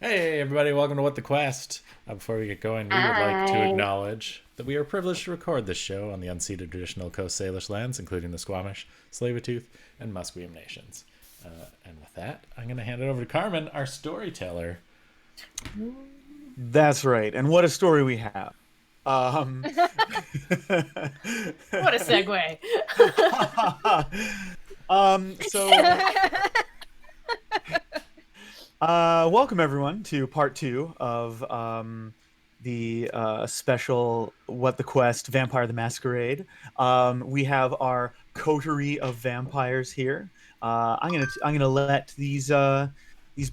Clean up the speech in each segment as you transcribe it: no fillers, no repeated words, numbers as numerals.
Hey, everybody, welcome to What the Quest. Before we get going, we would like to Hi. acknowledge that we are privileged to record this show on the unceded traditional Coast Salish lands, including the Squamish, Tsleil-Waututh, and Musqueam nations. And with that, I'm going to hand it over to Carmen, our storyteller. That's right. And what a story we have. Um, What a segue. so, welcome everyone to part two of the special What the Quest Vampire the Masquerade. We have our coterie of vampires here. I'm gonna let these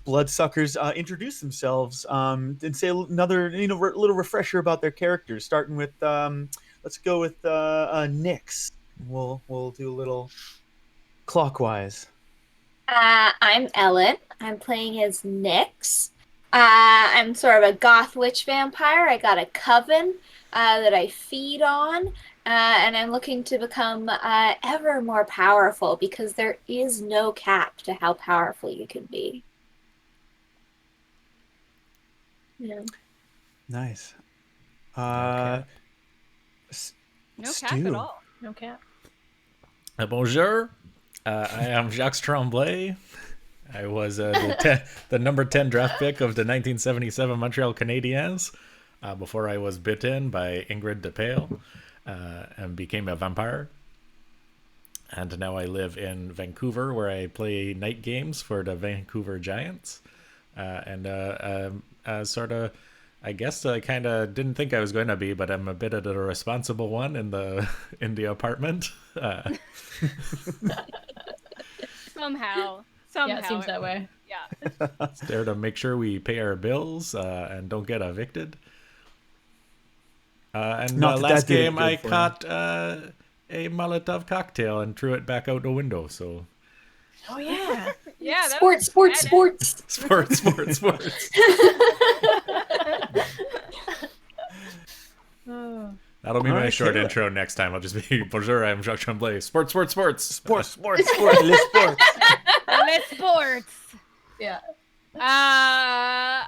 bloodsuckers introduce themselves and say another little refresher about their characters. Starting with let's go with Nyx. We'll do a little clockwise. I'm Ellen. I'm playing as Nyx. I'm sort of a goth witch vampire. I got a coven that I feed on, and I'm looking to become ever more powerful because there is no cap to how powerful you can be. Yeah. Nice. Okay. Uh, S- No cap at Stu. all. No cap. Bonjour. I am Jacques Trombley. I was the number 10 draft pick of the 1977 Montreal Canadiens before I was bitten by Ingrid de Pale and became a vampire. And now I live in Vancouver, where I play night games for the Vancouver Giants. Sort of, I guess I kind of didn't think I was going to be, but I'm a bit of the responsible one in the in the apartment. Somehow. Yeah, it seems that way. Yeah. It's there to make sure we pay our bills and don't get evicted. Not that Last that did it game, good I for you. caught a Molotov cocktail and threw it back out the window. So Oh yeah. Yeah, that Sports, was sports, bad. sports. sports, sports, sports. Oh. That'll be All my right, short kill it. intro next time. I'll just be bonjour. I'm Jacques Tremblay. Sports, sports, sports. Sports, les sports. Let's sports. Yeah. Uh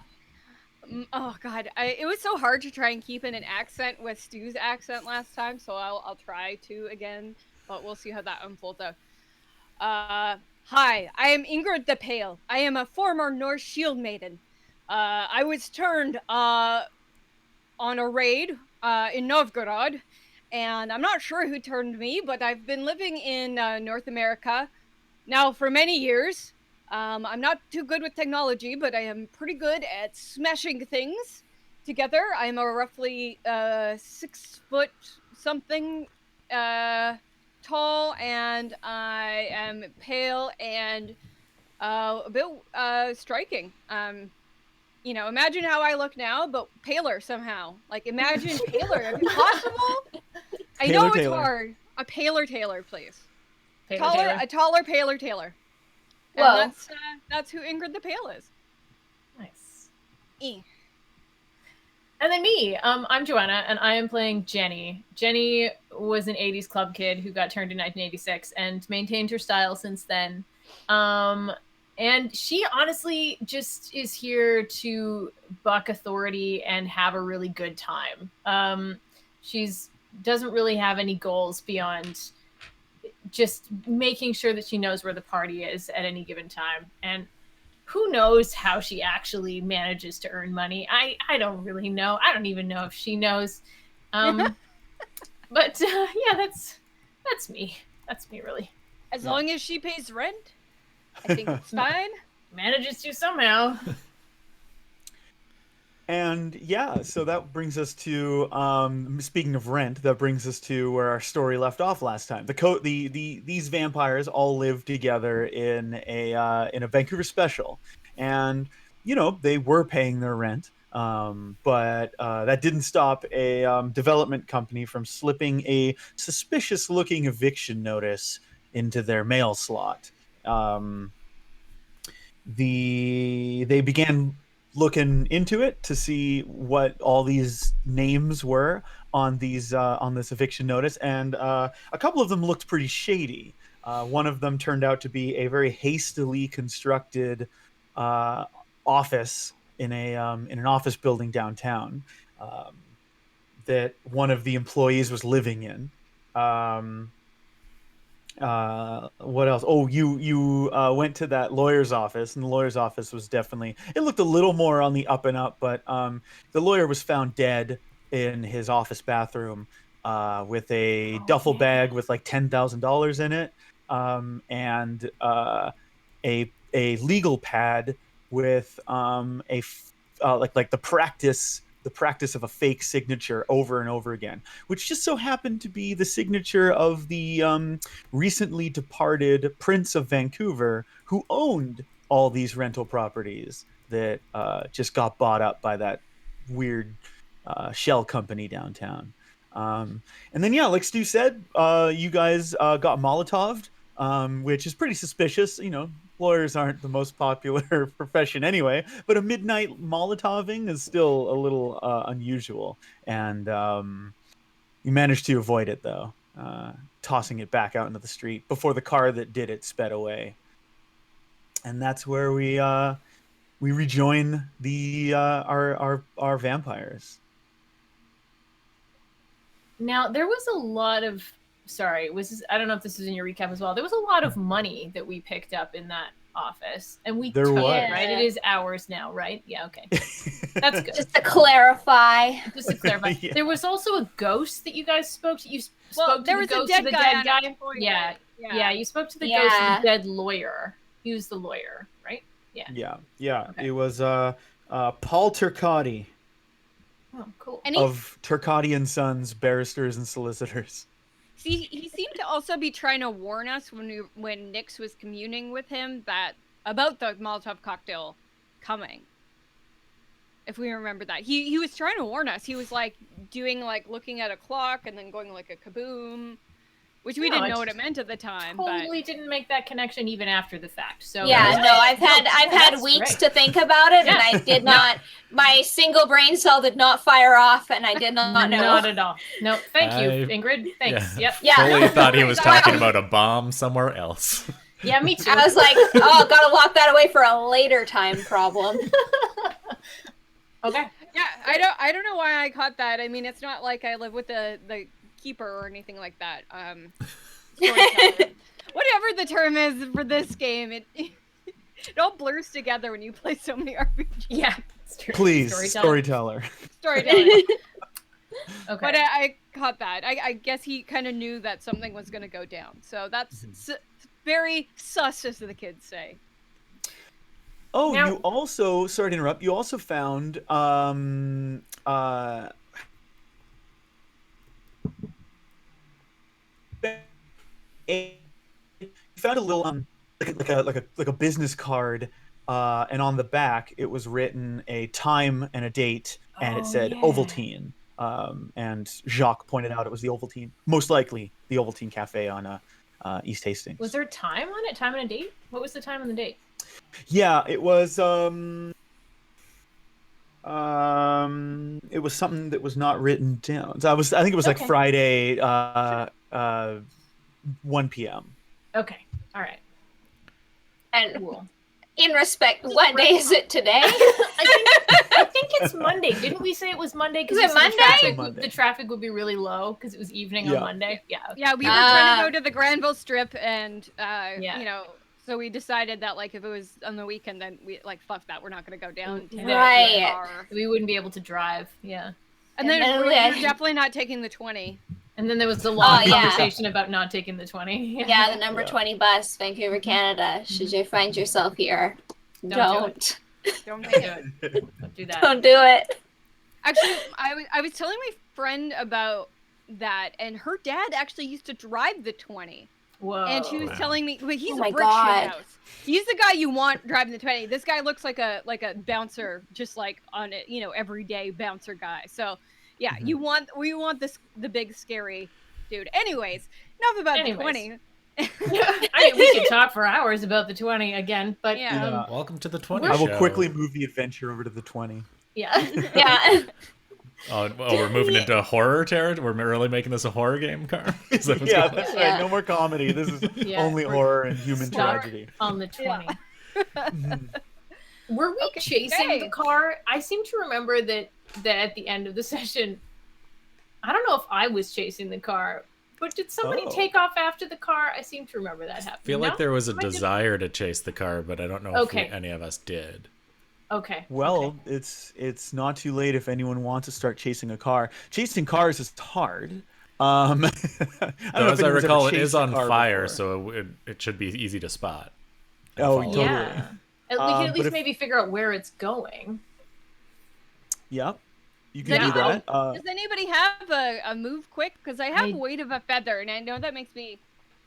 oh god. It was so hard to try and keep in an accent with Stu's accent last time, so I'll try to again, but we'll see how that unfolds out. Hi, I am Ingrid the Pale. I am a former Norse shield maiden. I was turned on a raid in Novgorod, and I'm not sure who turned me, but I've been living in North America now for many years. I'm not too good with technology, but I am pretty good at smashing things together. I'm a roughly 6 foot something tall, and I am pale and a bit striking. Imagine how I look now, but paler somehow. Like, imagine paler. If it's possible. I know Paler it's Taylor. hard. A paler Taylor, please. Taylor, Taylor. A taller, paler Taylor. And Whoa. that's who Ingrid the Pale is. Nice. Eh. And then me, I'm Joanna, and I am playing Jenny. Jenny was an 80s club kid who got turned in 1986 and maintained her style since then. And she honestly just is here to buck authority and have a really good time. She's doesn't really have any goals beyond just making sure that she knows where the party is at any given time. And who knows how she actually manages to earn money. I don't really know. I don't even know if she knows. But yeah, that's me. That's me, really. As long as she pays rent, I think it's fine. Manages to somehow. And yeah, so that brings us to speaking of rent, that brings us to where our story left off last time. These vampires all live together in a Vancouver special, and they were paying their rent, but that didn't stop a development company from slipping a suspicious-looking eviction notice into their mail slot. Um, they began looking into it to see what all these names were on this eviction notice, and a couple of them looked pretty shady. One of them turned out to be a very hastily constructed uh, office in an office building downtown that one of the employees was living in. What else? Oh, you went to that lawyer's office, and the lawyer's office was definitely, it looked a little more on the up and up, but the lawyer was found dead in his office bathroom with a duffel bag with like $10,000 in it, and a legal pad with like the practice of a fake signature over and over again, which just so happened to be the signature of the recently departed Prince of Vancouver, who owned all these rental properties that just got bought up by that weird shell company downtown. And then, yeah, like Stu said, you guys got Molotov'd, which is pretty suspicious. You know, lawyers aren't the most popular profession anyway, but a midnight Molotoving is still a little unusual. And you managed to avoid it, though, tossing it back out into the street before the car that did it sped away. And that's where we rejoin the our vampires. Now, there was a lot of, I don't know if this is in your recap as well. There was a lot of money that we picked up in that office, and we took it, right? It is ours now, right? Yeah, okay. That's good. Just to clarify. Yeah. There was also a ghost that you guys spoke to. You spoke there to was the a ghost dead of the guy dead guy. on point. Yeah, you spoke to the ghost of the dead lawyer. He was the lawyer, right? Yeah. Okay. It was Paul Turcotte. Oh, cool. And of Turcotte and Sons, barristers and solicitors. See, he seemed to also be trying to warn us when Nyx was communing with him about the Molotov cocktail coming. If we remember that, he was trying to warn us. He was like looking at a clock and then going like a kaboom, which we didn't know what it meant at the time. Totally didn't make that connection even after the fact. So yeah, no, I've had weeks to think about it, and I did not. My single brain cell did not fire off, and I did not know. Not at all. No, thank you, Ingrid. Thanks. Yeah. Yep. Totally thought he was talking about a bomb somewhere else. Yeah, me too. I was like, oh, gotta lock that away for a later time problem. Okay. Yeah, I don't know why I caught that. I mean, it's not like I live with the keeper or anything like that. Whatever the term is for this game, it all blurs together when you play so many RPGs. Yeah, it's true. Please, storyteller. Okay. But I caught that. I guess he kind of knew that something was going to go down. So that's very sus, as the kids say. Oh, now, you also, sorry to interrupt, you also found you found a little like a business card, and on the back it was written a time and a date, and it said Ovaltine. And Jacques pointed out it was the Ovaltine, most likely the Ovaltine Cafe on East Hastings. Was there a time on it? Time and a date? What was the time and the date? Yeah, it was something that was not written down. So I think it was like Friday 1 p.m. Okay. All right. And cool. In respect, what day is it today? I think it's Monday. Didn't we say it was Monday? Is it Monday? The traffic would be really low because it was evening on Monday. Yeah. Yeah, we were trying to go to the Granville Strip, and you know, so we decided that like if it was on the weekend, then we like fuck that, we're not going to go down. Right. We wouldn't be able to drive. Yeah. And then we're definitely not taking the 20. And then there was the long conversation about not taking the 20. Yeah, the number 20 bus, Vancouver, Canada. Should you find yourself here, don't do it. Don't do that. Don't do it. Actually, I was telling my friend about that, and her dad actually used to drive the 20. Whoa. And she was telling me, but he's my a brick God. shithouse. He's the guy you want driving the 20. This guy looks like a bouncer, just like on it, you know, everyday bouncer guy. So yeah, we want the big scary dude. Anyways, enough about the 20. I mean, we could talk for hours about the 20 again, but welcome to the 20. I will quickly move the adventure over to the 20. Yeah. Oh, we're moving into horror territory. We're really making this a horror game, Carm. That's right. No more comedy. This is only horror and human tragedy. On the 20. Were we Okay. chasing the car? I seem to remember that at the end of the session, I don't know if I was chasing the car, but did somebody take off after the car? I seem to remember that happening. I feel like there was a Am I desire to chase the car, but I don't know if any of us did. Okay. Well, it's not too late if anyone wants to start chasing a car. Chasing cars is hard. I don't know As if I anyone's recall, ever it is chased a on car fire, before. so it should be easy to spot. and Oh, follow. totally. Yeah. We can at least if- maybe figure out where it's going. Yep. You can do Anybody- that. Does anybody have a move quick? Because I have weight of a feather, and I know that makes me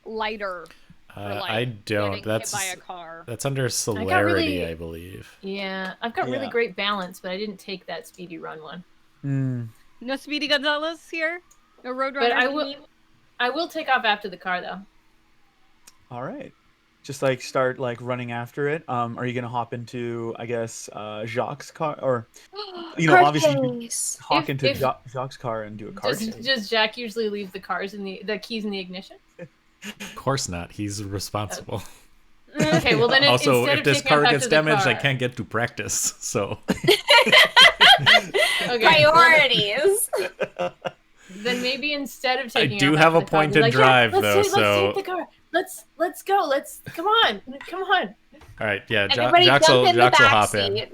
lighter. For, I don't. getting hit by a car. That's under celerity, really- I believe. Yeah, I've got really Yeah. great balance, but I didn't take that speedy run one. No Speedy Gonzalez here. No Roadrunner. But I will take off after the car though. All right. Just like start like running after it. Are you gonna hop into, I guess, Jacques' car, or obviously you can Chase. hop into if- Jacques' car and do a car chase. Does Jack usually leave the cars in the keys in the ignition? Of course not. He's responsible. Okay, well then Also, instead if of this taking car off gets after the damaged, I car- can't get to practice. So Okay, Priorities. Then maybe instead of I taking do off have after a the car, point be in like, drive, yeah, though, let's so- take the car. Let's go. Come on. all right, yeah, Everybody Jacques jump will in the Jacques will back hop seat. in.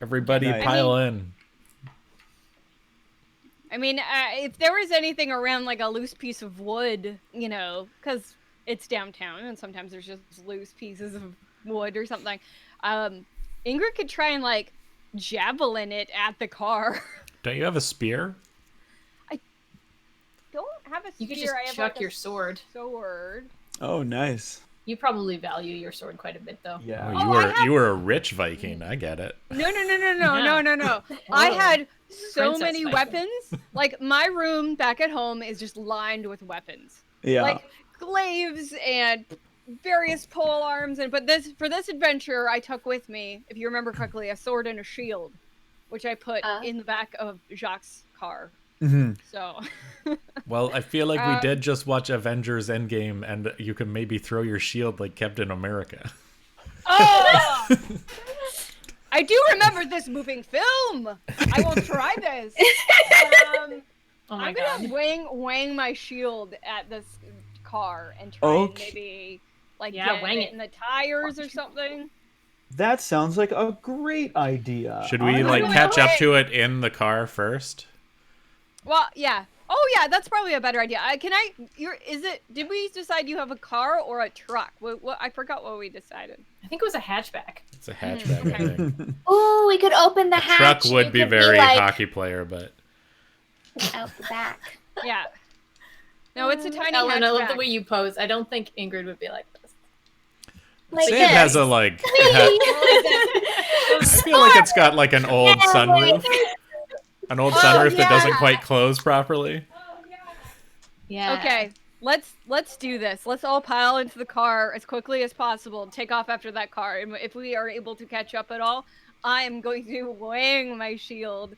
Everybody Nice. pile in. I mean, if there was anything around like a loose piece of wood, because it's downtown and sometimes there's just loose pieces of wood or something, Ingrid could try and like javelin it at the car. Don't you have a spear? Don't have a spear. You could just I have chuck like your a sword. Sword. Oh, nice. You probably value your sword quite a bit, though. Yeah. Oh, you were a rich Viking. I get it. No. Yeah. I Whoa. had so Princess many Viking. weapons. Like my room back at home is just lined with weapons. Yeah. Like glaives and various pole arms, but for this adventure I took with me, if you remember correctly, a sword and a shield, which I put in the back of Jacques' car. So Well, I feel like we did just watch Avengers Endgame, and you can maybe throw your shield like Captain America. oh, I do remember this moving film. I will try this. Oh my I'm god. gonna wang my shield at this car and try and Okay. maybe like Yeah, get wang it it. in the tires or something. That sounds like a great idea. Should we I like don't- catch up to it in the car first? Well, yeah. Oh, yeah. That's probably a better idea. Did we decide you have a car or a truck? What I forgot what we decided. I think it was a hatchback. It's a hatchback, I think. Ooh, we could open the hatch. Truck would You be could very like, hockey player, but out the back. Yeah. No, it's a tiny Ellen, I love the hatchback. way you pose. I don't think Ingrid would be like this. Like Sam this. has a like. I feel like it's got like an old sunroof. An old sunroof that doesn't quite close properly. Yeah. Okay. Let's do this. Let's all pile into the car as quickly as possible. Take off after that car. And if we are able to catch up at all, I am going to wang my shield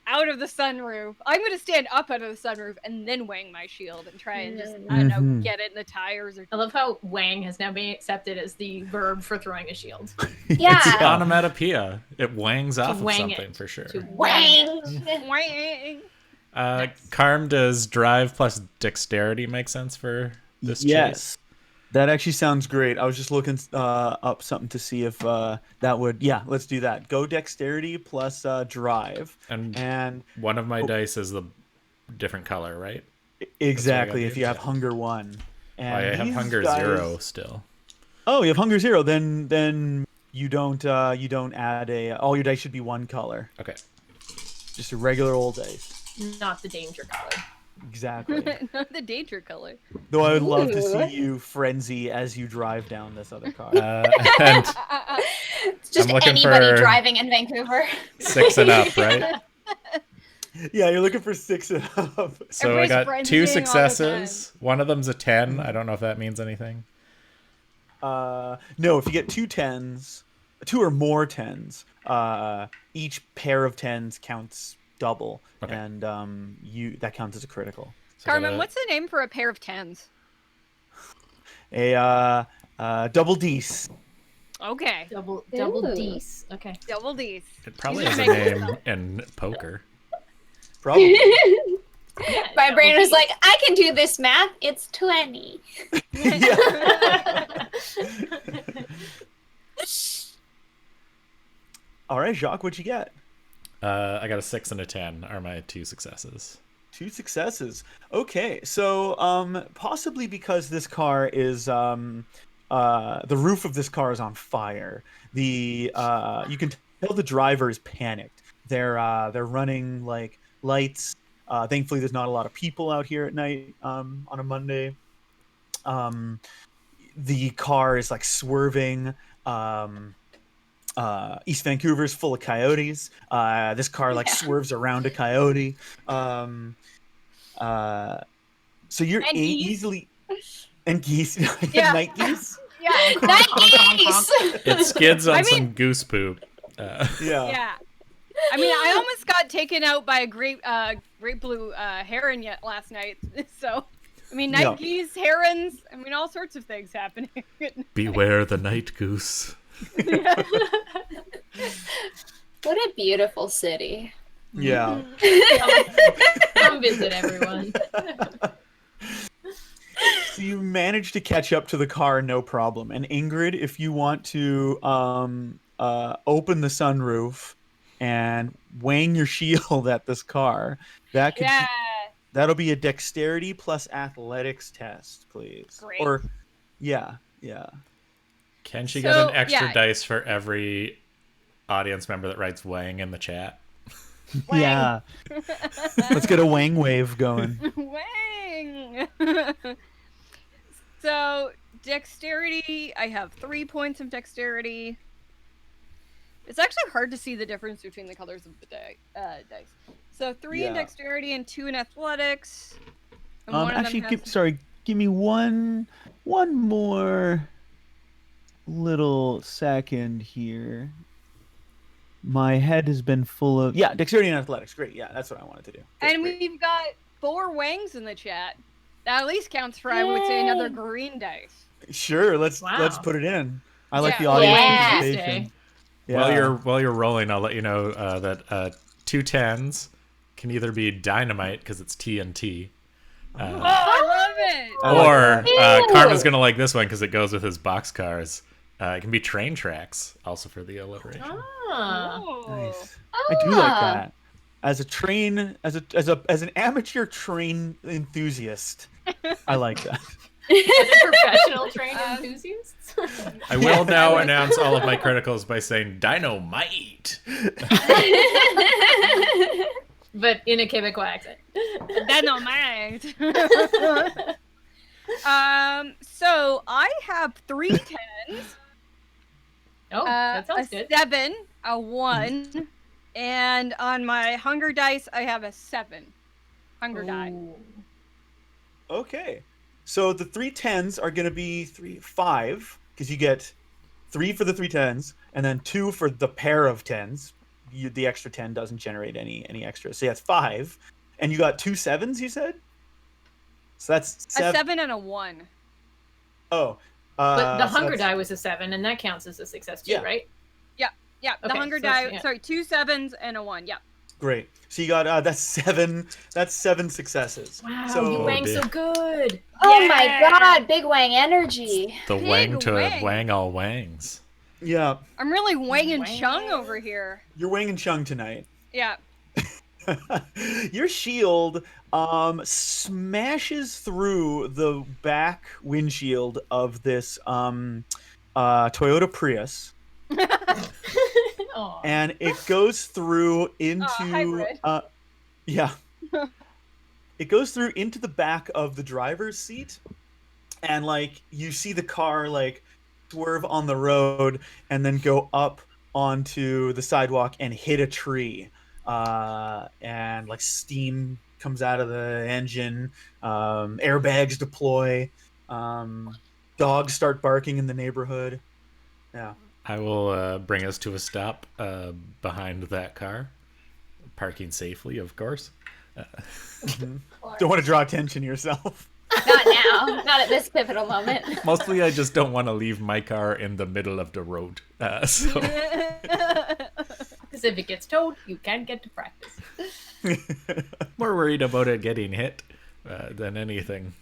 out of the sunroof. I'm going to stand up out of the sunroof and then wang my shield and try and just, I don't know, get it in the tires or I love how wang has now been accepted as the verb for throwing a shield. Yeah. It's onomatopoeia. It wangs off of wang something it. for sure. To Wang. wang. Carm, does drive plus dexterity make sense for this Yes. That actually sounds great. I was just looking up something to see if that would. Yeah, let's do that. Go dexterity plus drive. And And one of my dice is the different color, right? exactly, gotta if do. you have hunger 1. And I have these hunger guys- 0 still. Oh, you have hunger 0. Then you don't add a. All your dice should be 1 color. Okay. Just a regular old dice. Not the danger color. Exactly. Not the danger color. Though I would love to see you frenzy as you drive down this other car. And It's just I'm looking anybody for- driving in Vancouver. 6 and up, right? Yeah, you're looking for 6 and up. So I Everybody's got 2 frenzying all the successes. One of them's a 10. I don't know if that means anything. No, if you get 2 10s, 2 or more 10s, each pair of 10s counts double, Okay. and that counts as a critical. So I Carmen, gotta- what's the name for a pair of 10s? A double D's. Okay. Double Ooh. D's. Okay. Double D's. It probably These has are a making name in poker. Probably. Yeah, My double brain was D's. like, I can do this math. It's 20. All right, Jacques, what'd you get? I got a 6 and a 10 are my 2 successes. 2 successes. Okay, so possibly because this car is the roof of this car is on fire. You can tell the driver is panicked. They're running like lights. Thankfully, there's not a lot of people out here at night on a Monday. The car is like swerving. East Vancouver is full of coyotes. This car like swerves around a coyote. So you're And geese. easily and geese, Yeah. night geese. Yeah. Nice! It skids on I some mean- goose poop. Yeah. Yeah. I mean, I almost got taken out by a great blue heron yet last night. So, I mean, night Yeah. geese, herons. I mean, all sorts of things happening. Beware the night goose. What a beautiful city. Yeah. Come visit everyone. So you managed to catch up to the car, no problem. And Ingrid, if you want to open the sunroof and wang your shield at this car, Yeah. that'll be a dexterity plus athletics test, please. Great. Or yeah. Can she get So, an extra yeah. dice for every audience member that writes Wang in the chat? Wang. Yeah. Let's get a wang wave going. Wang! So, dexterity, I have 3 points of dexterity. It's actually hard to see the difference between the colors of the dice. So, 3 in Yeah. dexterity and 2 in athletics. And one of them Actually, has- give me one more little second here. My head has been full of dexterity and athletics. Great, yeah, that's what I wanted to do. Great, And great. we've got 4 wangs in the chat. That at least counts for, I would say, another Yay. green dice. Sure, let's Wow. put it in. I like the Yeah. audience Yeah. participation. Yeah. While you're rolling, I'll let you know that 2 10s can either be dynamite because it's TNT, Oh, I love it! I like or that. Ew. Carmen's gonna like this one because it goes with his boxcars. It can be train tracks, also for the alliteration. Ah. Oh. Nice. I do like that. As an amateur train enthusiast, I like that. Professional trained enthusiasts. I will now announce all of my criticals by saying dynamite. But in a Quebecois accent. Dynamite. So I have 3 10s, Oh, that sounds a good. 7, a 1, and on my hunger dice I have a 7. Hunger die. Ooh. Okay. So the 3 10s are going to be 5 because you get 3 for the 3 10s and then 2 for the pair of 10s. The extra 10 doesn't generate any extra. So yeah, it's 5. And you got 2 7s, you said? So that's A 7 and a 1. Oh. But the so hunger that's- die was a 7, and that counts as a success too, Yeah. right? Yeah, the Okay, hunger so it's- die. yeah. Sorry, 2 7s and a 1. Yeah. Great. So you got that's 7 successes. Wow, So you wang dear. so good. Oh my Yeah. god, big wang energy. The Big wang to wang. wang all wangs. yeah, I'm really wanging Wang. Chung over here. you're Wang and Chung tonight. Yeah. Your shield smashes through the back windshield of this Toyota Prius, Aw. and it goes through into hybrid. yeah, it goes through into the back of the driver's seat, and like you see the car like swerve on the road and then go up onto the sidewalk and hit a tree. And like steam comes out of the engine, airbags deploy, dogs start barking in the neighborhood. Yeah. I will bring us to a stop behind that car, parking safely, of course. Don't want to draw attention to yourself. Not now. Not at this pivotal moment. Mostly, I just don't want to leave my car in the middle of the road. So Because if it gets towed, you can't get to practice. more worried about it getting hit than anything.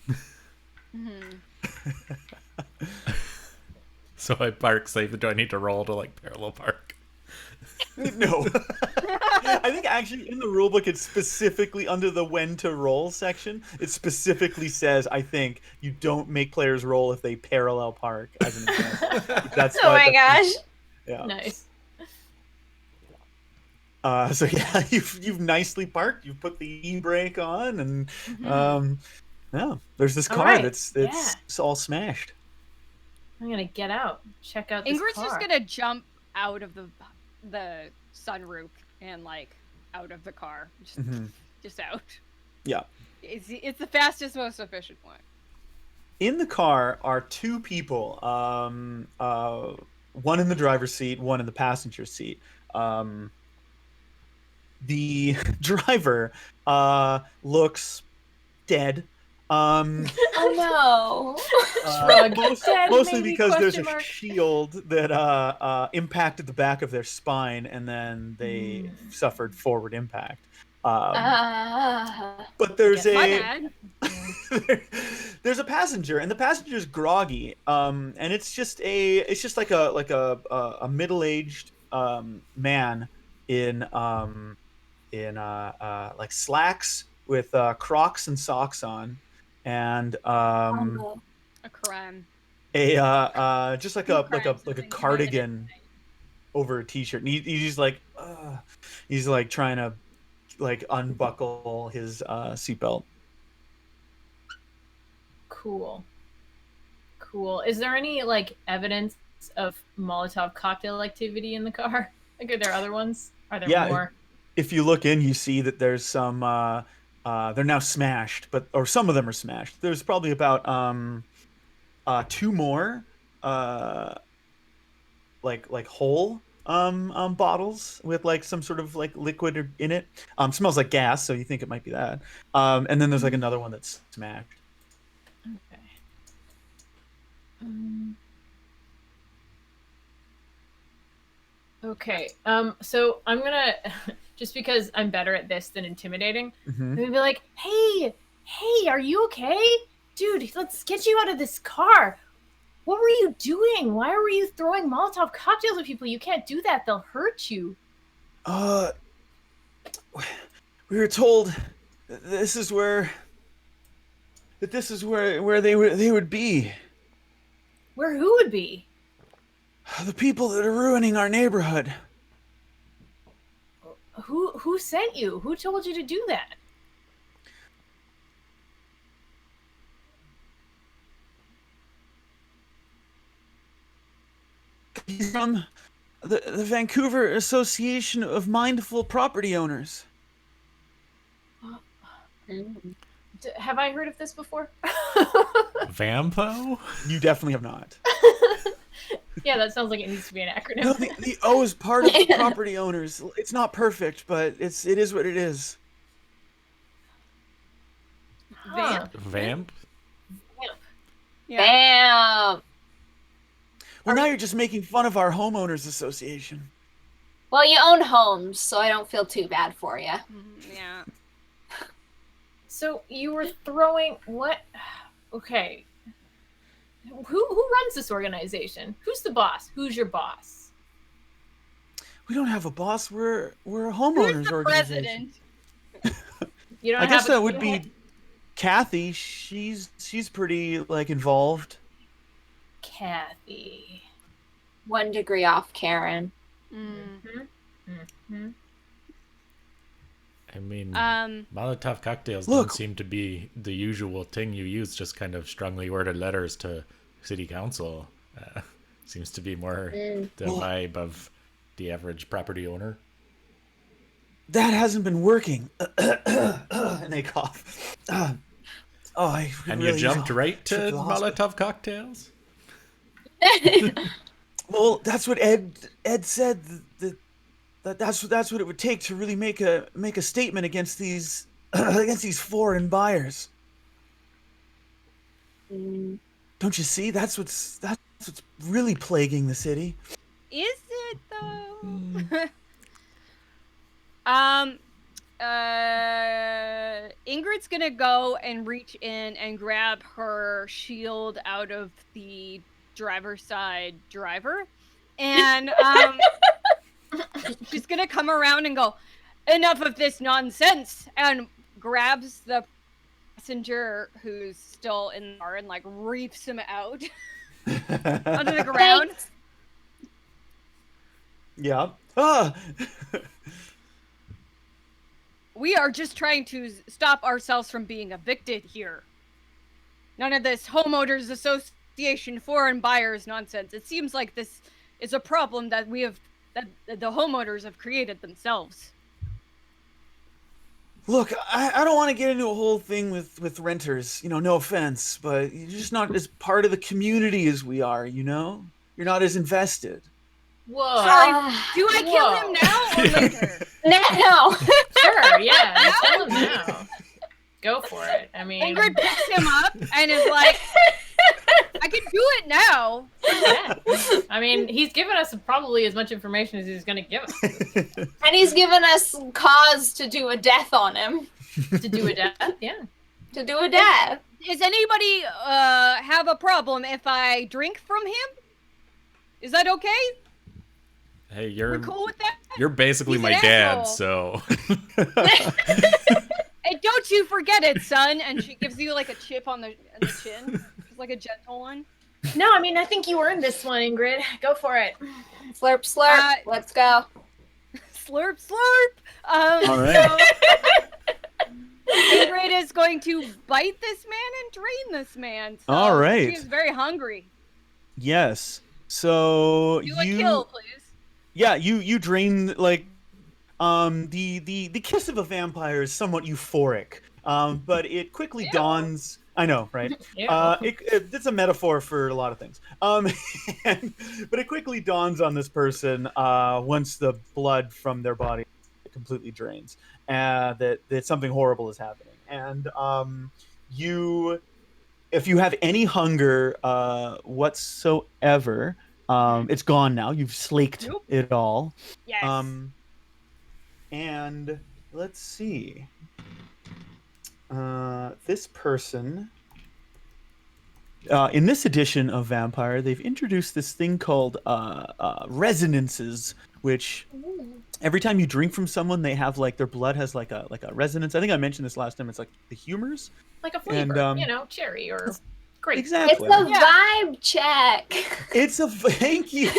So I park safe. Do I need to roll to like parallel park? No. I think actually in the rulebook it's specifically under the when to roll section. It specifically says, I think, you don't make players roll if they parallel park as an example. That's Oh my gosh. Yeah. Nice. So yeah, you've nicely parked. You've put the e-brake on, and yeah, there's this All car right. that's Yeah. it's all smashed. I'm gonna get out, check out this Ingrid's car. just gonna jump out of the sunroof and like out of the car, just out. Yeah. It's the fastest, most efficient one. In the car are two people. One in the driver's seat, one in the passenger seat. The driver looks dead. Oh no. Shrug. Dead, Mostly maybe, because there's question a mark. shield that impacted the back of their spine, and then they suffered forward impact. But there's Yes. My a bad. there's a passenger, and the passenger's groggy. And it's just like a middle-aged man in like slacks with Crocs and socks on, and Oh, A crime. a just like a Crimes like a have been cardigan committed. over a t-shirt, and he's like he's like trying to like unbuckle his seatbelt. Cool. Is there any like evidence of Molotov cocktail activity in the car? Like, are there other ones? Are there Yeah. more? If you look in, you see that there's some they're now smashed, or some of them are smashed. There's probably about two more like whole bottles with like some sort of like liquid in it. Smells like gas, so you think it might be that. And then there's like another one that's smashed. Okay. Okay. So I'm gonna just because I'm better at this than intimidating, I'm gonna be like, hey, are you okay? Dude, let's get you out of this car. What were you doing? Why were you throwing Molotov cocktails at people? You can't do that. They'll hurt you. We were told that this is where they would be. Where who would be? The people that are ruining our neighborhood. Who sent you? Who told you to do that? From the Vancouver Association of Mindful Property Owners. Have I heard of this before? Vampo? You definitely have not. Yeah, that sounds like it needs to be an acronym. No, the O is part of the property owners. It's not perfect, but it is what it is. Huh. Vamp? Bam. Well, now you're just making fun of our homeowners association. Well, you own homes, so I don't feel too bad for you. Yeah. So you were throwing what? Okay. Who runs this organization? Who's the boss? Who's your boss? We don't have a boss. We're a Who's homeowners the organization. president? You don't I guess have a- that would you be don't have- Kathy. She's pretty like involved. Kathy. 1 degree off Karen. Mm-hmm. I mean, Um, Molotov cocktails Look. don't seem to be the usual thing you use, just kind of strongly worded letters to city council. Seems to be more the Well- vibe of the average property owner. That hasn't been working. And they cough. I And really you jumped right to trip to the hospital. Molotov cocktails? Well, that's what Ed said. That's what it would take to really make a statement against these against these foreign buyers. Don't you see? That's what's really plaguing the city. Is it though? Ingrid's gonna go and reach in and grab her shield out of the driver's side driver, and she's gonna come around and go, "Enough of this nonsense!" and grabs the passenger who's still in the car and like reefs him out onto the ground. Thanks. Yeah. Ah! We are just trying to stop ourselves from being evicted here. None of this homeowners association foreign buyers nonsense. It seems like this is a problem that that the homeowners have created themselves. Look, I don't want to get into a whole thing with renters, no offense, but you're just not as part of the community as we are, You're not as invested. Whoa. Do I kill him now or later? No. Sure, yeah. Kill him now. Go for it. I mean, Ingrid picks him up and is like, I can do it now. Yeah. I mean, he's given us probably as much information as he's going to give us. And he's given us cause to do a death on him. To do a death, yeah. To do a death. Does anybody have a problem if I drink from him? Is that okay? Hey, We're cool with that? you're basically He's my an dad, asshole. so. Hey, don't you forget it, son. And she gives you like a chip on the chin. It's like a gentle one. No, I mean, I think you earned this one, Ingrid. Go for it. Slurp, slurp. Let's go. Slurp, slurp. All right. So, Ingrid is going to bite this man and drain this man. So All right. She's very hungry. Yes. So Do a kill, please. Yeah, you drain the kiss of a vampire is somewhat euphoric, but it quickly dawns. I know, right? It's a metaphor for a lot of things. But it quickly dawns on this person once the blood from their body completely drains, that something horrible is happening. And if you have any hunger whatsoever. It's gone now. You've slaked it all. Yes. And let's see. This person, in this edition of Vampire, they've introduced this thing called resonances, which every time you drink from someone, they have their blood has like a resonance. I think I mentioned this last time. It's like the humors, like a flavor, and, cherry or. Great. Exactly. It's a vibe check. Thank you.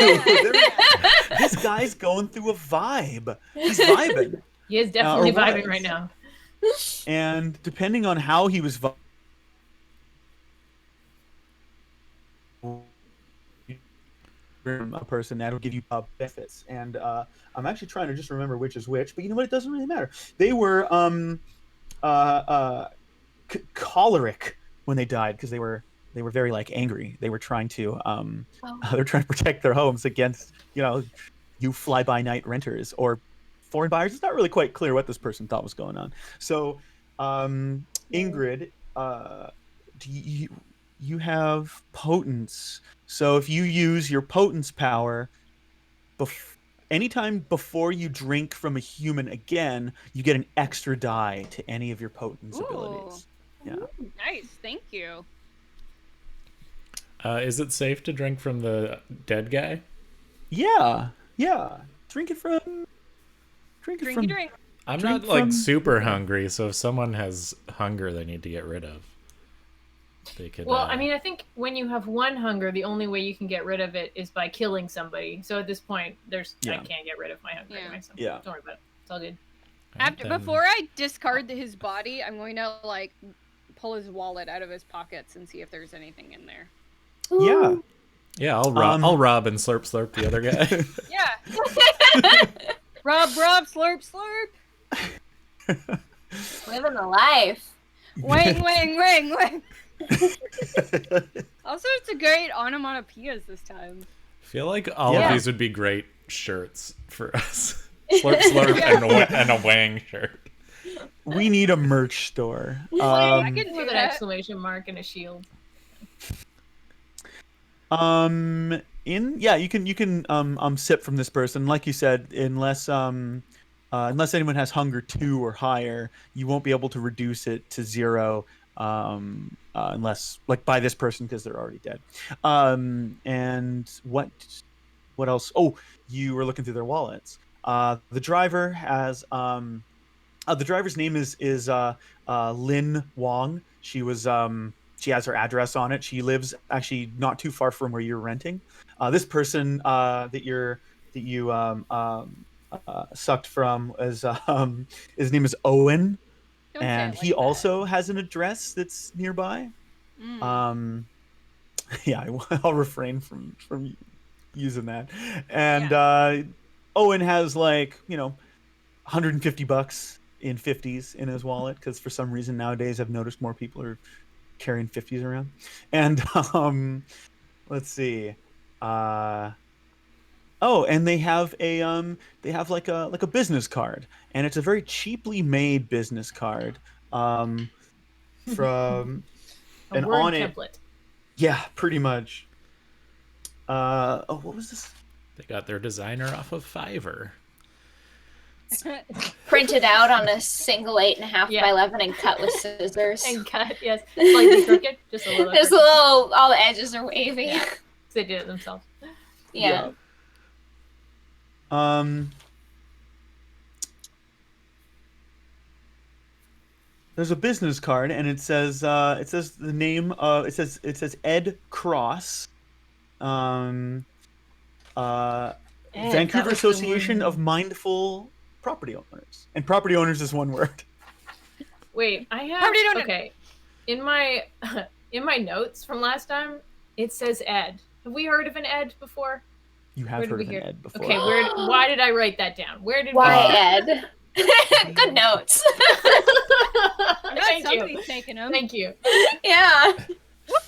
This guy's going through a vibe. He's vibing. He is definitely vibing right now. And depending on how he was a person, that'll give you benefits. And I'm actually trying to just remember which is which, but you know what? It doesn't really matter. They were choleric when they died because they were very angry. They were trying to they're trying to protect their homes against you fly by night renters or foreign buyers. It's not really quite clear what this person thought was going on. So Ingrid, you have potence. So if you use your potence power anytime before you drink from a human again, you get an extra die to any of your potence abilities. Yeah. Ooh, nice, thank you. Is it safe to drink from the dead guy? Yeah. Drink. I'm not super hungry, so if someone has hunger they need to get rid of, they could. Well, I mean, I think when you have one hunger, the only way you can get rid of it is by killing somebody. So at this point, I can't get rid of my hunger anyway. So don't worry about it. It's all good. Before I discard his body, I'm going to pull his wallet out of his pockets and see if there's anything in there. Ooh. Yeah, I'll rob and slurp the other guy. Yeah. rob, slurp. Living the life. Wang. Also, it's a great onomatopoeias this time. I feel like all of these would be great shirts for us. Slurp and a wang shirt. We need a merch store. I can do an exclamation mark and a shield. You can sip from this person. Like you said, unless anyone has hunger 2 or higher, you won't be able to reduce it to 0 unless like by this person because they're already dead. And what else? Oh, you were looking through their wallets. The driver has the driver's name is Lin Wong. She has her address on it. She lives actually not too far from where you're renting. This person that you sucked from is his name is Owen, Don't say and it he like that. also has an address that's nearby. Mm. Yeah, I'll refrain from using that. And Owen has like $150 in 50s in his wallet because for some reason nowadays I've noticed more people are carrying 50s around. And let's see. Oh, and they have like a business card, and it's a very cheaply made business card. From A and word on it, template. yeah, pretty much. What was this? They got their designer off of Fiverr. Printed out on a single 8.5 Yeah. by 11 and cut with scissors. And cut, yes. Slightly crooked. Just a little. Just a crooked. little, all the edges are wavy. Yeah. They did it themselves. Yeah. There's a business card, and it says the name. It says Ed Cross. Ed, Vancouver that was the Association word. of Mindful Property Owners, and property owners is one word. Wait, I have. Property owner. Okay, in my notes from last time, it says Ed. Have we heard of an Ed before? You have Where did heard we of an hear? Ed before. Okay, why did I write that down? Where did Why, we? Ed? Good notes. I'm glad Thank you. somebody's taking them. Thank you. Yeah.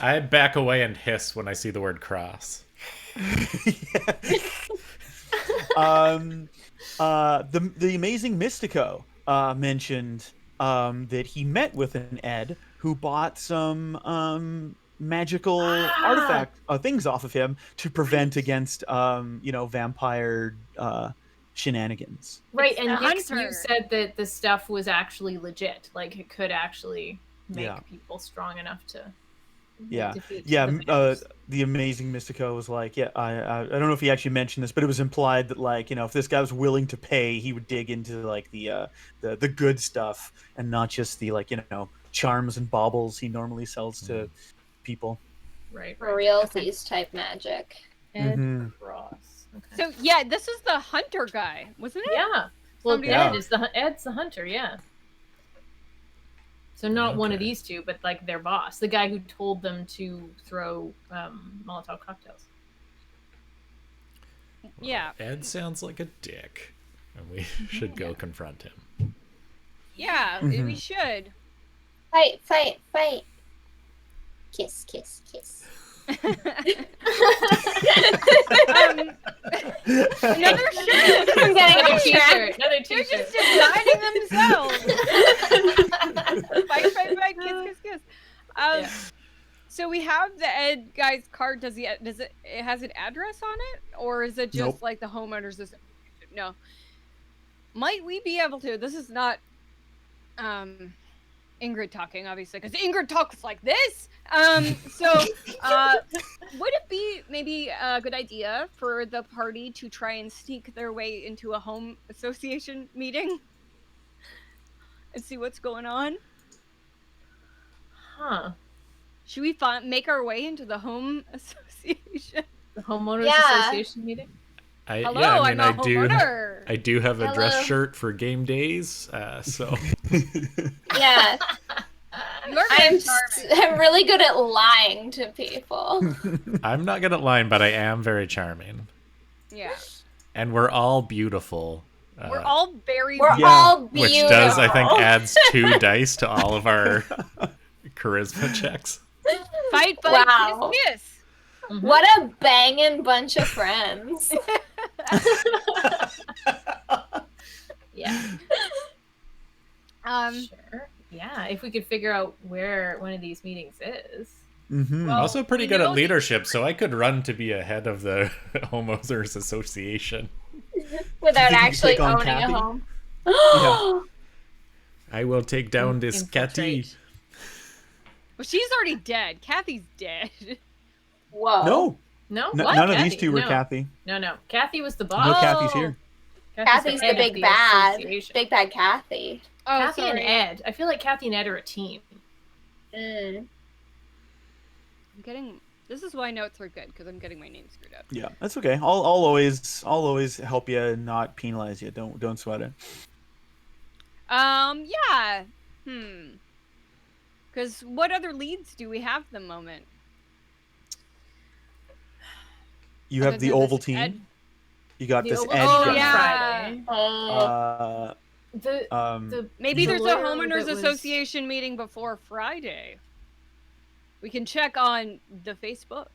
I back away and hiss when I see the word cross. The amazing Mystico mentioned that he met with an Ed who bought some magical artifact things off of him to prevent against vampire shenanigans. Right, It's and the Nix, hunter. you said that the stuff was actually legit. Like it could actually make Yeah. people strong enough to. Yeah, defeat yeah. the vampires. The amazing Mystico was like, yeah, I don't know if he actually mentioned this, but it was implied that like if this guy was willing to pay, he would dig into like the good stuff and not just the charms and baubles he normally sells to people. Right. For realties type magic. Ed Mhm. Cross. Okay. So yeah, this is the hunter guy, wasn't it? Yeah. Well, Somebody Ed else. is Ed's the hunter. Yeah. So not one of Okay. these two, but like their boss, the guy who told them to throw Molotov cocktails. Yeah. Ed sounds like a dick, and we should go confront him. Yeah, Mhm. we should. Fight, fight, fight. Kiss, kiss, kiss. Another shirt. I'm getting Another a T-shirt. Another They're T-shirt. just designing themselves. Fight, fight, fight, kiss, kiss, kiss. Yeah. So we have the Ed guy's card. Does it has an address on it, or is it just Nope. like the homeowners? No. Might we be able to? This is not Ingrid talking, obviously, because Ingrid talks like this. So would it be maybe a good idea for the party to try and sneak their way into a home association meeting and see what's going on? Huh. Should we make our way into the home association? The homeowners Yeah. association meeting. Hello, I'm I'm a homeowner. I do have a dress Hello. shirt for game days, so Yeah. You're very charming. I'm really good at lying to people. I'm not good at lying, but I am very charming, Yeah, and we're all beautiful. we're all very. We're Yeah. all beautiful. Which does, I think, adds 2 dice to all of our charisma checks. fight, Wow. kiss, kiss. Mm-hmm. What a banging bunch of friends. Yeah. Um, Sure. Yeah. If we could figure out where one of these meetings is. Mm-hmm. Well, Also pretty we good know at he- leadership, so I could run to be ahead of the Homeowners Association. Without think you actually take on owning Kathy? a home. Yeah. I will take down this Catty. infiltrate. Well, she's already dead. Kathy's dead. Whoa. No, No, no, what? none of these Kathy? two were No. Kathy. No. Kathy was the No, boss. Kathy's here. Kathy's the head of big bad. association. Big bad Kathy. Oh, Kathy and sorry. Ed. I feel like Kathy and Ed are a team. Mm. I'm getting. This is why notes are good because I'm getting my name screwed up. Yeah, that's okay. I'll always help you and not penalize you. Don't sweat it. Yeah. Because what other leads do we have at the moment? You Other have the than this oval team. Ed- You got The this Oval Ed Team Oh, on guy. yeah. Friday. Uh, The Maybe The there's a lawyer homeowners that was- association meeting before Friday. We can check on the Facebook.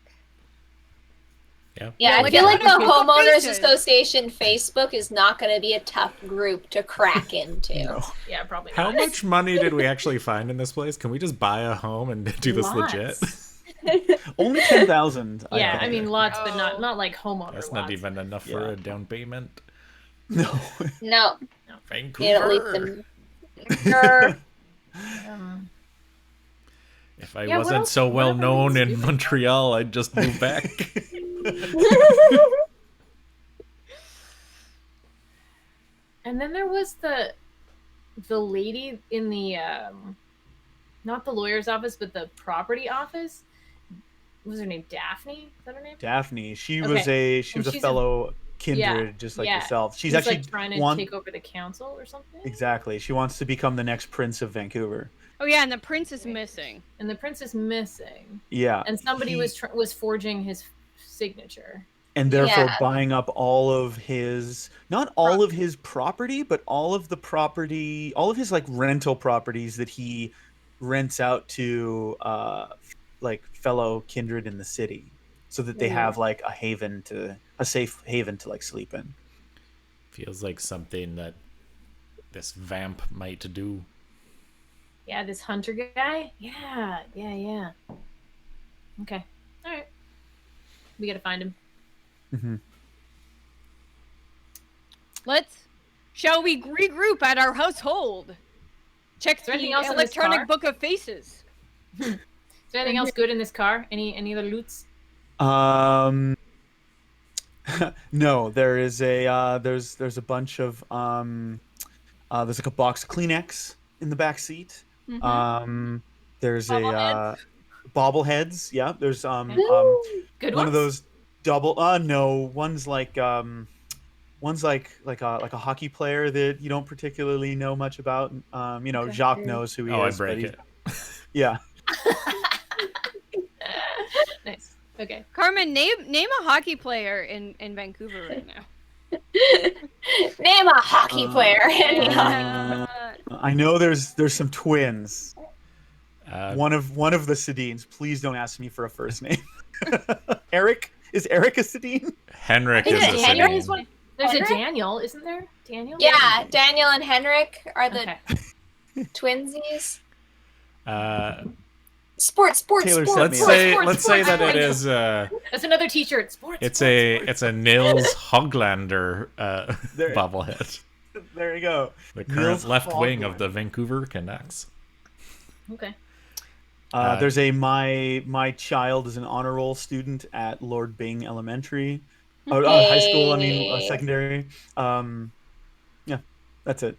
Yeah. Yeah, Yeah, I like feel like the Facebook Homeowners faces. Association Facebook is not going to be a tough group to crack into. no. yeah, probably How not. much money did we actually find in this place? Can we just buy a home and do this legit? Lots. Only 10,000. Yeah, I mean lots, but Oh. not like homeowner That's lots. not even enough for Yeah. a down payment. No. No, Vancouver. you don't leave them. Sure. If I Yeah, what wasn't else- so what well other known leads do in we- Montreal, I'd just move back. And then there was the lady in the not the lawyer's office, but the property office. What was her name? Daphne? Is that her name? She was Okay. a And she's a- fellow kindred, Yeah, just like yeah. yourself. She's She's actually like trying to want take over the council or something. exactly. She wants to become the next prince of Vancouver. Oh yeah, and the prince is missing. And the prince is missing. Yeah, And somebody he- was forging his signature. and therefore Yeah. buying up all of his, not all of his property, but all of the property, all of his like rental properties that he rents out to like fellow kindred in the city, so that they Yeah. have like a safe haven to like sleep in. Feels like something that this vamp might do. Yeah, this hunter guy. Yeah. Okay. All right. We gotta find him. Mm-hmm. Shall we regroup at our household? Check there anything the else in this electronic car? book of faces. Is there anything else good in this car? Any other loots? No, there is a there's a bunch of there's like a box of Kleenex in the back seat. There's Bobbleheads? a bobbleheads. Yeah, there's Good one ones? of those double no, one's like a hockey player that you don't particularly know much about. Okay. Jacques knows who he Oh, I is. but break he's- it. Yeah. Nice. Okay. Carmen, name a hockey player in Vancouver right now. Name a hockey player. Uh, I know there's some twins. One of the Sedines. Please don't ask me for a first name. Eric, is Eric a Sedine? Henrik Is is it a Henrik? city. There's Henrik? a Daniel, isn't there? Daniel? Yeah, Daniel and Henrik are the Okay. twinsies. Taylor Sports. sent Let's me say Sports, let's say sports, that it sports. is That's another T-shirt. Sports. it's sports, a Nils Hoglander There- bobblehead. There you go. The Niels current left wing Hoglander. of the Vancouver Canucks. sports. Okay. There's a my child is an honor roll student at Lord Byng Elementary, high school. I mean Hey. secondary. Yeah, that's it.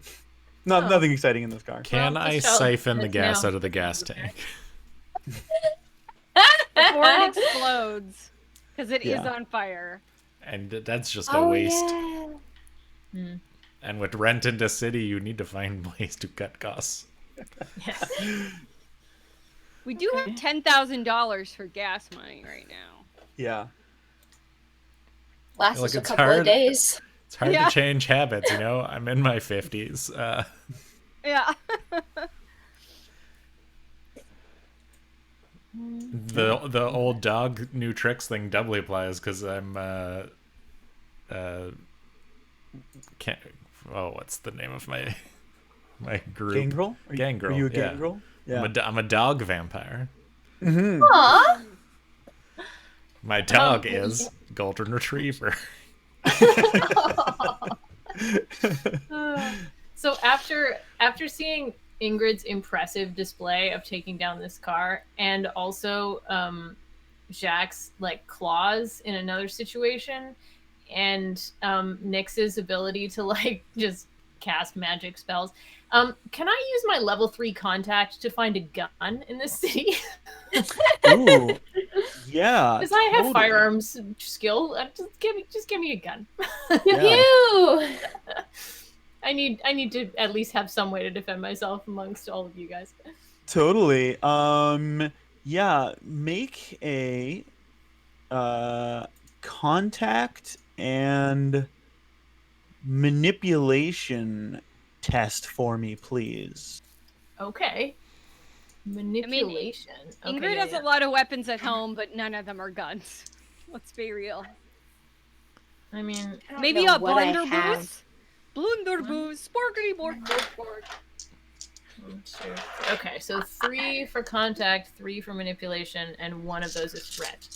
Nothing exciting in this car. Can Well, I this child siphon the has gas now- out of the gas tank? Before it explodes, because it is Yeah. on fire. And that's just a Oh, waste. yeah. And with rent in the city, you need to find ways to cut costs. Yes. We do have $10,000 for gas money right now. Yeah. Lasts Look, us a it's couple hard. of days. It's hard Yeah. to change habits, you know? I'm in my 50s. Yeah. The old dog new tricks thing doubly applies because I'm can't what's the name of my group? Gangrel? Are you a Yeah. gangrel? Yeah. I'm a dog vampire. Mhm. Aw. My dog is golden retriever. So after seeing Ingrid's impressive display of taking down this car, and also Jacques' like claws in another situation, and Nyx's ability to like just cast magic spells, can I use my level 3 contact to find a gun in this city? Ooh. Yeah. Because I have totally. firearms skill. Just give me a gun. Yeah. Pew! I need to at least have some way to defend myself amongst all of you guys. Totally. Yeah, make a contact and manipulation test for me, please. Okay. Manipulation. Ingrid has a lot of weapons at home, but none of them are guns. Let's be real. I mean, Maybe know a what I blunderbuss? Blunderbuss, sparkly bork, bork, bork. okay, so 3 for contact, 3 for manipulation, and 1 of those is threat.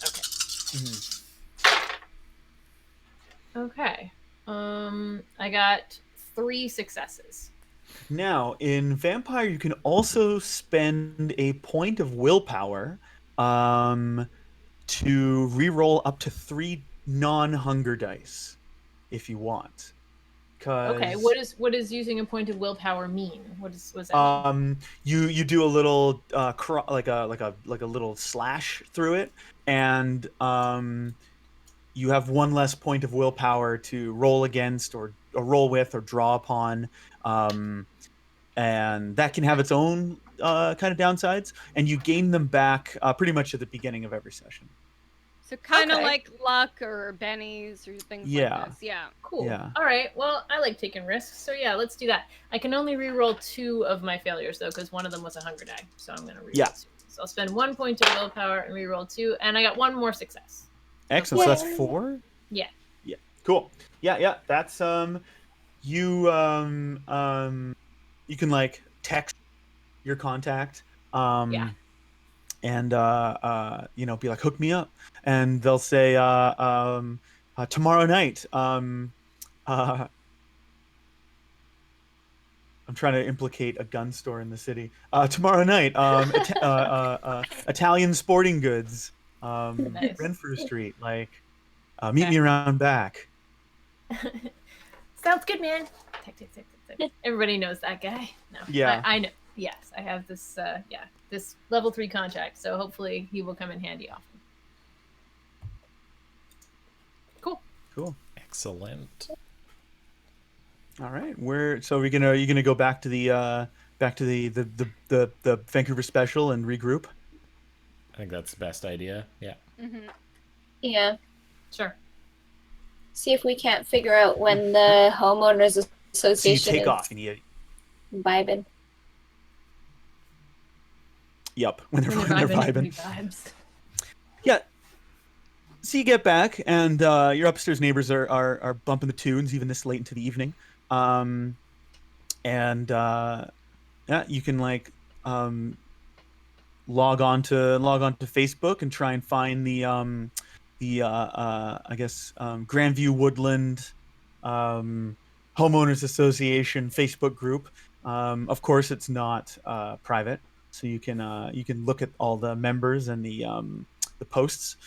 Okay. Okay. I got 3 successes. Now, in Vampire, you can also spend a point of willpower to reroll up to 3 non-hunger dice if you want. Okay, what does using a point of willpower mean? What does that mean? You do a little like a little slash through it, and you have 1 less point of willpower to roll against or roll with or draw upon, and that can have its own kind of downsides, and you gain them back pretty much at the beginning of every session. So kind of Okay. like luck or bennies or things Yeah. like this. Yeah. Cool. Yeah. All right. Well, I like taking risks, so yeah, let's do that. I can only reroll 2 of my failures though, because one of them was a hunger die. So I'm gonna reroll 2. So I'll spend 1 point of willpower and reroll 2, and I got 1 more success. Excellent. So that's 4. Yeah. Yeah. Cool. Yeah. That's you you can like text your contact. Yeah. And be like, hook me up, and they'll say tomorrow night. I'm trying to implicate a gun store in the city. Tomorrow night, Italian sporting goods, Nice. Renfrew Street. Like, meet me around back. Sounds good, man. Tick. Everybody knows that guy. No. Yeah. I know. Yes, I have this. This level 3 contact. So hopefully he will come in handy often. Cool. Excellent. All right. You gonna go back to the Vancouver special and regroup? I think that's the best idea. Yeah. Mm-hmm. Yeah. Sure. See if we can't figure out when the homeowners So you association take is off and you. vibing. Yep. When they're vibing. Vibes. Yeah. So you get back, and your upstairs neighbors are bumping the tunes even this late into the evening. Yeah, you can like log on to Facebook and try and find the Grandview Woodland Homeowners Association Facebook group. Of course, it's not private, so you can look at all the members and the posts.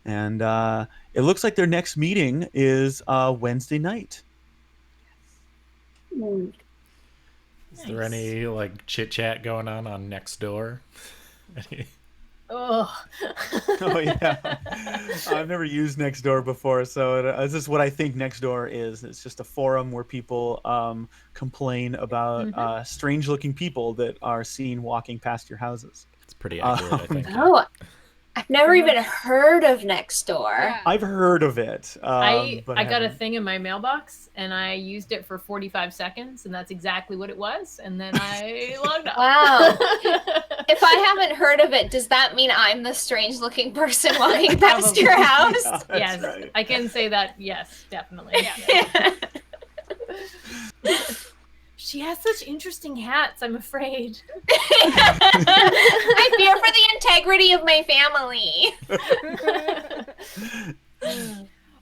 And it looks like their next meeting is Wednesday night. Mm. Is there any like chit chat going on Nextdoor? Oh. Oh yeah, I've never used Nextdoor before, so this is what I think Nextdoor is. It's just a forum where people complain about strange-looking people that are seen walking past your houses. It's pretty accurate, I think. Oh, I've never even heard of Nextdoor. Yeah. I've heard of it. I but got a haven't. thing in my mailbox and I used it for 45 seconds and that's exactly what it was. And then I logged off. Wow. If I haven't heard of it, does that mean I'm the strange looking person walking past Probably. your house? Yeah, that's Yes, right. I can say that. Yes, definitely. Yeah. She has such interesting hats, I'm afraid. I fear for the integrity of my family.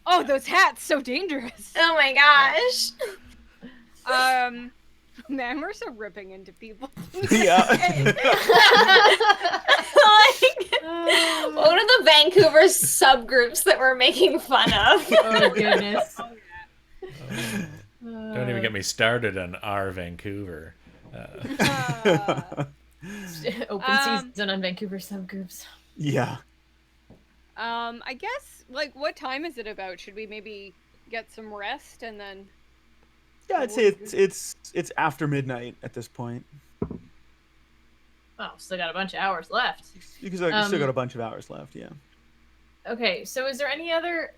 Oh, those hats, so dangerous. Oh my gosh. Man, we're so ripping into people. Yeah. What are the Vancouver subgroups that we're making fun of? Oh, goodness. Don't even get me started on our Vancouver. Open season on Vancouver subgroups. Yeah. I guess, like, what time is it about? Should we maybe get some rest and then... Yeah, I'd say it's after midnight at this point. Oh, still got a bunch of hours left. Because I still got a bunch of hours left, yeah. Okay, so is there any other...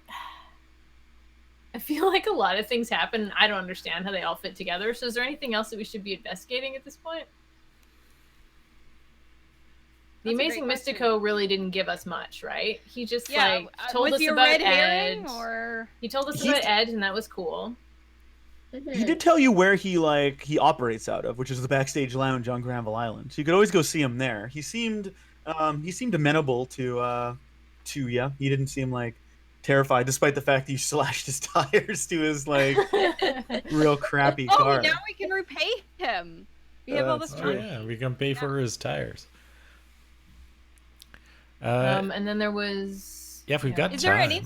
I feel like a lot of things happen, and I don't understand how they all fit together. So is there anything else that we should be investigating at this point? The Amazing Mystico really didn't give us much, right? He just told us about Ed. He told us about Ed, and that was cool. He did tell you where he operates out of, which is the backstage lounge on Granville Island. So you could always go see him there. He seemed amenable to you. He didn't seem like terrified, despite the fact that you slashed his tires to his real crappy car. Oh, now we can repay him. We have all this Oh money. yeah, we can pay for his tires. And then there was... Yeah, if we've got time. Is there any...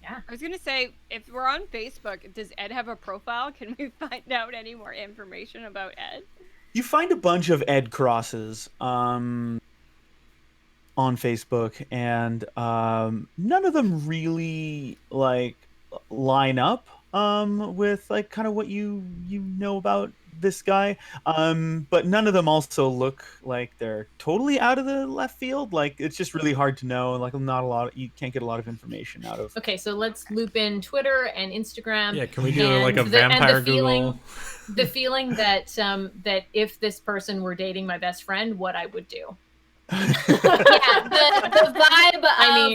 Yeah. I was going to say, if we're on Facebook, does Ed have a profile? Can we find out any more information about Ed? You find a bunch of Ed crosses on Facebook, and none of them really line up with kind of what you know about this guy, but none of them also look like they're totally out of the left field. It's just really hard to know. Not a lot. You can't get a lot of information out of. Okay, so let's loop in Twitter and Instagram. Yeah, can we do a vampire Google? The feeling that that if this person were dating my best friend, what I would do. The vibe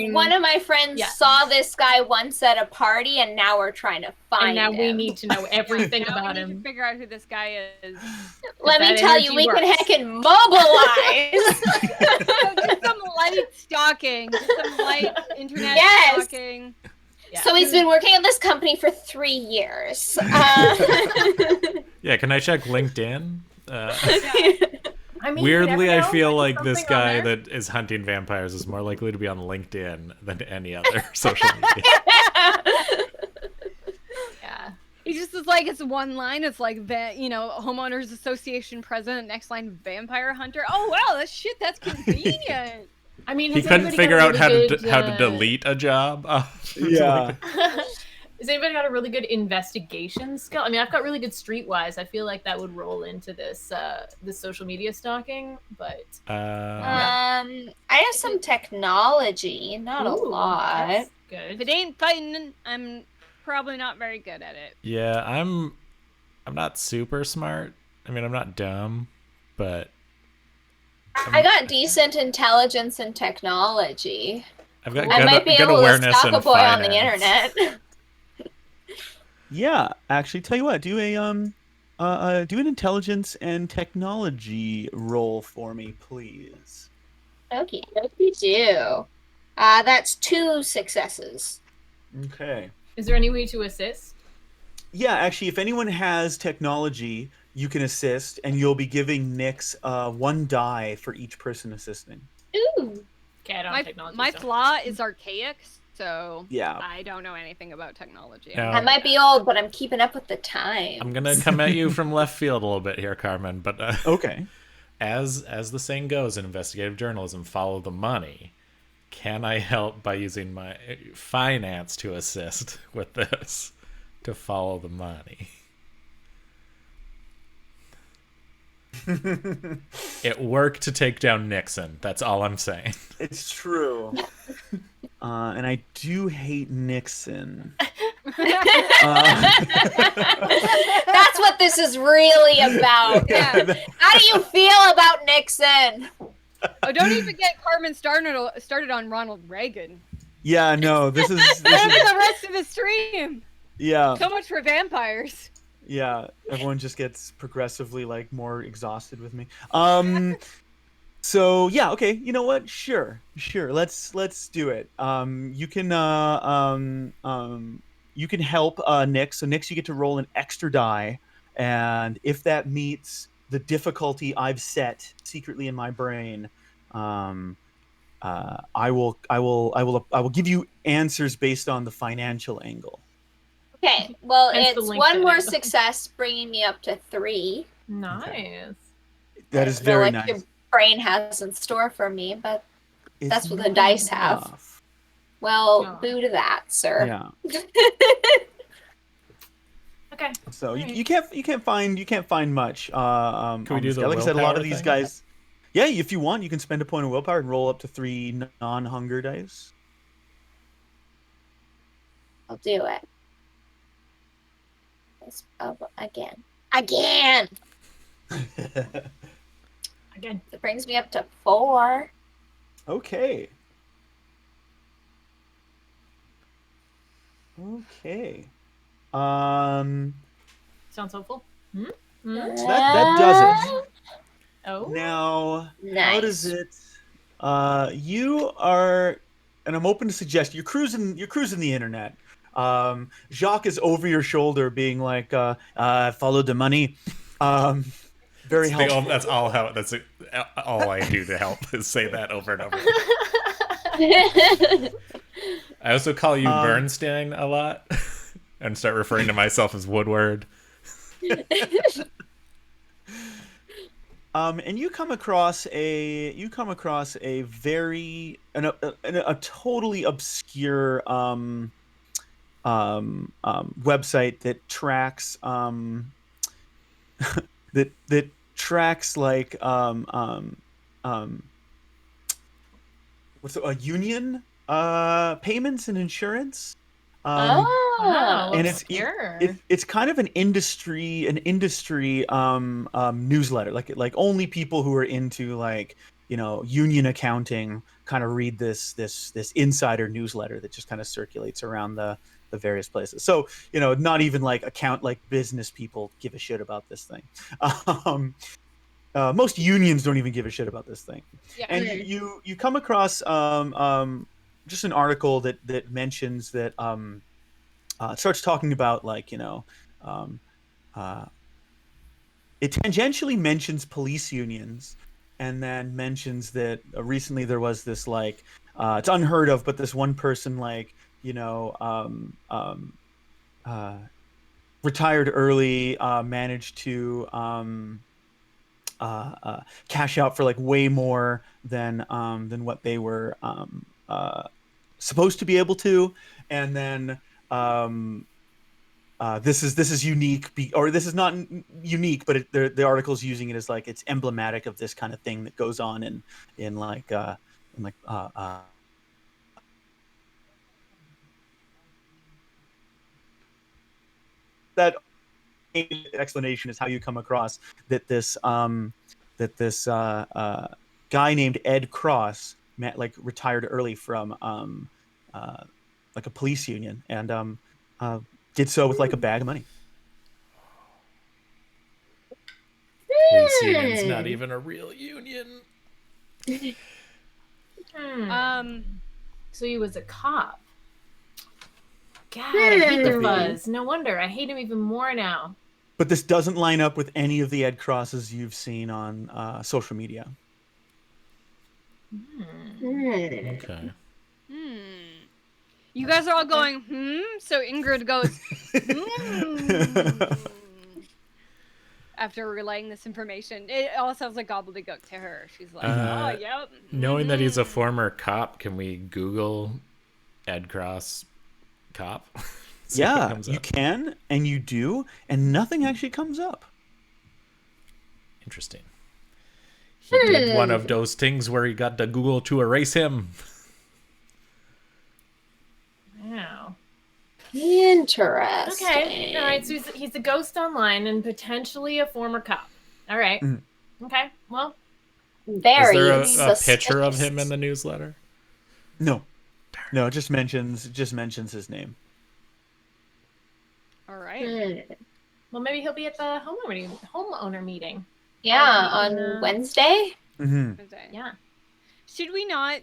of one of my friends saw this guy once at a party, and now we're trying to find him. And now we need to know everything about him. We need to figure out who this guy is. Let me tell you, we can heckin' mobilize. Just some light stalking, some light internet stalking. Yeah. So he's been working at this company for 3 years. Yeah, can I check LinkedIn? I mean, weirdly, I feel like this guy that is hunting vampires is more likely to be on LinkedIn than any other social media. Yeah. He just is like, it's one line, it's like, homeowners association president, next line, vampire hunter. Oh, wow, that's convenient. I mean, he couldn't figure out how to delete a job. Yeah. Has anybody got a really good investigation skill? I mean, I've got really good streetwise. I feel like that would roll into this this social media stalking, but I have some technology, not a lot. That's good. If it ain't fighting, I'm probably not very good at it. Yeah, I'm not super smart. I mean, I'm not dumb, but I got decent intelligence and technology. I've got I might be good able to awareness stalk and a boy on the finance. internet. Yeah, actually, tell you what, do an intelligence and technology roll for me, please. Okay, do. That's 2 successes. Okay. Is there any way to assist? Yeah, actually, if anyone has technology, you can assist, and you'll be giving Nyx 1 die for each person assisting. Ooh. Okay, I don't have technology. My flaw is archaic, so yeah, I don't know anything about technology. No. I might be old, but I'm keeping up with the times. I'm gonna come at you from left field a little bit here, Carmen, but okay. As the saying goes in investigative journalism, follow the money. Can I help by using my finance to assist with this, to follow the money? It worked to take down Nixon. That's all I'm saying. It's true. And I do hate Nixon. That's what this is really about. Yeah. How do you feel about Nixon? Oh, don't even get Carmen started on Ronald Reagan. Yeah, no, this is Over the rest of the stream. yeah. So much for vampires. Yeah, everyone just gets progressively like more exhausted with me. So yeah, okay. You know what? Sure. Let's do it. You can help Nick. So Nick, you get to roll an extra die, and if that meets the difficulty I've set secretly in my brain, um, I will give you answers based on the financial angle. Okay, well, Hence the it's link one to more it. success, bringing me up to 3. Nice. That I is don't know very what nice. your brain has in store for me, but It's that's what the not dice have. enough. Well, Oh. boo to that, sir. Yeah. Okay. So All right. you can't find much. Can we on do this the guy. Like I said, a lot willpower of these thing? guys. Yeah, if you want, you can spend a point of willpower and roll up to 3 non-hunger dice. I'll do it. Again. Again! Again. It brings me up to 4. Okay. Okay. Sounds hopeful. So that does it. Oh. Now, Nice. how does it? You are, and I'm open to suggest you're cruising the internet. Jacques is over your shoulder, being like, "Follow the money." Very helpful. That's all all I do to help is say that over and over. I also call you Bernstein a lot, and start referring to myself as Woodward. And you come across a very a totally obscure website that tracks that tracks like what's a union payments and insurance. Wow. And Obscure. it's kind of an industry newsletter, like only people who are into like union accounting kind of read this insider newsletter that just kind of circulates around the various places. So not even like business people give a shit about this thing. Most unions don't even give a shit about this thing. Yeah. And you come across just an article that mentions that it starts talking about like it tangentially mentions police unions, and then mentions that recently there was this like it's unheard of, but this one person like retired early, managed to cash out for like way more than what they were supposed to be able to, and then this is unique, or this is not unique, but the article's using it as like it's emblematic of this kind of thing that goes on in that explanation is how you come across that this guy named Ed Cross retired early from like a police union, and did so with like a bag of money. Police union's not even a real union. So he was a cop. God, I hate the fuzz. No wonder. I hate him even more now. But this doesn't line up with any of the Ed Crosses you've seen on social media. Okay. You guys are all going, So Ingrid goes, After relaying this information. It all sounds like gobbledygook to her. She's like, yep. Knowing that he's a former cop, can we Google Ed Cross cop? Yeah, you can, and you do, and nothing actually comes up. Interesting. He did one of those things where he got the Google to erase him. Wow. Interesting. Okay. All right. So he's a ghost online and potentially a former cop. All right. Okay. Well. Very. Is there a picture of him in the newsletter? No. No, it just mentions his name. All right. Well, maybe he'll be at the homeowner meeting. Yeah, on Wednesday. Mm-hmm. Yeah. Should we not?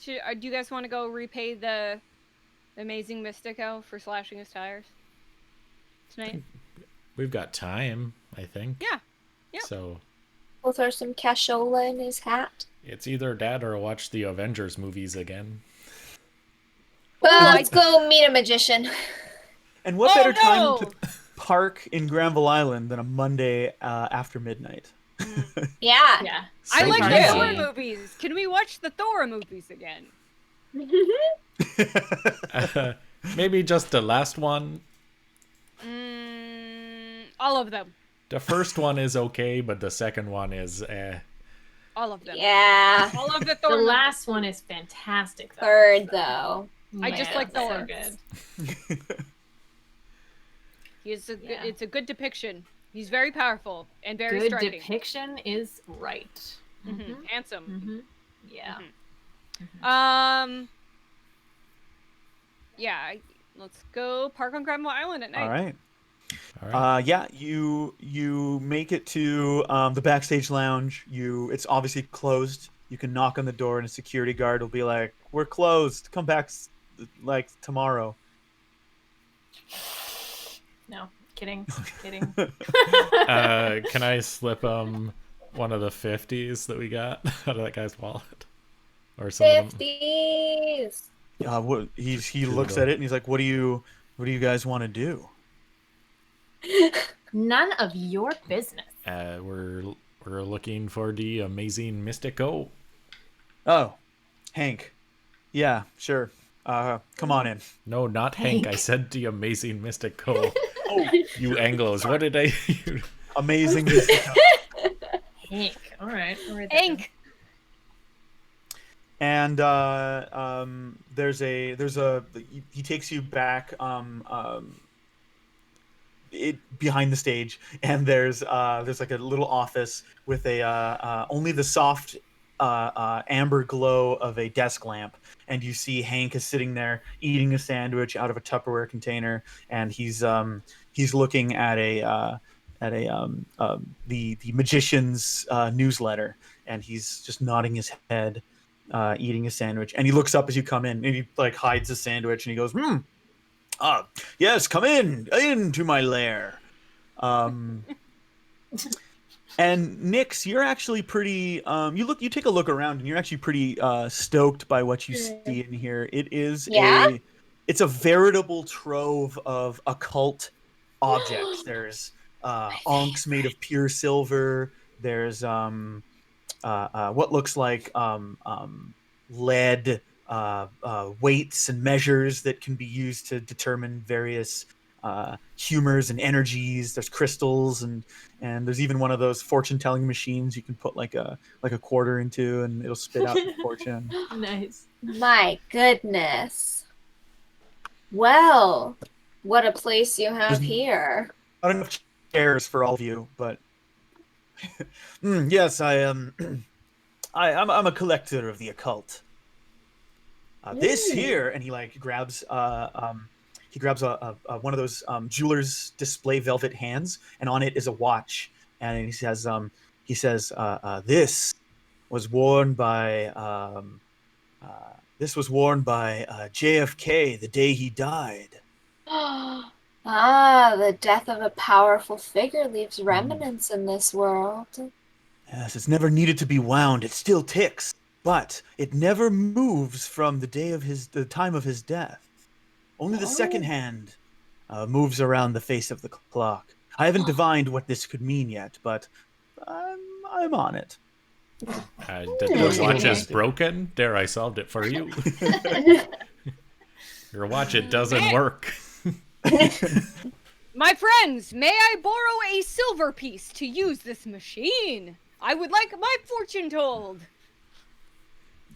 Do you guys want to go repay the amazing Mystico for slashing his tires tonight? We've got time, I think. Yeah. Yep. So We'll throw some cashola in his hat. it's either that or watch the Avengers movies again. Well, let's go meet a magician. And what better time to park in Granville Island than a Monday after midnight? Yeah. Yeah. I So like easy. the Thor movies. Can we watch the Thor movies again? Maybe just the last one. All of them. The first one is okay, but the second one is All of them. Yeah. All of the The Thor movies. last one is fantastic. Though. Third, though. I just like so Thor. good. It's a good depiction. He's very powerful and very Good striking. depiction is right. Handsome. Yeah. Yeah, let's go park on Granville Island at night. All right. all right. Yeah, you make it to the backstage lounge. It's obviously closed. You can knock on the door, and a security guard will be like, "We're closed. Come back, like tomorrow." No, kidding. Kidding. Can I slip one of the 50s that we got out of that guy's wallet, or some of them? 50s. He looks at it and he's like, "What do you guys want to do?" None of your business. We're looking for the amazing Mystico. Oh, Hank. Yeah, sure. Come on in. No, not Hank. I said the amazing Mystico. Oh, you Anglos. What did I? Amazing. Hank. All right. Hank. And he takes you back behind the stage, and there's like a little office with only the soft amber glow of a desk lamp, and you see Hank is sitting there eating a sandwich out of a Tupperware container, and he's looking at the magician's newsletter, and he's just nodding his head, eating a sandwich, and he looks up as you come in, and he like hides the sandwich, and he goes, yes, come into my lair. And Nix, you're actually pretty. You take a look around, and you're actually pretty stoked by what you see in here. It is it's a veritable trove of occult objects. There's ankhs made of pure silver. There's what looks like lead weights and measures that can be used to determine various humors and energies. There's crystals, and there's even one of those fortune-telling machines you can put like a quarter into, and it'll spit out the fortune. Nice. My goodness. Well, what a place you have here. I don't know if chairs for all of you, but yes, I'm a collector of the occult. This here, and he like grabs one of those jeweler's display velvet hands, and on it is a watch, and he says this was worn by JFK the day he died. The death of a powerful figure leaves remnants in this world. Yes, it's never needed to be wound. It still ticks, but it never moves from the time of his death. Only the second hand moves around the face of the clock. I haven't divined what this could mean yet, but I'm on it. The watch is broken. There, I solved it for you. Your watch, it doesn't work. My friends, may I borrow a silver piece to use this machine? I would like my fortune told.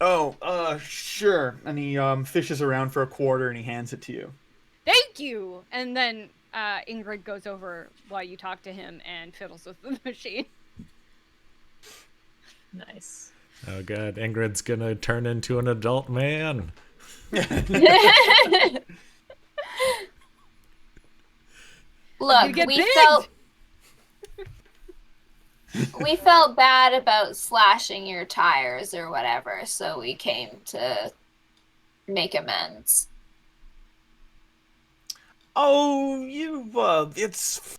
Oh, sure. And he fishes around for a quarter, and he hands it to you. Thank you. And then Ingrid goes over while you talk to him and fiddles with the machine. Nice. Oh god, Ingrid's gonna turn into an adult man. Look, get we big. We felt bad about slashing your tires or whatever, so we came to make amends. Oh, it's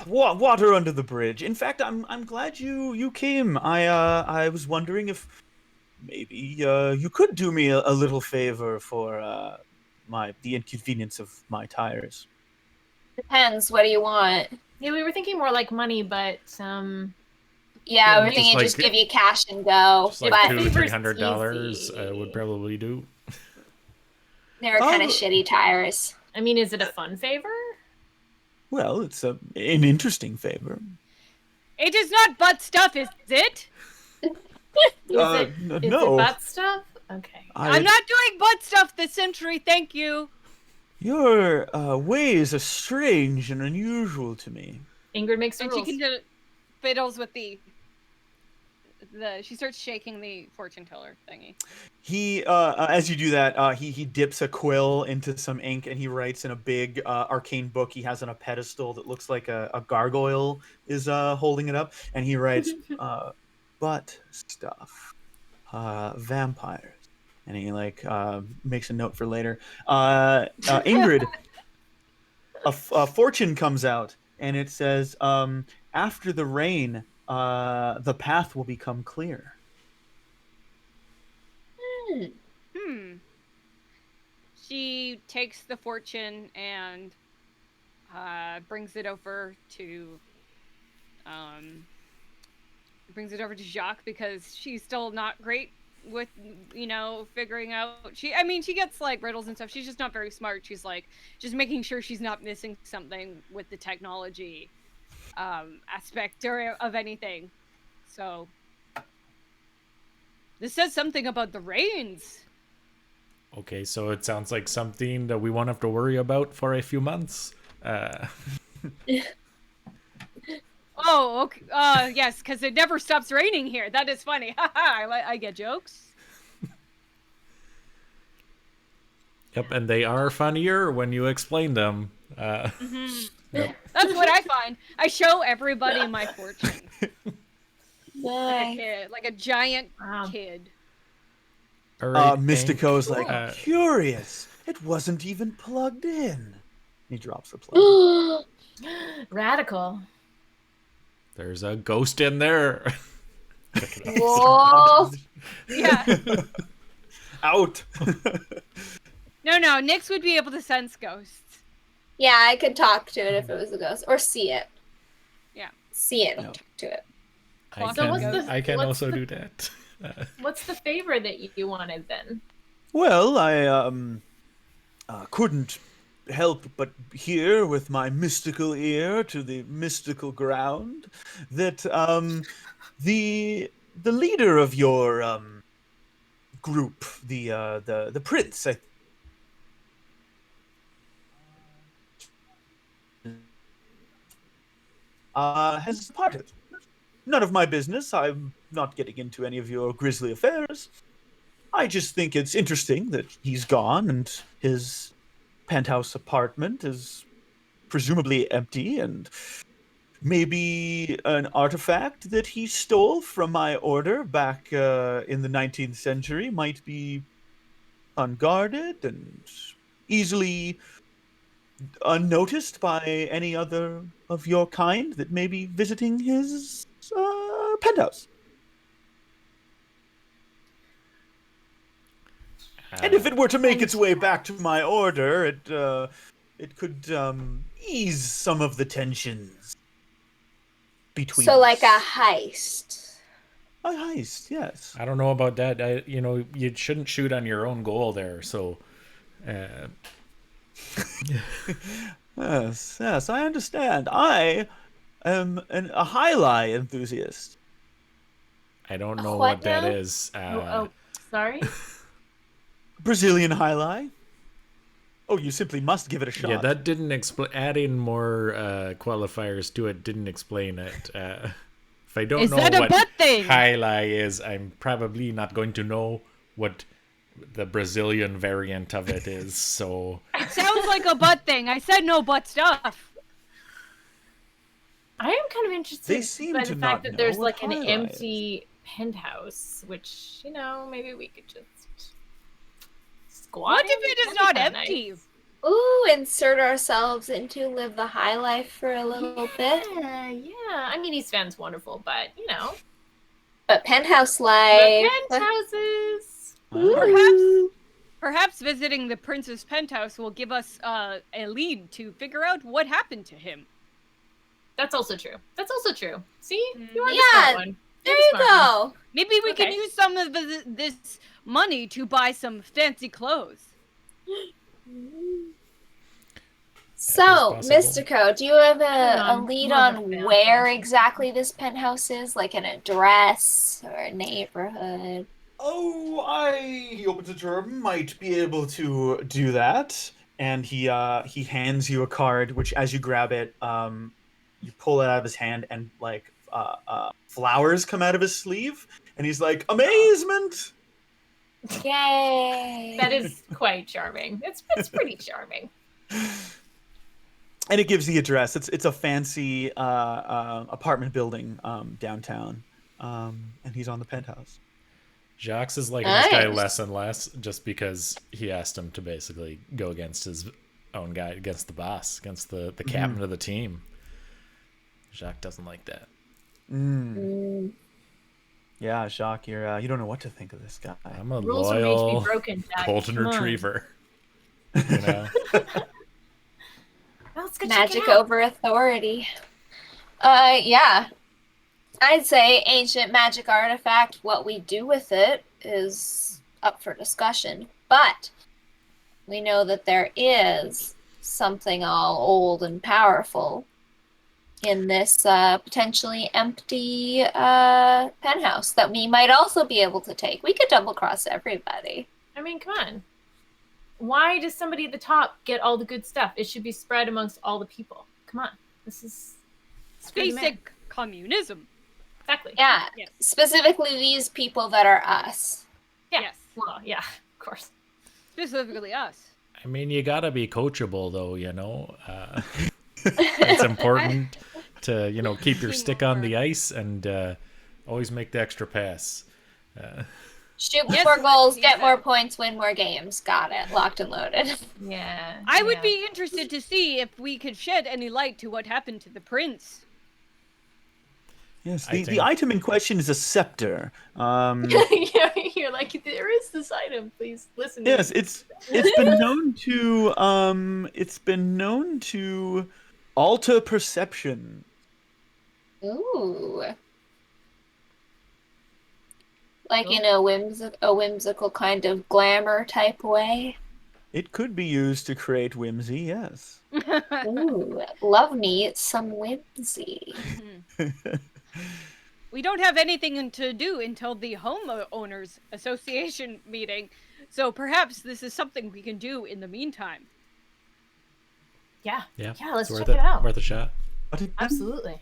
water under the bridge. In fact, I'm glad you came. I was wondering if maybe you could do me a little favor for the inconvenience of my tires. Depends. What do you want? Yeah, we were thinking more like money, but Yeah, we're just thinking like- just give you cash and go. Just like But $200-$300 easy. would probably do. they're kind Oh. of shitty tires. I mean, is it a fun favor? Well, it's an interesting favor. It is not butt stuff, is it? Is Uh, it no. butt stuff? Okay. I'm not doing butt stuff this century, thank you. Your ways are strange and unusual to me. Ingrid makes the And she rules. can do fiddles with the she starts shaking the fortune teller thingy. He, as you do that, he dips a quill into some ink and he writes in a big arcane book he has on a pedestal that looks like a gargoyle is holding it up, and he writes, "Butt stuff, vampires," and he makes a note for later. Ingrid, a fortune comes out and it says, "After the rain, the path will become clear." She takes the fortune and brings it over to Jacques, because she's still not great with figuring out. She gets like riddles and stuff. She's just not very smart. She's like just making sure she's not missing something with the technology aspect or of anything. So this says something about the rains. Okay, so it sounds like something that we won't have to worry about for a few months. Oh, okay. Yes, because it never stops raining here. That is funny. I get jokes. Yep, and they are funnier when you explain them. Yep. That's what I find. I show everybody my fortune. Nice. Like a giant Wow. kid. All right, Mystico's Hank, like, curious. It wasn't even plugged in. He drops the plug. Radical. there's a ghost in there. Whoa. Yeah. Out. No, Nyx would be able to sense ghosts. Yeah, I could talk to it if it was a ghost. Or see it. Yeah. See it and No. talk to it. I So what's can, the- I can what's also the- do that. What's the favor that you wanted then? Well, I couldn't help but hear with my mystical ear to the mystical ground that the leader of your group, the prince, has departed. None of my business. I'm not getting into any of your grisly affairs. I just think it's interesting that he's gone and his penthouse apartment is presumably empty, and maybe an artifact that he stole from my order back in the 19th century might be unguarded and easily unnoticed by any other of your kind that may be visiting his penthouse. And if it were to make its way back to my order, it could ease some of the tensions between So like a us. heist. A heist, yes. I don't know about that. You shouldn't shoot on your own goal there. So, Yes, I understand. I am a high-lie enthusiast. I don't know What what that now? is. Sorry. Brazilian high-lie? Oh, you simply must give it a shot. Yeah, that didn't explain. Adding more qualifiers to it didn't explain it. If I don't Is know that a what butt thing? highlight is, I'm probably not going to know what the Brazilian variant of it is. So Sounds like a butt thing. I said no butt stuff. I am kind of interested They seem by to the not fact that know there's what like an highlight is. empty penthouse, which, maybe we could just squat What in. if it is That'd be not kinda empty? nice. Ooh, insert ourselves into live the high life for a little bit. Yeah. I mean, East Van's wonderful, but But penthouse the life. penthouses. Ooh. Perhaps visiting the prince's penthouse will give us a lead to figure out what happened to him. That's also true. See, you are the Yeah, smart one. There You're the you smart one. go. Maybe we can Okay. use some of this money to buy some fancy clothes. So, possible. Mystico, do you have a on, lead more of a on fan where fashion. exactly this penthouse is? Like an address or a neighborhood? Oh, he opens a drawer, might be able to do that. And he hands you a card, which as you grab it, you pull it out of his hand, and like flowers come out of his sleeve, and he's like, amazement. Yay! That is quite charming. It's pretty charming. And it gives the address. It's a fancy apartment building downtown, and he's on the penthouse. Jacques is liking this guy Nice. less and less just because he asked him to basically go against his own guy, against the boss, against the captain of the team. Jacques doesn't like that. Yeah, Jacques, you don't know what to think of this guy. I'm a Rules are made to be loyal broken, Jack. golden Come on. retriever. You know? Well, let's go check Magic it out. over authority. Yeah. I'd say ancient magic artifact, what we do with it is up for discussion. But we know that there is something all old and powerful in this potentially empty penthouse that we might also be able to take. We could double cross everybody. I mean, come on. Why does somebody at the top get all the good stuff? It should be spread amongst all the people. Come on. This is screw the man. Basic communism. Exactly. Yeah, Yes. specifically these people that are us. Yeah. Yes. Well, yeah, of course. Specifically us. I mean, you gotta be coachable, though, you know? It's important to, keep your stick on the ice and always make the extra pass. Shoot Yes, more goals, yes. get more points, win more games. Got it. Locked and loaded. Yeah. I would be interested to see if we could shed any light to what happened to the prince. Yes, I the think- item in question is a scepter. Yeah, you're like, there is this item. Please listen. to Yes, me. it's been known to alter perception. Ooh. Like in a whimsical kind of glamour type way. It could be used to create whimsy, yes. Ooh, love me some whimsy. We don't have anything to do until the homeowners association meeting, so perhaps this is something we can do in the meantime. Yeah. Yeah, Let's it's check worth it out. Worth a shot. What did- Absolutely.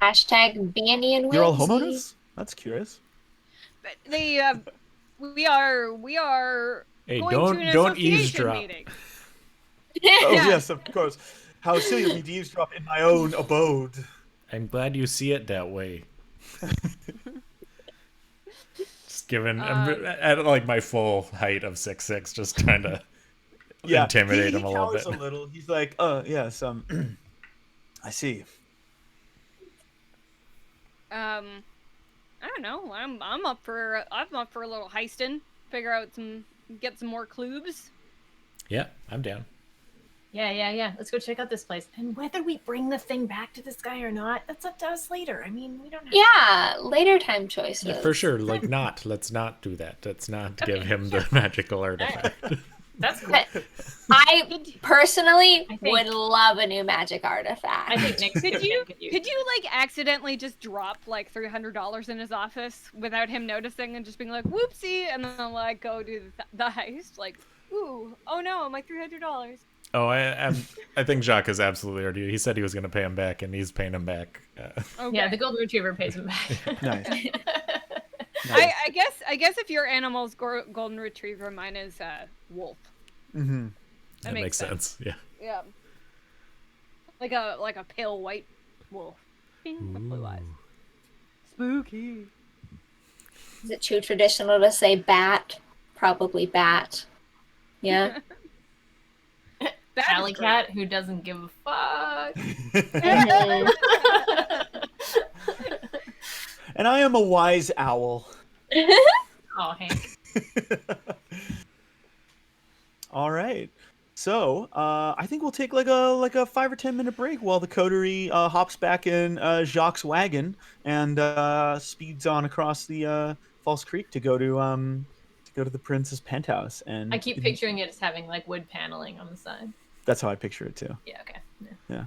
Hashtag Banny and whimsy. You're all homeowners? That's curious. But we are Hey, going to an don't association eavesdrop. meeting. Oh, Yeah. yes, of course. How silly of me to eavesdrop in my own abode. I'm glad you see it that way. Just given, I'm at like my full height of 6'6", just trying to intimidate him a little cowers bit. a little. He's like, yes, I see. I don't know. I'm up for a little heisting. Get some more clues. Yeah, I'm down. Yeah. Let's go check out this place. And whether we bring the thing back to this guy or not, that's up to us later. I mean, we don't have Yeah, later time choices. Yeah, for sure. Let's not do that. Let's not give him the magical artifact. That's cool. But I personally I think- would love a new magic artifact. I think Nick's Could you use could you like accidentally just drop like $300 in his office without him noticing and just being like whoopsie, and then like go do the heist? Like, ooh, oh no, my $300. Oh, I think Jacques is absolutely already. He said he was going to pay him back, and he's paying him back. Okay. Yeah, the golden retriever pays him back. Nice. I guess if your animal's golden retriever, mine is wolf. Mm-hmm. That makes sense. Yeah. Yeah. Like a pale white wolf. Blue eyes. Spooky. Is it too traditional to say bat? Probably bat. Yeah. Alley cat who doesn't give a fuck. Mhm. And I am a wise owl. Oh, Hank. All right. So I think we'll take like a 5 or 10 minute break while the coterie hops back in Jacques' wagon and speeds on across the False Creek to go to the prince's penthouse. And I keep picturing it as having like wood paneling on the side. that's how I picture it too. Yeah, okay. Yeah. Yeah.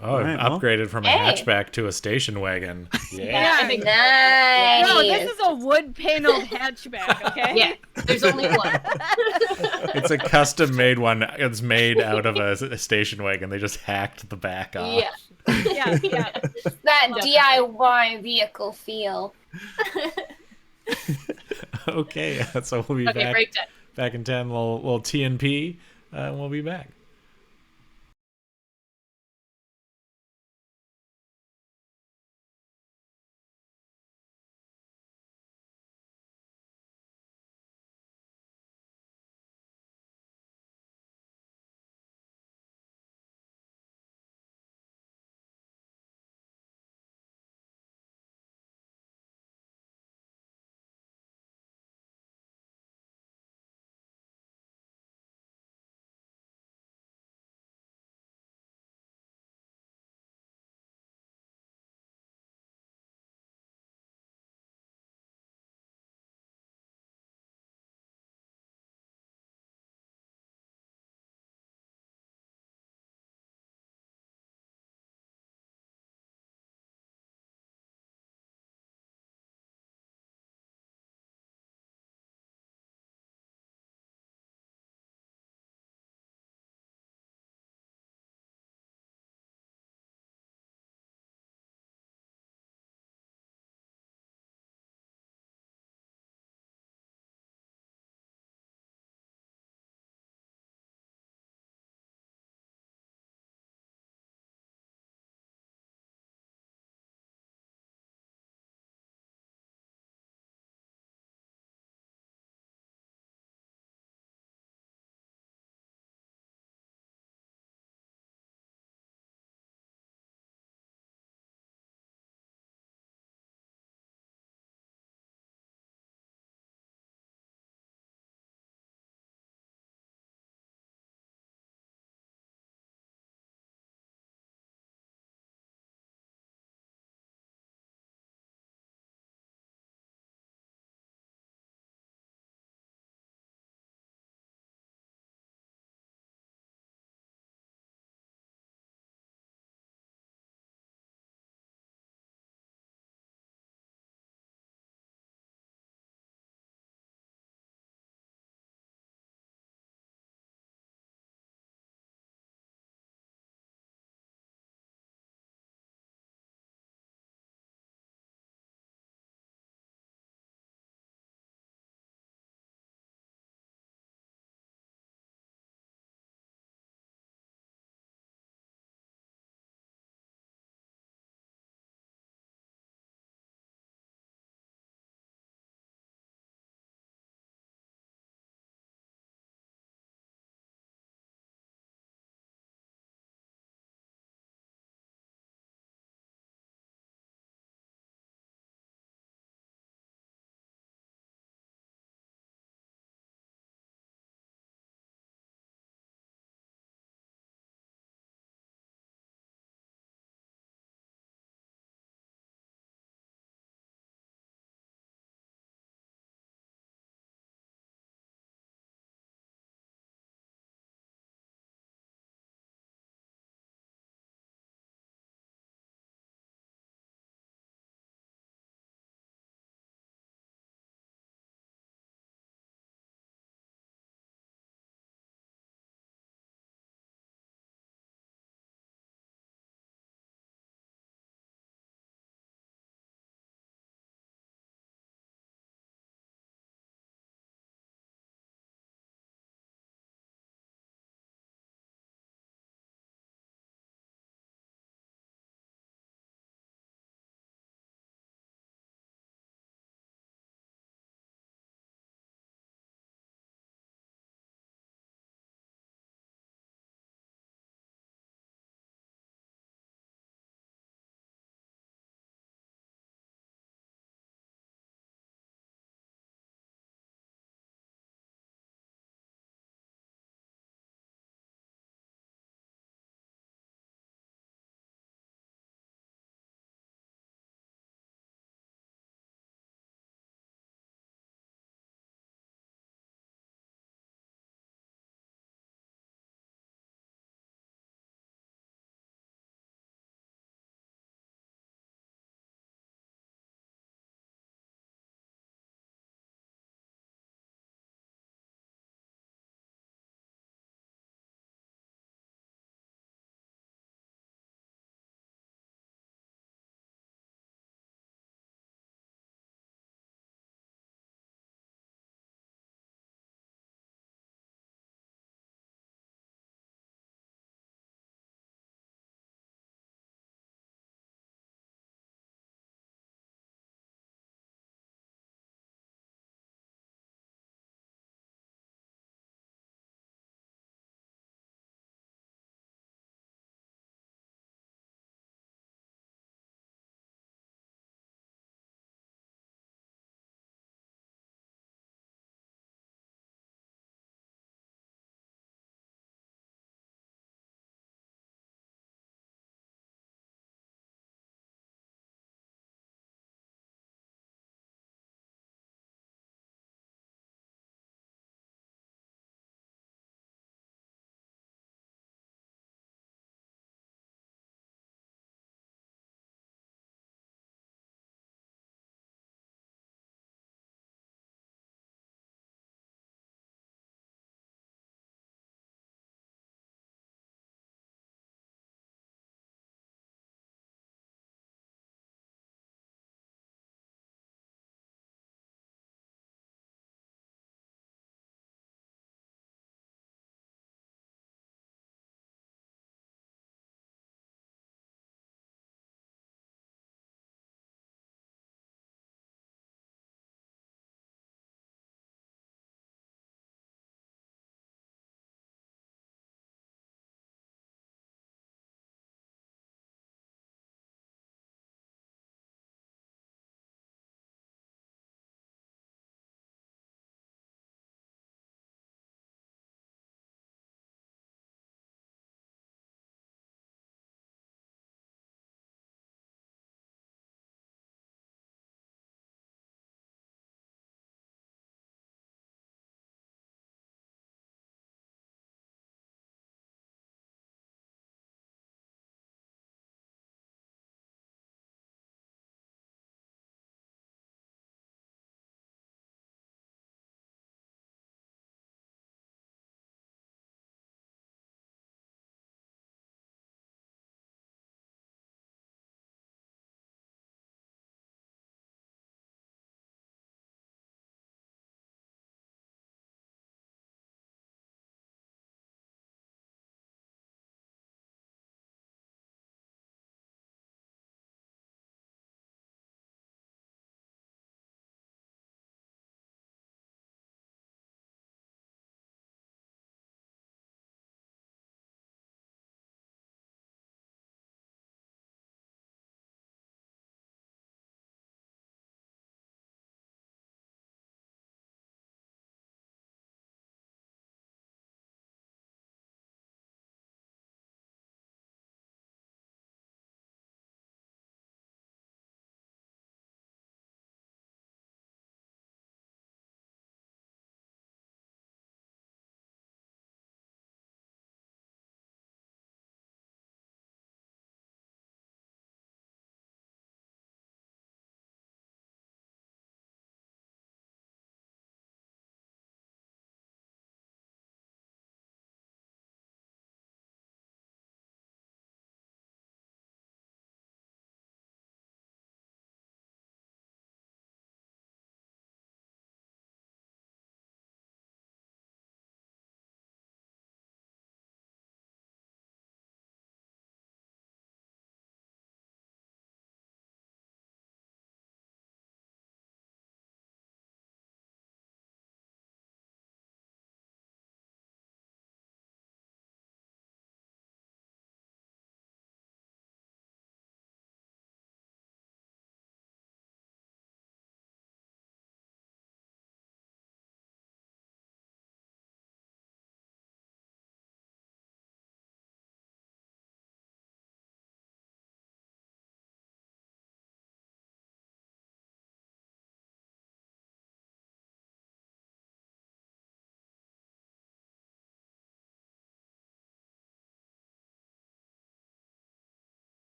Oh, All I've right, well. upgraded from a Hey. hatchback to a station wagon. Yeah. Yeah, I think Nice. No, this is a wood paneled hatchback, okay? yeah, there's only one. It's a custom made one. It's made out of a station wagon. They just hacked the back off. Yeah. Yeah, yeah. That Definitely. DIY vehicle feel. Okay, so we'll be Okay, break time. back in 10. We'll TNP, and we'll be back.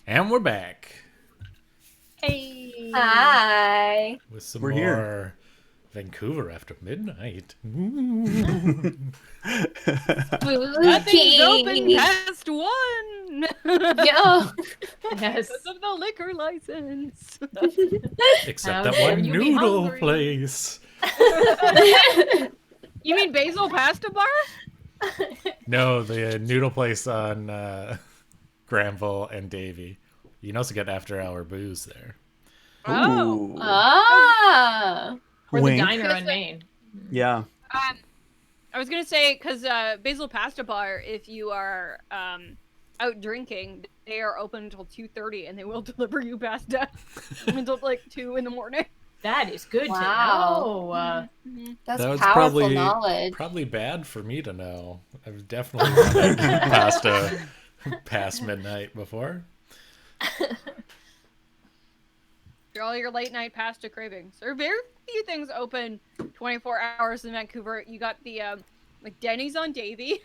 And we're back Hey. Hi. with some We're more here. Vancouver after midnight. Nothing's open Spooky. past 1. Yo. Yes. Because of the liquor license. Except How that dare one you be noodle hungry. place. You mean Basil Pasta Bar? No, the noodle place on Granville and Davie. You can also get after-hour booze there. Oh. Ooh. Ah. Or Wink. the diner on Main. Yeah. I was going to say, because Basil Pasta Bar, if you are out drinking, they are open until 2:30 and they will deliver you pasta until like 2 in the morning. That is good Wow. to know. That's That was powerful knowledge. probably bad for me to know. I've definitely wanted pasta past midnight before. For all your late night pasta cravings. There are very few things open 24 hours in Vancouver. You got the like Denny's on Davie.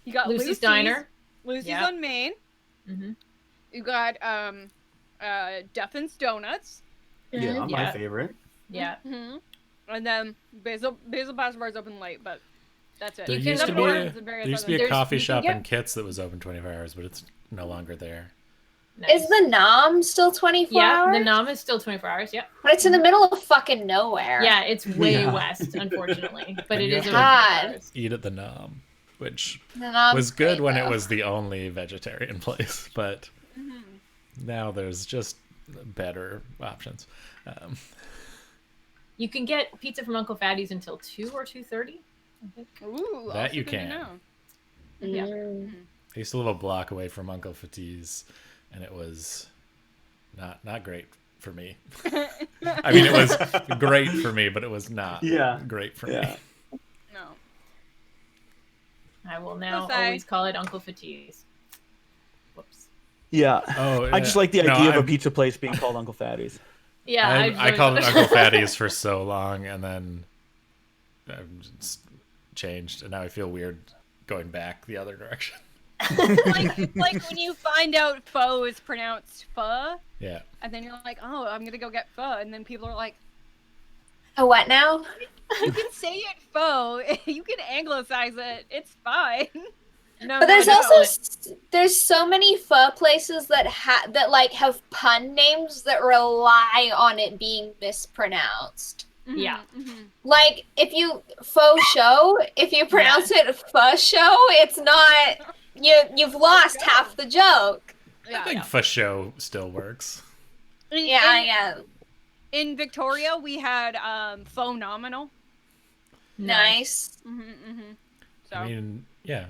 You got Lucy's Diner. Lucy's Yep. on Main. Mm-hmm. You got Duffin's Donuts. Yeah, my Yeah. favorite. Yeah. Mm-hmm. And then Basil Pasta Bar's open late, but that's it. There You used can to order- be a There's- coffee you can shop get- in Kits that was open 24 hours, but it's no longer there. Nice. Is the Nom still 24 Yeah, hours? the Nam is still 24 hours. Yep. But it's in the middle of fucking nowhere. Yeah, it's way Yeah. west, unfortunately, but And it you is have open to- 24 hours. Eat at the Nom, which The Nom's was good great, when though. it was the only vegetarian place, but Mm-hmm. now there's just better options. You can get pizza from Uncle Fatty's until 2 or 2:30. Ooh, That also you good to can. know. Yeah. Mm. I used to live a block away from Uncle Fatih's, and it was not great for me. I mean, it was great for me, but it was not Yeah. great for Yeah. me. No. I will now Okay. always call it Uncle Fatih's. Whoops. Yeah. Oh, I just like the no, idea of a I'm- pizza place being called Uncle Fatty's. Yeah, I called it Uncle Fatty's for so long, and then I've just changed, and now I feel weird going back the other direction. like when you find out pho is pronounced pho, Yeah. and then you're like, oh, I'm gonna go get pho, and then people are like, A what now? you can say it pho, you can anglicize it, it's fine. No, But there's no, also there's so many pho places that have pun names that rely on it being mispronounced. Yeah. Mhm. Like if you faux show, if you pronounce it pho show, it's not you've lost half the joke. I Yeah. think for show still works. Yeah. In Victoria, we had pho nominal. Nice. So I mean, yeah.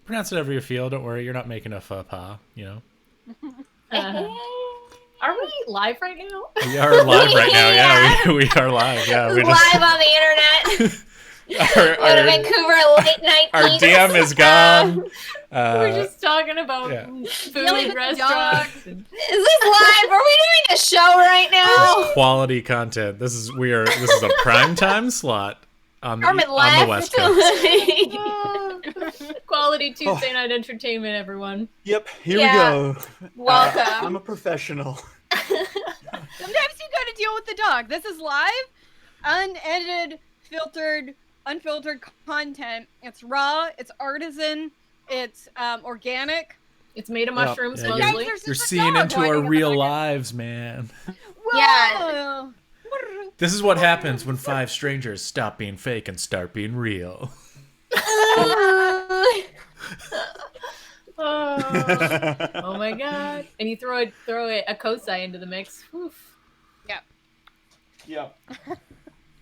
Pronounce it however you feel. Don't worry, you're not making a faux pas, you know? Are we live right now? We are live right now, yeah. We are live, yeah. We Live on the internet. our, Go to our, Vancouver late night. our eats. DM is gone. We're just talking about yeah. Yelling food at the restaurants. and- Is this live? Are we doing a show right now? Quality content. This is a prime time slot on the Carmen West Coast. Quality Tuesday night entertainment, everyone. Yep. Here Yeah. we go. Welcome. I'm a professional. sometimes you gotta deal with the dog. This is live, unedited, unfiltered content. It's raw, it's artisan, it's organic. It's made of mushrooms, Yeah, mostly. There's You're just a seeing dog into whining our in the real background. lives, man. Yeah. This is what happens when 5 strangers stop being fake and start being real. Oh my god! And you throw a Kosai into the mix. Oof. Yep.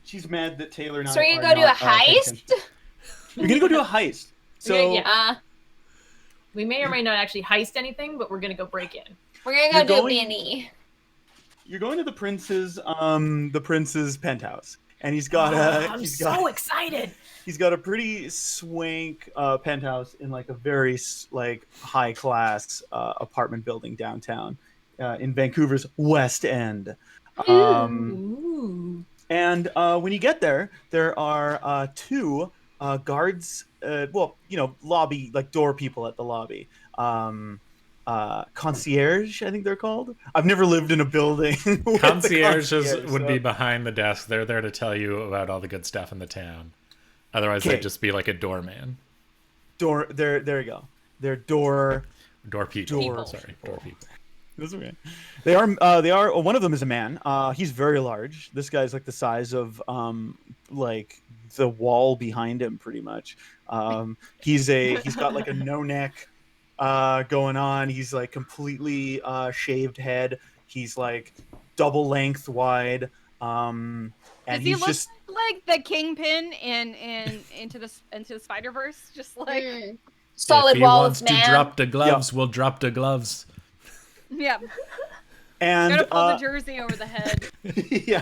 She's mad that Taylor and I So are you are gonna do a not, paying heist? attention. We're gonna go do a heist. So Yeah. We may or may not actually heist anything, but we're gonna go break in. We're gonna You're go do a going- B&E. you're going to the prince's penthouse, and he's got I'm he's so got excited. he's got a pretty swank penthouse in like a very like high class apartment building downtown in Vancouver's West End. Ooh. And when you get there, there are 2 guards, lobby, like door people at the lobby. concierge, I think they're called. I've never lived in a building. with a Concierges concierge, would so- be behind the desk. They're there to tell you about all the good stuff in the town. Otherwise, Okay. they'd just be like a doorman. door. There you go. They're door. Door people. Door Sorry, people. door people. That's okay. They are. They are. One of them is a man. He's very large. This guy's like the size of like the wall behind him, pretty much. He's got like a no neck going on. He's like completely shaved head. He's like double length wide. And Does he he's look just like the Kingpin in into the Spider-Verse? Just like Solid if he walls, wants man. to drop the gloves, we'll drop the gloves. yeah, and gotta pull the jersey over the head. yeah.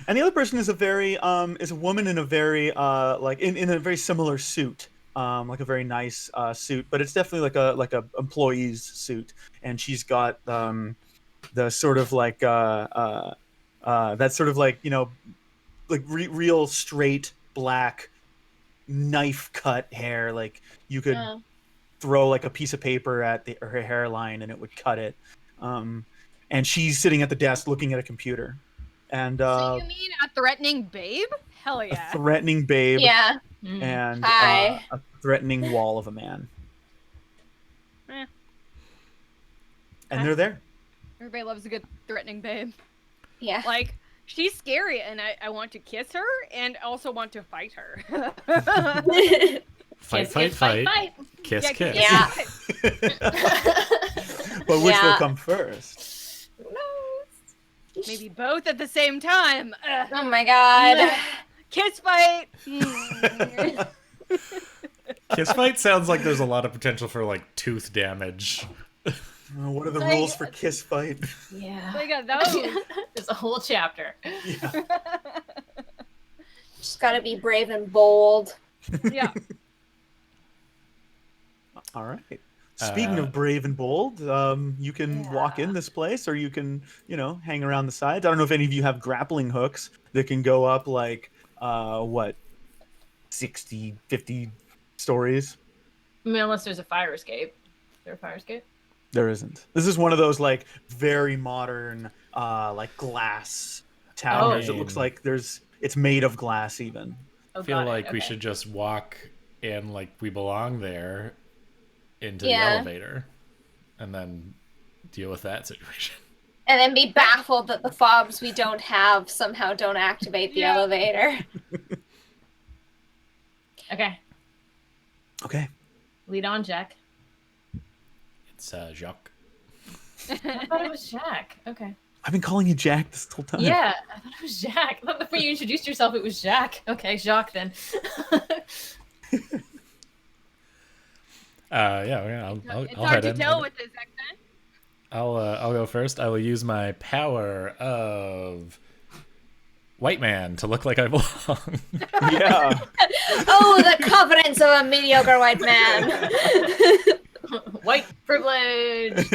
And the other person is a woman in a very like in a very similar suit, like a very nice suit, but it's definitely like a employee's suit, and she's got the sort of like that sort of like like real straight black knife cut hair, like you could throw like a piece of paper at her hairline and it would cut it. And she's sitting at the desk looking at a computer. And So you mean a threatening babe? Hell a yeah. threatening babe Yeah. and Hi. a threatening wall of a man. Eh. And they're there. Everybody loves a good threatening babe. Yeah. Like, she's scary, and I want to kiss her, and also want to fight her. Fight, Kiss, fight, kiss, fight. Kiss, kiss. Yeah. But which will Yeah. come first? Who knows? Maybe both at the same time. Oh my god. Kiss fight. Kiss fight sounds like there's a lot of potential for like tooth damage. What are the Like- rules for kiss fight? Yeah. They got those. There's a whole chapter. Yeah. Just gotta be brave and bold. Yeah. All right. Speaking of brave and bold, you can walk in this place, or you can, hang around the sides. I don't know if any of you have grappling hooks that can go up like, 60, 50 stories. I mean, unless there's a fire escape. Is there a fire escape? There isn't. This is one of those like very modern, like glass towers. Oh. It looks like it's made of glass even. Oh, I feel got it. like we Okay. should just walk in like we belong there into the Yeah. elevator and then deal with that situation. And then be baffled that the fobs we don't have somehow don't activate the Yeah. elevator. Okay. Okay. Lead on, Jack. It's Jacques. I thought it was Jack. Okay. I've been calling you Jack this whole time. Yeah, I thought it was Jack. I thought when you introduced yourself, it was Jack. Okay, Jacques then. Yeah. I'll It's head hard to in. tell with this accent. I'll go first. I will use my power of white man to look like I belong. Yeah. Oh, the confidence of a mediocre white man. White privilege.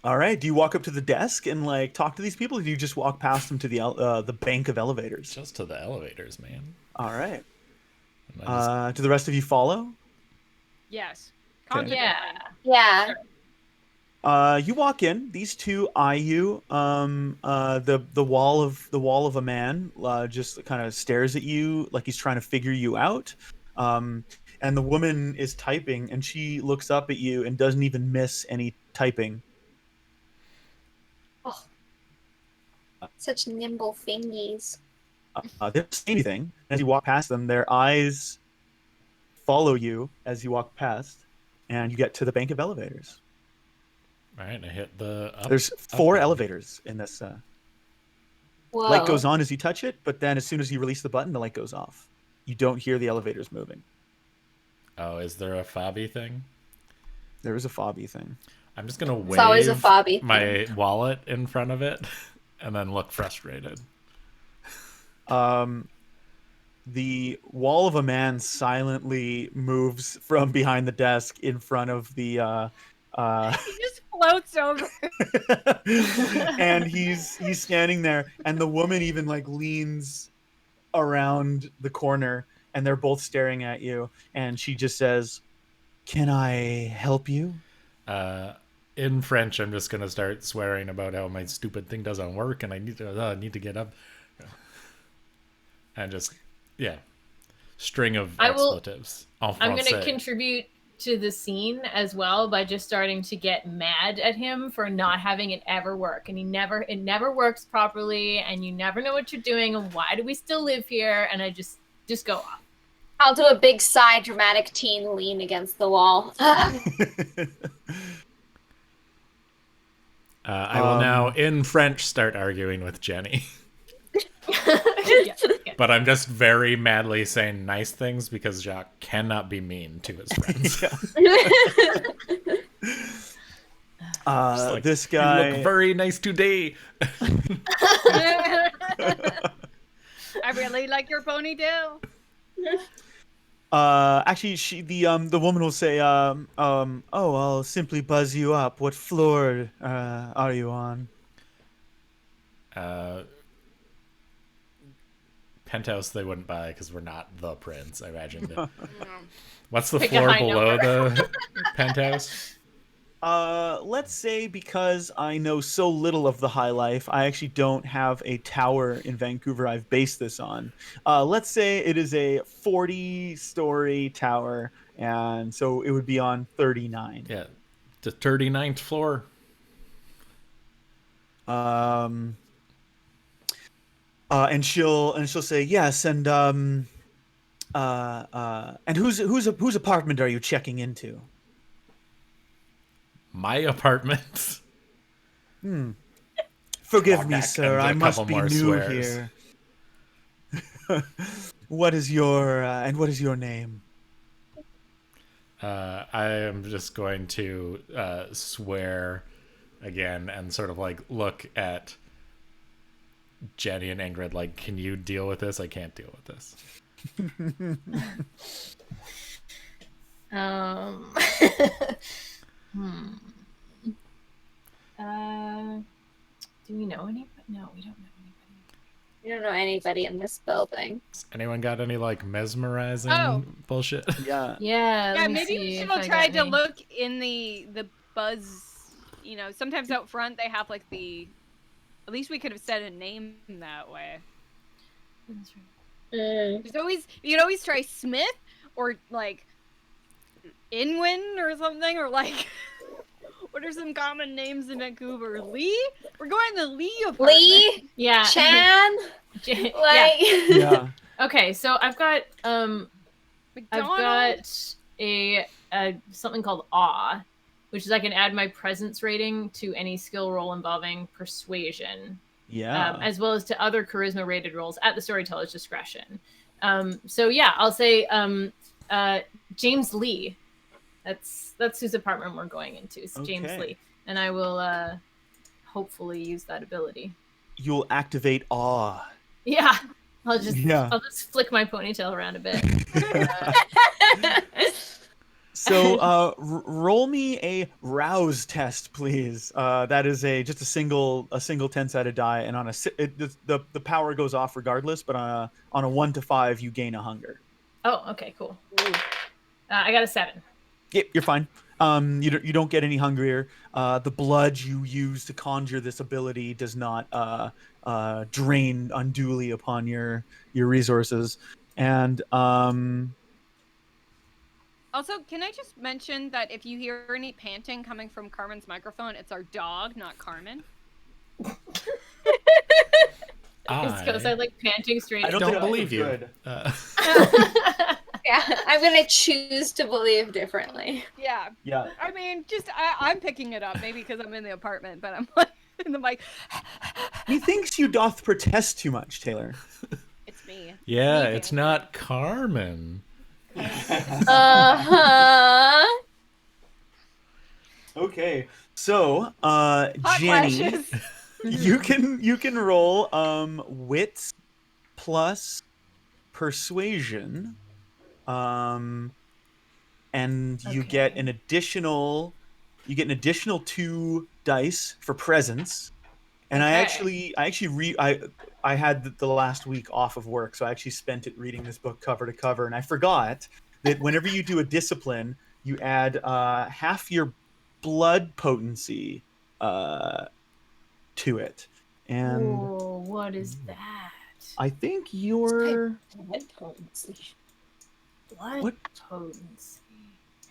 All right. Do you walk up to the desk and like talk to these people, or do you just walk past them to the bank of elevators? Just to the elevators, man. All right. And I just- Do the rest of you follow? Yes. Okay. Yeah. Yeah. You walk in. These two eye you. The wall of a man just kind of stares at you like he's trying to figure you out. And the woman is typing, and she looks up at you and doesn't even miss any typing. Such nimble fingies. They don't say anything as you walk past them. Their eyes follow you as you walk past, and you get to the bank of elevators. All right, I hit the up. There's up 4 button. elevators in this. Whoa. Light goes on as you touch it, but then as soon as you release the button, the light goes off. You don't hear the elevators moving. Oh, is there a fobby thing? There is a fobby thing. I'm just gonna wave It's always a fobby my wallet in front of it, and then look frustrated. The wall of a man silently moves from behind the desk in front of the He just floats over. and he's standing there, and the woman even like leans around the corner, and they're both staring at you, and she just says, Can I help you? In French, I'm just gonna start swearing about how my stupid thing doesn't work, and I need to get up, and just string of expletives. I'm going to contribute to the scene as well by just starting to get mad at him for not having it ever work, and it never works properly, and you never know what you're doing, and why do we still live here? And I just go off. I'll do a big sigh, dramatic teen lean against the wall. I will now, in French, start arguing with Jenny. But I'm just very madly saying nice things because Jacques cannot be mean to his friends. This guy... You look very nice today. I really like your ponytail. Actually, the woman will say, oh, I'll simply buzz you up. What floor are you on? Penthouse they wouldn't buy because we're not the prince, I imagine. What's the Pick a floor high below number. the penthouse? Let's say because I know so little of the high life, I actually don't have a tower in Vancouver I've based this on. Let's say it is a 40-story tower, and so it would be on 39. Yeah, the 39th floor. And she'll say yes, and whose apartment are you checking into? My apartment. Forgive Come me, back sir. and I a must couple be more new swears. here. What is your name? I am just going to swear again and sort of like look at Jenny and Ingrid like, can you deal with this? I can't deal with this. Do we know anybody? No, we don't know anybody. You don't know anybody in this building. Has anyone got any like mesmerizing bullshit? Yeah. Yeah. Yeah, let me maybe see we should if have I tried got to any. look in the buzz. You know, sometimes out front they have like the. At least we could have said a name that way. There's always you could always try Smith or like Inwin or something, or like what are some common names in Vancouver? Lee? We're going to Lee apartment. Lee? Yeah. Chan? Yeah. Like... Yeah. Okay, so I've got McDonald? a something called Awe, which is I can add my presence rating to any skill roll involving persuasion. Yeah. As well as to other charisma rated rolls at the storyteller's discretion. So yeah, I'll say James Lee. That's whose apartment we're going into. It's James Okay. Lee, and I will hopefully use that ability. You'll activate awe. Yeah, I'll just flick my ponytail around a bit. So roll me a rouse test, please. That is just a single 10-sided die, and on the power goes off regardless. But on a 1 to 5, you gain a hunger. Oh, okay, cool. I got a 7. Yep, you're fine. You don't get any hungrier. The blood you use to conjure this ability does not drain unduly upon your resources, and Also, can I just mention that if you hear any panting coming from Carmen's microphone, it's our dog, not Carmen. It's because I like panting straight. I don't believe you. Good. Yeah, I'm gonna choose to believe differently. Yeah. Yeah. I mean, I'm picking it up, maybe because I'm in the apartment, but I'm like in the mic. Methinks you doth protest too much, Taylor. It's me. Yeah, Me it's being- not Carmen. Uh-huh. Okay, so Hot Jenny, flashes. you can roll wits plus persuasion, and you get an additional 2 dice for presence. And I had the last week off of work, so I actually spent it reading this book cover to cover, and I forgot that whenever you do a discipline, you add half your blood potency to it, and Whoa, what is that? I think you're Blood potency. Blood what? potency.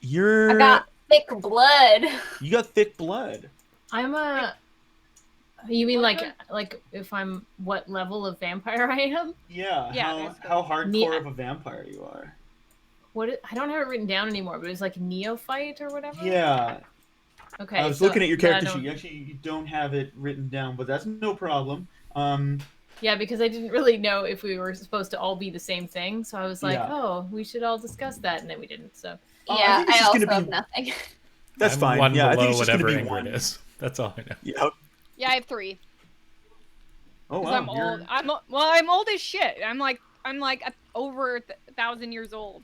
You're I got thick blood. you got thick blood. I'm a. You mean What like if I'm what level of vampire I am? Yeah. Yeah, how that's how hardcore Ne- of a vampire you are. I don't have it written down anymore, but it's like neophyte or whatever. Yeah. Okay. I was so looking at your then I character don't- sheet. Actually, you don't have it written down, but that's no problem. Yeah, because I didn't really know if we were supposed to all be the same thing, so I was like, Yeah. oh, we should all discuss that, and then we didn't. So I Yeah, think it's I just also gonna have be- nothing. That's I'm fine. one Yeah, I below think it's just going to whatever be Ingrid one. is. That's all I know. Yeah. Yeah, I have 3. Oh 'Cause wow. I'm old. I'm old as shit. I'm like over 1,000 years old.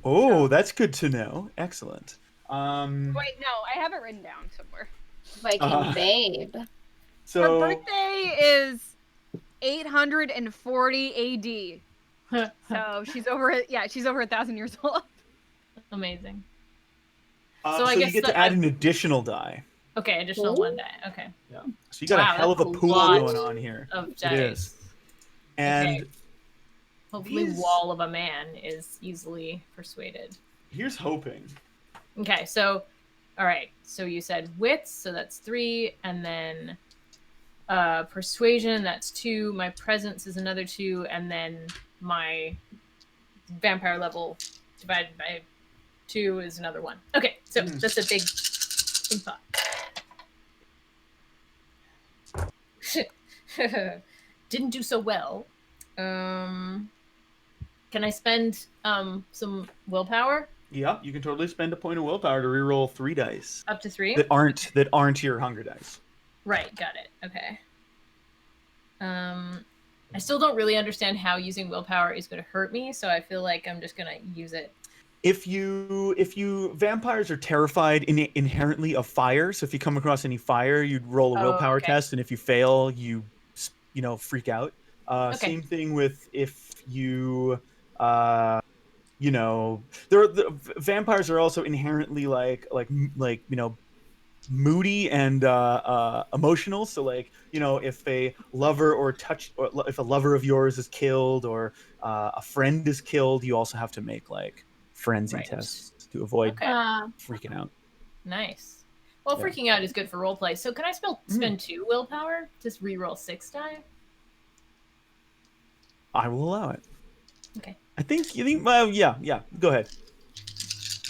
Oh, that's good to know. Excellent. Wait, no, I have it written down somewhere. Viking babe. Her So birthday is 840 AD. So she's over 1,000 years old. amazing. so so I you guess get to that add I- an additional die. Okay, additional Ooh. 1 die. Okay, So you got Wow, a hell of a that's a pool lot. going on here. of It dice. is. And Okay. Hopefully, These- wall of a man is easily persuaded. here's hoping. Okay, so, all right. So you said wits, so that's 3, and then persuasion, that's 2. My presence is another 2, and then my vampire level divided by 2 is another 1. Okay, so that's a big thought. Didn't do so well. Can I spend some willpower? Yeah, you can totally spend a point of willpower to reroll 3 dice Up to 3? that aren't your hunger dice. Right, got it. Okay. I still don't really understand how using willpower is going to hurt me, so I feel like I'm just going to use it. If you vampires are terrified inherently of fire, so if you come across any fire, you'd roll a willpower okay. test, and if you fail, you freak out. Okay. Same thing with if you vampires are also inherently like moody and emotional. So if a lover or if a lover of yours is killed or a friend is killed, you also have to make frenzy Right. tests to avoid Okay. freaking out. Nice. Well, Yeah. freaking out is good for roleplay. So can I spend 2 willpower? Just reroll 6 die? I will allow it. Okay. I think you think. Well, yeah. Go ahead.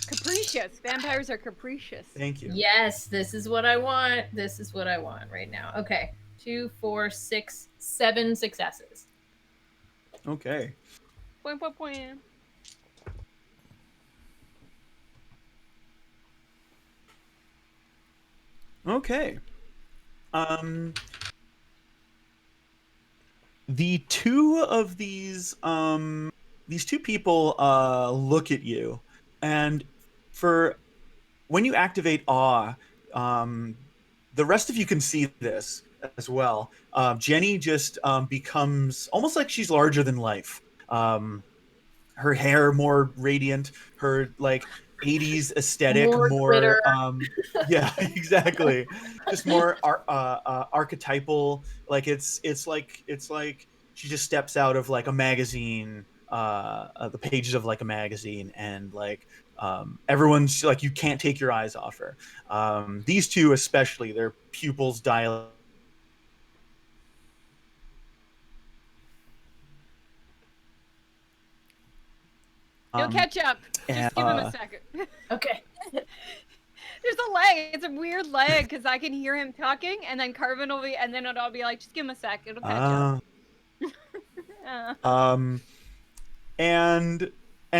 Capricious. Vampires are capricious. Thank you. Yes, this is what I want. This is what I want right now. Okay. 2, 4, 6, 7 successes. Okay. Point. Okay. The two of these two people look at you, and for when you activate awe, the rest of you can see this as well. Jenny just becomes almost like she's larger than life. Her hair more radiant, her 80s aesthetic More more glitter. yeah, exactly, just more archetypal. It's like she just steps out of a magazine, the pages of a magazine, and everyone's you can't take your eyes off her. These two especially, their pupils dilate. He'll catch up. Just give him a second. Okay. There's a lag. It's a weird lag because I can hear him talking, and then Carvin will be, and then it'll be like, just give him a sec. It'll catch up. And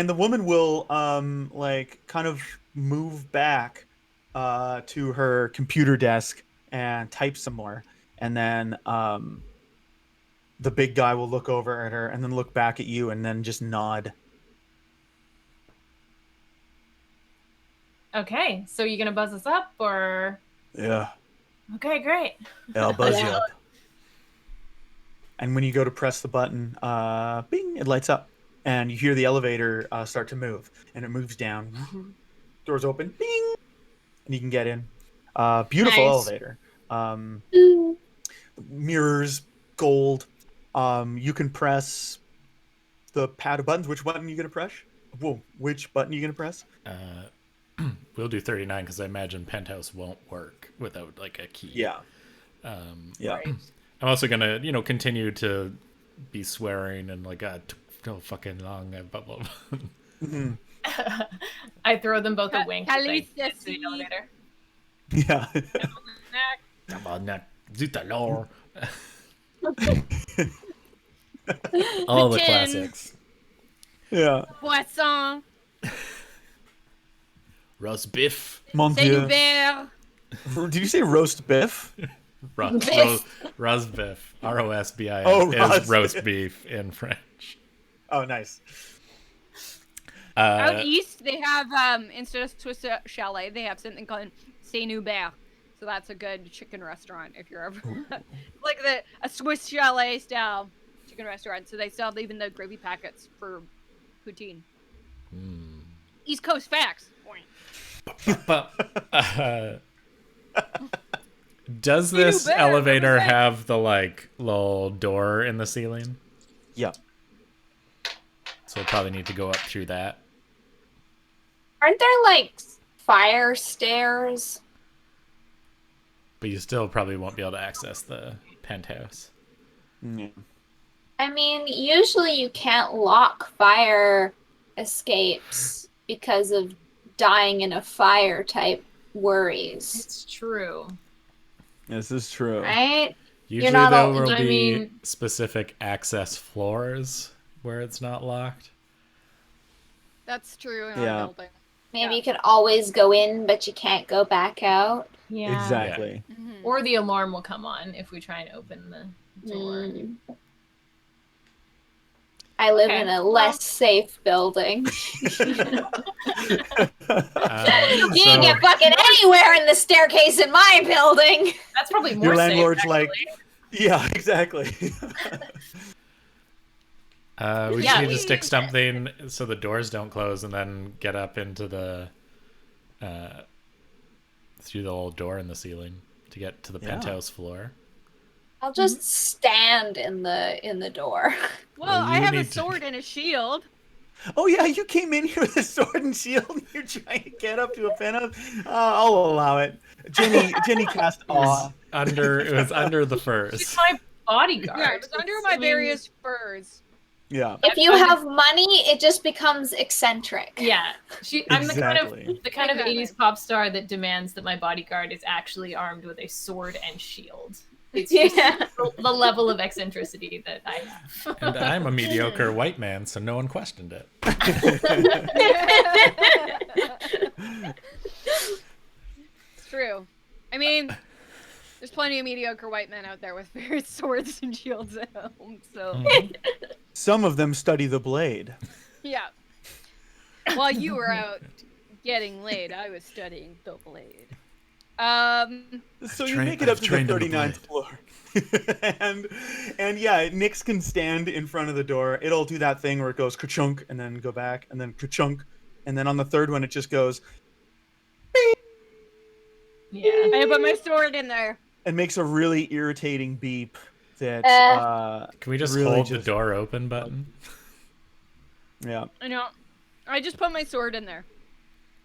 the woman will kind of move back to her computer desk and type some more, and then the big guy will look over at her and then look back at you and then just nod. Okay, so you gonna buzz us up or? Yeah, Okay, great. I'll buzz you Yeah. up. And when you go to press the button, bing, it lights up, and you hear the elevator start to move, and it moves down, Doors open, ding, and you can get in. Beautiful Nice. elevator. Mirrors, gold. You can press the pad of buttons. Which button are you gonna press? Whoa, which button are you gonna press? We'll do 39 because I imagine Penthouse won't work without like a key. Yeah. Yeah. Right. I'm also gonna, continue to be swearing and like, took so fucking long. Blah, blah, blah. I throw them both a wink. as I Alice, get to the elevator. Yeah. Come on, now, zut alors. All the tin. classics. Yeah. Poisson, Roast beef. Mon c'est Dieu. ouvert. Did you say roast biff? Roast beef. ROSBIF Oh, is roast beef in French. Oh, nice. Out east, they have instead of Swiss chalet, they have something called C'est Noubert. So that's a good chicken restaurant if you're ever like a Swiss chalet style chicken restaurant. So they sell even the gravy packets for poutine. East Coast facts. But does this better, elevator represent. have the like little door in the ceiling? Yeah. So we'll probably need to go up through that. Aren't there like fire stairs? But you still probably won't be able to access the penthouse. Yeah. I mean, usually you can't lock fire escapes because of dying in a fire type worries, It's true. This is true. right? Usually not there all- will I be mean- specific access floors where it's not locked. That's true in Yeah. our building. Maybe Yeah. you can always go in, but you can't go back out. Yeah. Exactly. Mhm. Or the alarm will come on if we try and open the door. Mm. I live Okay, in a well- less safe building. You So- can get fucking anywhere in the staircase in my building. That's probably more Your safe, landlord's like, actually. yeah, exactly. we Yeah. just need to stick something so the doors don't close and then get up into the through the little door in the ceiling to get to the Yeah. penthouse floor. I'll just stand in the door. Well, you I have a need to- sword and a shield. Oh yeah, you came in here with a sword and shield. And you're trying to get up to a penthouse. I'll allow it. Jenny cast awe. It was under the She's furs. my bodyguard. Yeah, it was under my I mean, various furs. Yeah. If you have money, it just becomes eccentric. Yeah, I'm Exactly. the kind of Exactly. 80s pop star that demands that my bodyguard is actually armed with a sword and shield. It's Yeah. just the level of eccentricity that I have. And I'm a mediocre white man, so no one questioned it. It's true. I mean, there's plenty of mediocre white men out there with various swords and shields at home. So Some of them study the blade. yeah. While you were out getting laid, I was studying the blade. So you trained- make it up I've to the trained in the 39th floor. and yeah, Nyx can stand in front of the door. It'll do that thing where it goes ka-chunk and then go back and then ka-chunk. And then on the third one, it just goes Yeah. I put my sword in there. and makes a really irritating beep that, Can we just really hold the door open button? yeah. I know. I just put my sword in there.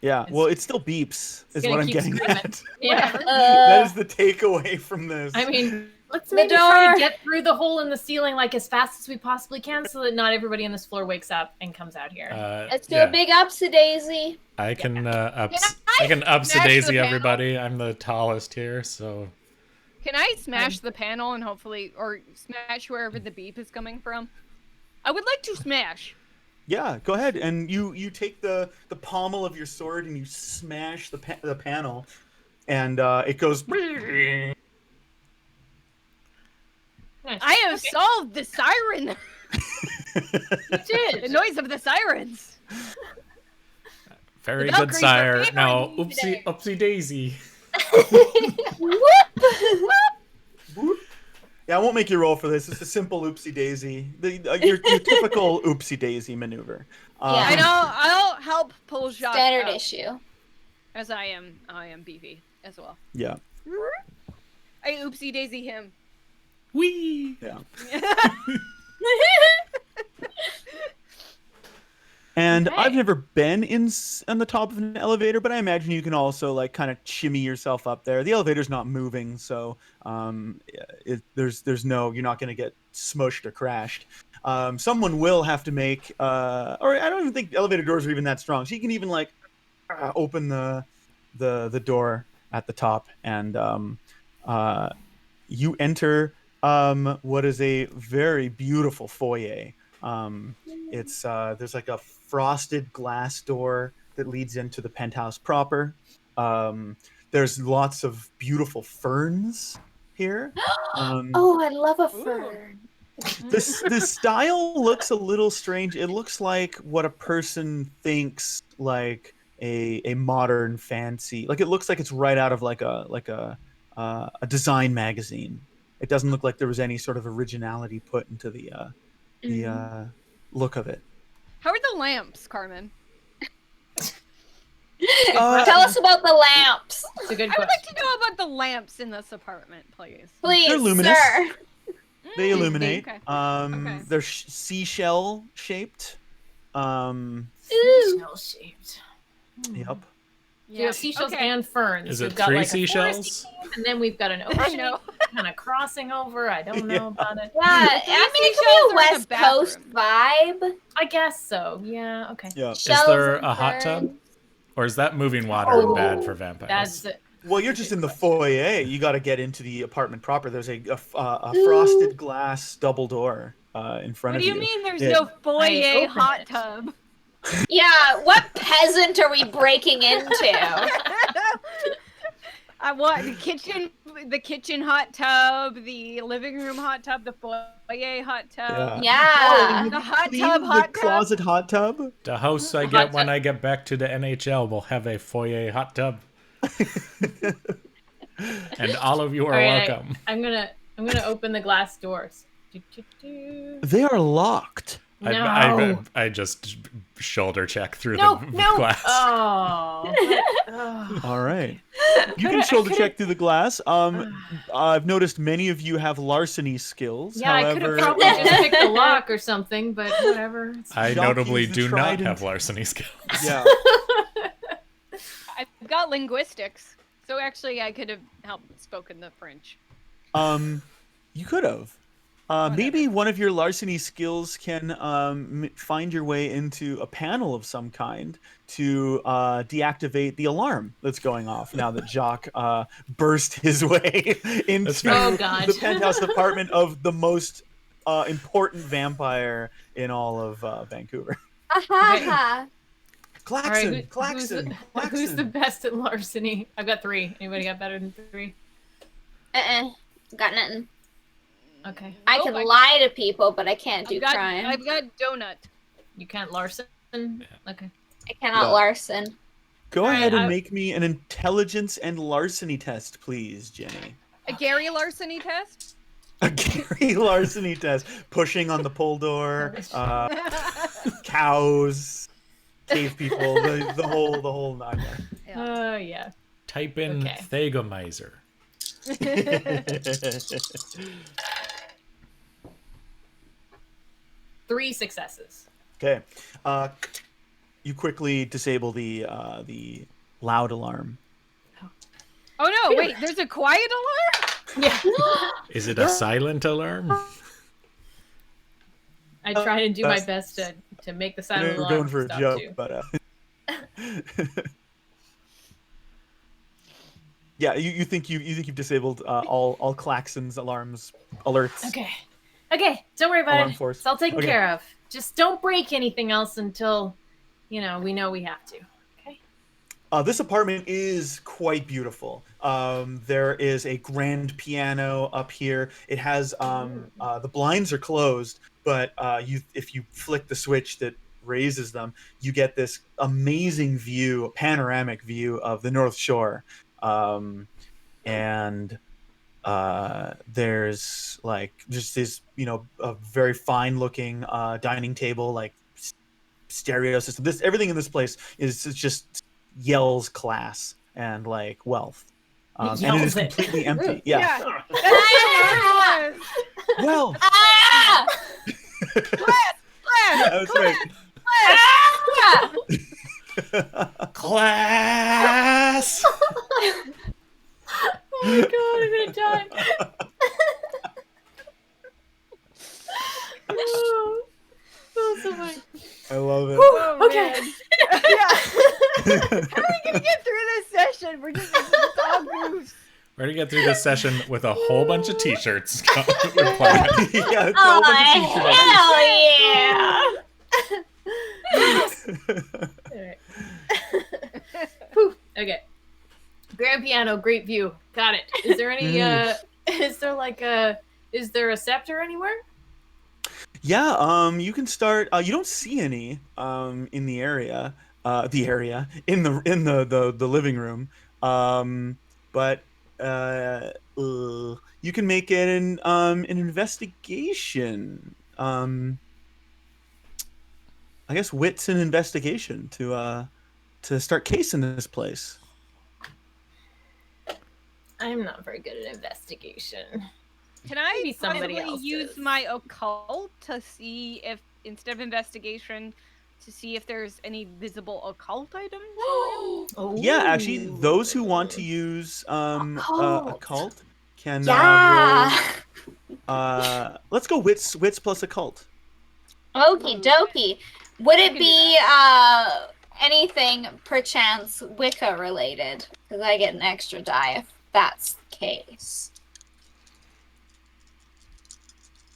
Yeah, well, it still beeps, is gonna what I'm keep getting screaming. at. Yeah. That is the takeaway from this. I mean, let's The maybe try door. to get through the hole in the ceiling like as fast as we possibly can, so that not everybody on this floor wakes up and comes out here. Let's do yeah. a big upsie daisy. I can I I can smash the upsie-daisy panel? everybody. I'm the tallest here, so Can I smash the panel and hopefully, or smash wherever the beep is coming from? I would like to smash. Yeah, go ahead, and you take the pommel of your sword and you smash the panel, and it goes. Nice. I have solved the siren. You did. The noise of the sirens. very The good, Valkyries are sire. favoring Now, me oopsie, today. oopsie daisy. Whoop. Yeah, I won't make you roll for this. It's a simple oopsie daisy, your typical oopsie daisy maneuver. Yeah. I know. I'll help pull Jacques Standard up. issue. As I am beefy as well. Yeah. I oopsie daisy him. Whee! Yeah. And Okay. I've never been on the top of an elevator, but I imagine you can also like kind of shimmy yourself up there. The elevator's not moving, so there's no, you're not going to get smushed or crashed. Someone will have to make, or I don't even think elevator doors are even that strong. So you can even like open the door at the top, and you enter what is a very beautiful foyer. It's there's like a frosted glass door that leads into the penthouse proper. There's lots of beautiful ferns here. Oh, I love a Ooh. fern. This style looks a little strange. It looks like what a person thinks like a modern fancy. Like it looks like it's right out of like a design magazine. It doesn't look like there was any sort of originality put into the look of it. How are the lamps, Carmen? Tell us about the lamps, It's a good I would question. like to know about the lamps in this apartment, please. please, They're luminous. sir. They illuminate. Okay. Okay. They're seashell shaped. Ooh. Seashell shaped. Yep. We have seashells and ferns. Is We've it got 3 like a seashells? foresty theme, and then we've got an I ocean know. kind of crossing over. I don't know Yeah. about it. Yeah, I mean, it seashells could be are a in West the Coast bathroom. vibe. I guess so. Yeah. Okay. Yeah. Is Shells there and a hot tub? ferns. Or is that moving water Oh, bad for vampires? That's it. Well, you're just in the foyer. You got to get into the apartment proper. There's a frosted glass double door in front What of do you. you mean there's Yeah. no I foyer opened hot it. tub? Yeah, what peasant are we breaking into? What the kitchen hot tub, the living room hot tub, the foyer hot tub. Yeah. The hot Clean tub, the hot tub. closet hot tub. The house I Hot get when tub. I get back to the NHL will have a foyer hot tub. And all of you are All right, welcome. I'm gonna open the glass doors. Do, do, do. They are locked. No. I just shoulder check through No, the no. glass. Oh. Oh. All right. You can shoulder check through the glass. I've noticed many of you have larceny skills. Yeah, I could However, have probably just picked the lock or something, but whatever. It's I Jacques notably used the do not trident. have larceny skills. yeah. I've got linguistics, so actually I could have helped spoken the French. You could have. Maybe one of your larceny skills can find your way into a panel of some kind to deactivate the alarm that's going off now that Jacques burst his way into Oh, God. the penthouse apartment of the most important vampire in all of Vancouver. Aha. Klaxon, All right, Klaxon, Klaxon. who's the best at larceny? I've got 3. Anybody got better than 3? Got nothing. Okay. I Oh, can I- lie to people, but I can't do crime. I've got donut. You can't larcen? Okay. I cannot Yeah. larcen. Go All right, ahead and I- make me an intelligence and larceny test, please, Jenny. A Gary larceny test? A Gary larceny test. Pushing on the pull door, cows, cave people, the whole nine. Yeah. Type in Okay. Thagomizer. 3 successes. Okay. You quickly disable the loud alarm. Oh no, wait, there's a quiet alarm? Yeah. Is it a silent alarm? I try to do my best to make the I silent know we're alarm going for a stop joke, too. but yeah, you think you've disabled all Klaxon's alarms alerts. Okay. Don't worry Alarm about it. force. It's all taken Okay. care of. Just don't break anything else until, we know we have to. Okay. This apartment is quite beautiful. There is a grand piano up here. It has the blinds are closed, but if you flick the switch that raises them, you get this amazing view, a panoramic view of the North Shore. And there's like just this, a very fine looking dining table, like stereo system. Everything in this place is just yells class and like wealth. And it Yells is it. completely empty. Yeah. That's what it was. Well, Ah! that's right. Ah! Class. Oh my god, I'm gonna die. Oh, so funny. I love it. Oh, Okay. man. Yeah. How are we gonna get through this session? We're just dog goose. We're gonna get through this session with a whole bunch of T-shirts. We're playing. Yeah, it's a whole bunch of t-shirts. Hell yeah! Alright. Whew. Okay. Grand piano, great view. Got it. Is there any is there a scepter anywhere? Yeah, you can start. You don't see any in the area, in the living room. But you can make it an investigation. I guess wits and investigation to start casing this place. I'm not very good at investigation. Can I Maybe somebody possibly else use is. my occult to see if, instead of investigation, to see if there's any visible occult items? Oh. Yeah, actually, those who want to use Occult. occult can Yeah. roll. Let's go wits plus occult. Okie dokie. Would it can do be anything perchance Wicca related? Because I get an extra die if that's the case.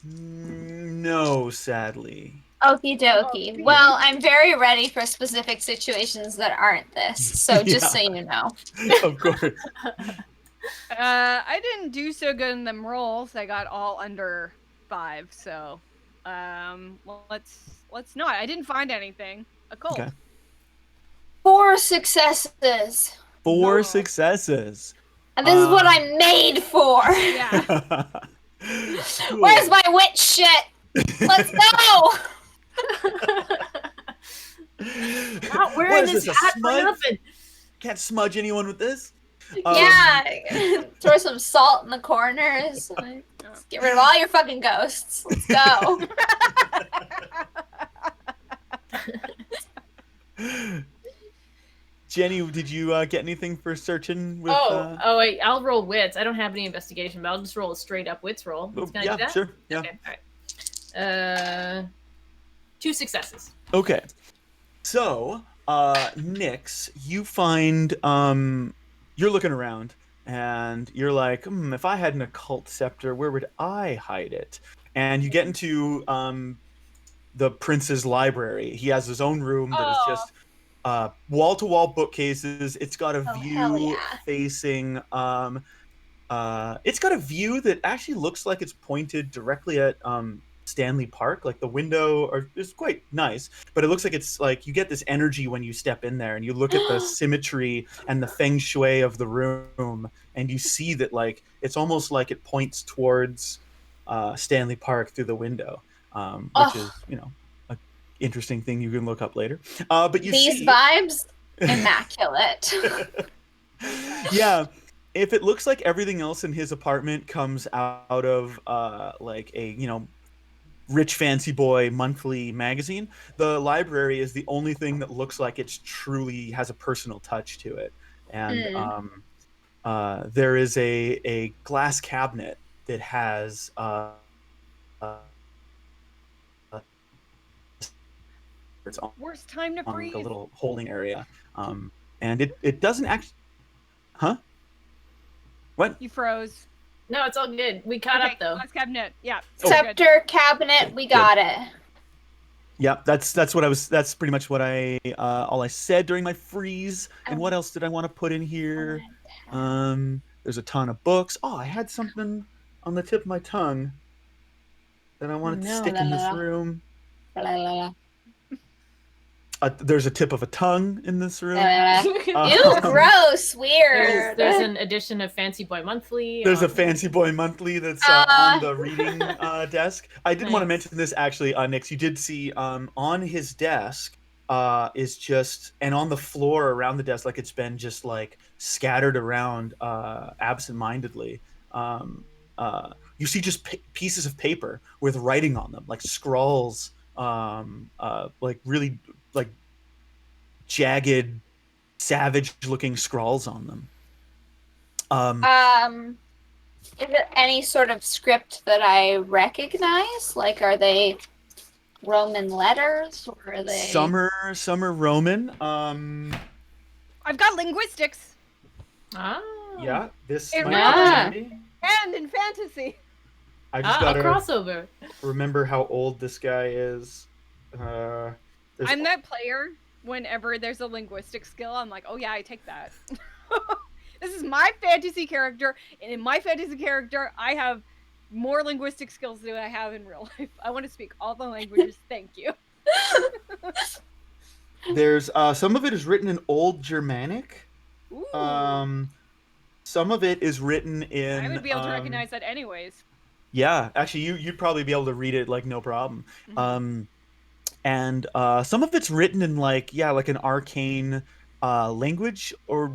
No, sadly. Okie dokie. Oh, Well, I'm very ready for specific situations that aren't this. So just so Yeah. you know. Of course. I didn't do so good in them rolls. I got all under 5, so well, let's not. I didn't find anything. Occult. Okay. 4 successes. 4 No. successes. And this is what I'm made for. Yeah. Cool. Where's my witch shit? Let's go. Not What wearing is this this, a hat for smudge? nothing. Can't smudge anyone with this? Yeah. Throw some salt in the corners. Like, get rid of all your fucking ghosts. Let's go. Jenny, did you get anything for searching with? Oh wait, I'll roll wits. I don't have any investigation, but I'll just roll a straight up wits roll. Can I yeah, do that? sure. Yeah. Okay, alright. 2 successes. Okay. So, Nyx, you find you're looking around and you're like, if I had an occult scepter, where would I hide it? And you get into the prince's library. He has his own room that is just wall-to-wall bookcases. It's got a Oh, view hell yeah. facing it's got a view that actually looks like it's pointed directly at Stanley Park. Like the window is quite nice, but it looks like it's like you get this energy when you step in there and you look at the symmetry and the feng shui of the room, and you see that like it's almost like it points towards Stanley Park through the window, which is, you know, an interesting thing you can look up later. But you These see vibes, immaculate. yeah, if it looks like everything else in his apartment comes out of like a, you know, rich fancy boy monthly magazine, the library is the only thing that looks like it's truly has a personal touch to it. And there is a glass cabinet that has it's on Worst time to breathe. the little holding area, and it doesn't actually, huh? What? You froze. No, it's all good. We caught up though. Glass cabinet. Yeah. Oh. good. Scepter, cabinet, we got it. Yeah, that's what I was. That's pretty much what I all I said during my freeze. And what else did I want to put in here? There's a ton of books. Oh, I had something on the tip of my tongue that I wanted to stick in this room. La, la, la. There's a tip of a tongue in this room. Ew, gross, weird. There's an edition of Fancy Boy Monthly. There's a Fancy Boy Monthly that's on the reading desk. I did want to Nice. mention this actually, Nyx. You did see on his desk is just, and on the floor around the desk, like it's been just like scattered around absent-mindedly. You see just pieces of paper with writing on them, like scrawls, like really like jagged, savage-looking scrawls on them. Is it any sort of script that I recognize? Like, are they Roman letters, or are they? Some are Roman. I've got linguistics Ah. Yeah, this It might really- be handy. and in fantasy. I just A gotta crossover. remember how old this guy is. There's- I'm that player. Whenever there's a linguistic skill, I'm like, oh yeah, I take that. This is my fantasy character, and in my fantasy character, I have more linguistic skills than I have in real life. I want to speak all the languages. Thank you. There's some of it is written in Old Germanic. Ooh, Some of it is written in. I would be able to recognize that anyways. Yeah, actually, you'd probably be able to read it like no problem. Mhm. And some of it's written in like an arcane language, or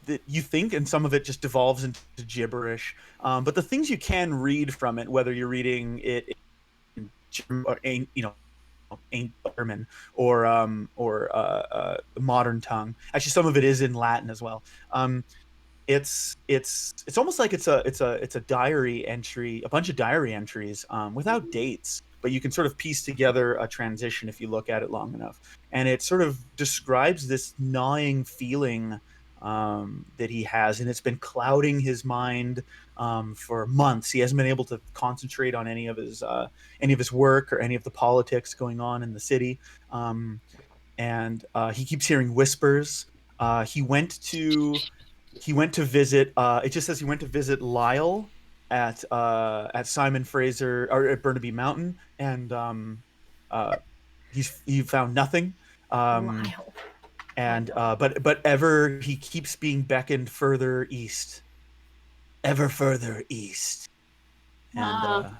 that you think, and some of it just devolves into gibberish. But the things you can read from it, whether you're reading it in German, or ancient German, or modern tongue. Actually, some of it is in Latin as well. It's almost like it's a diary entry, a bunch of diary entries without dates, but you can sort of piece together a transition if you look at it long enough, and it sort of describes this gnawing feeling that he has, and it's been clouding his mind for months. He hasn't been able to concentrate on any of his work or any of the politics going on in the city, and he keeps hearing whispers. He went to visit. It just says he went to visit Lyle at Simon Fraser, or at Burnaby Mountain, and he found nothing. Lyle. And but ever he keeps being beckoned further east, ever further east, and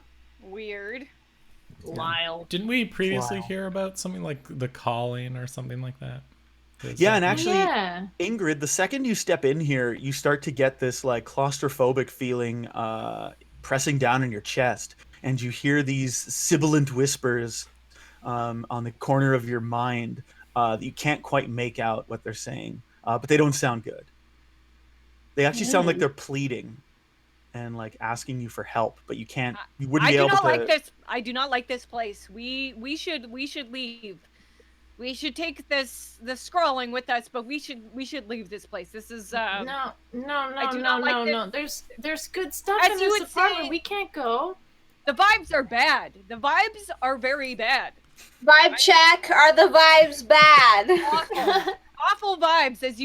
Weird. Lyle. Didn't we previously Wow. hear about something like the calling or something like that? yeah, and actually, Yeah. Ingrid, the second you step in here, you start to get this like claustrophobic feeling pressing down in your chest, and you hear these sibilant whispers on the corner of your mind that you can't quite make out what they're saying, but they don't sound good. They actually sound like they're pleading and like asking you for help, but you can't. You wouldn't I be do able not to. like this. I do not like this place. We should leave. We should take the scrolling with us, but we should leave this place. This is No. I do not like this. There's good stuff As in you this would apartment. say- We can't go. The vibes are bad. The vibes are very bad. Vibe check. Are the vibes bad? Awful, awful vibes, as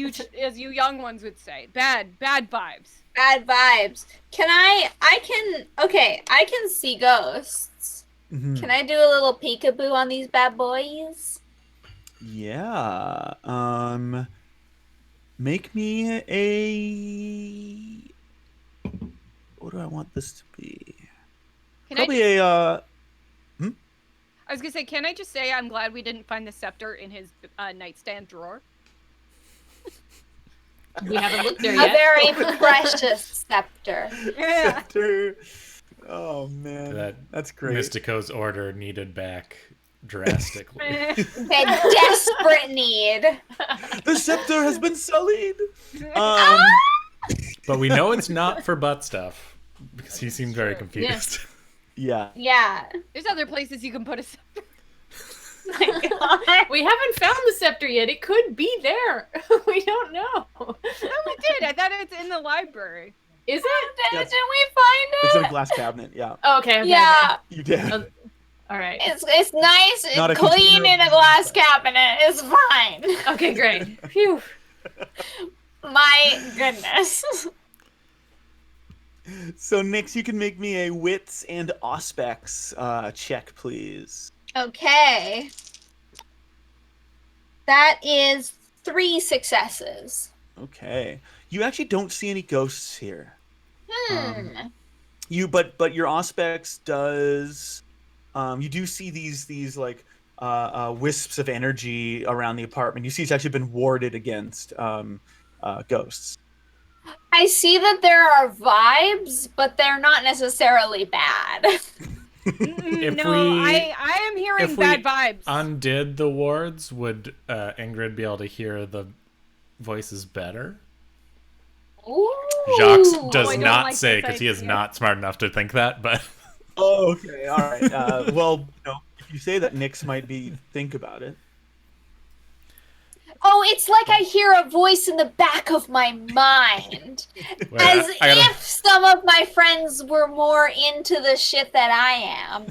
you young ones would say. Bad vibes. Bad vibes. I can see ghosts. Mhm. Can I do a little peekaboo on these bad boys? Yeah. Make me a. What do I want this to be? Can Probably I was gonna say, can I just say I'm glad we didn't find the scepter in his nightstand drawer? We haven't looked there A yet. very precious scepter. Yeah. Scepter. Oh man, That that's great. Mystico's order needed back drastically. A desperate need. The scepter has been sullied. But we know it's not for butt stuff because he seemed very true. confused. Yeah. Yeah. There's other places you can put a scepter. My God. We haven't found the scepter yet. It could be there. We don't know. No, we did. I thought it's in the library. Is it? Did Yes. we find It's it? in a glass cabinet. Yeah, Oh, okay. Yeah. you did. Oh, All right. It's nice Not and a clean container in a of- glass cabinet. It's fine. Okay, great. Phew. My goodness. So Nix, you can make me a wits and auspex check, please. Okay. That is 3 successes. Okay. You actually don't see any ghosts here. Hmm. But your auspex does. You do see these like wisps of energy around the apartment. You see it's actually been warded against ghosts. I see that there are vibes, but they're not necessarily bad. If No, we- I am hearing If we bad vibes. undid the wards, would Ingrid be able to hear the voices better? Ooh. Jacques I does don't not like say this because he is idea. not smart enough to think that, but Oh, okay, all right. Well, if you say that, Nyx might think about it. Oh, it's like I hear a voice in the back of my mind. Wait, As I gotta- if some of my friends were more into the shit that I am.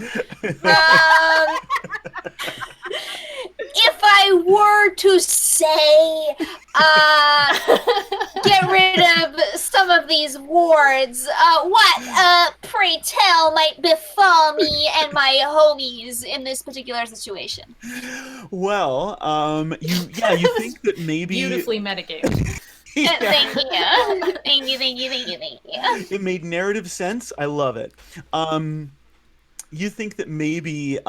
If I were to say, get rid of some of these wards, what, pray tell, might befall me and my homies in this particular situation? Well, you think that maybe Beautifully metagamed. Yeah. Thank you. Thank you. It made narrative sense. I love it. You think that maybe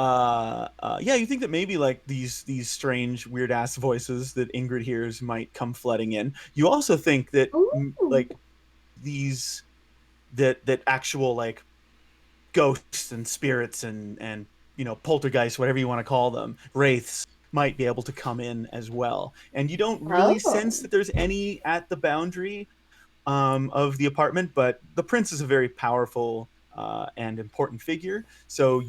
like these strange weird ass voices that Ingrid hears might come flooding in. You also think that like these that actual like ghosts and spirits and poltergeists, whatever you want to call them, wraiths, might be able to come in as well. And you don't really sense that there's any at the boundary of the apartment, but the prince is a very powerful and important figure, so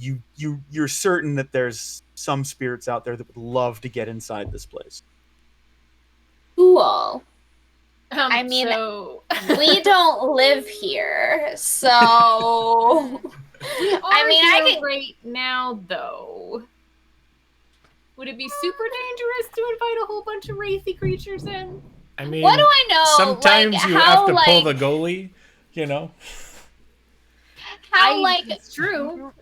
you're certain that there's some spirits out there that would love to get inside this place. Cool. I mean, so we don't live here, so we are I here can right now, though. Would it be super dangerous to invite a whole bunch of wraithy creatures in? I mean, what do I know? sometimes like, you how, have to like, pull the goalie, you know? how like It's true.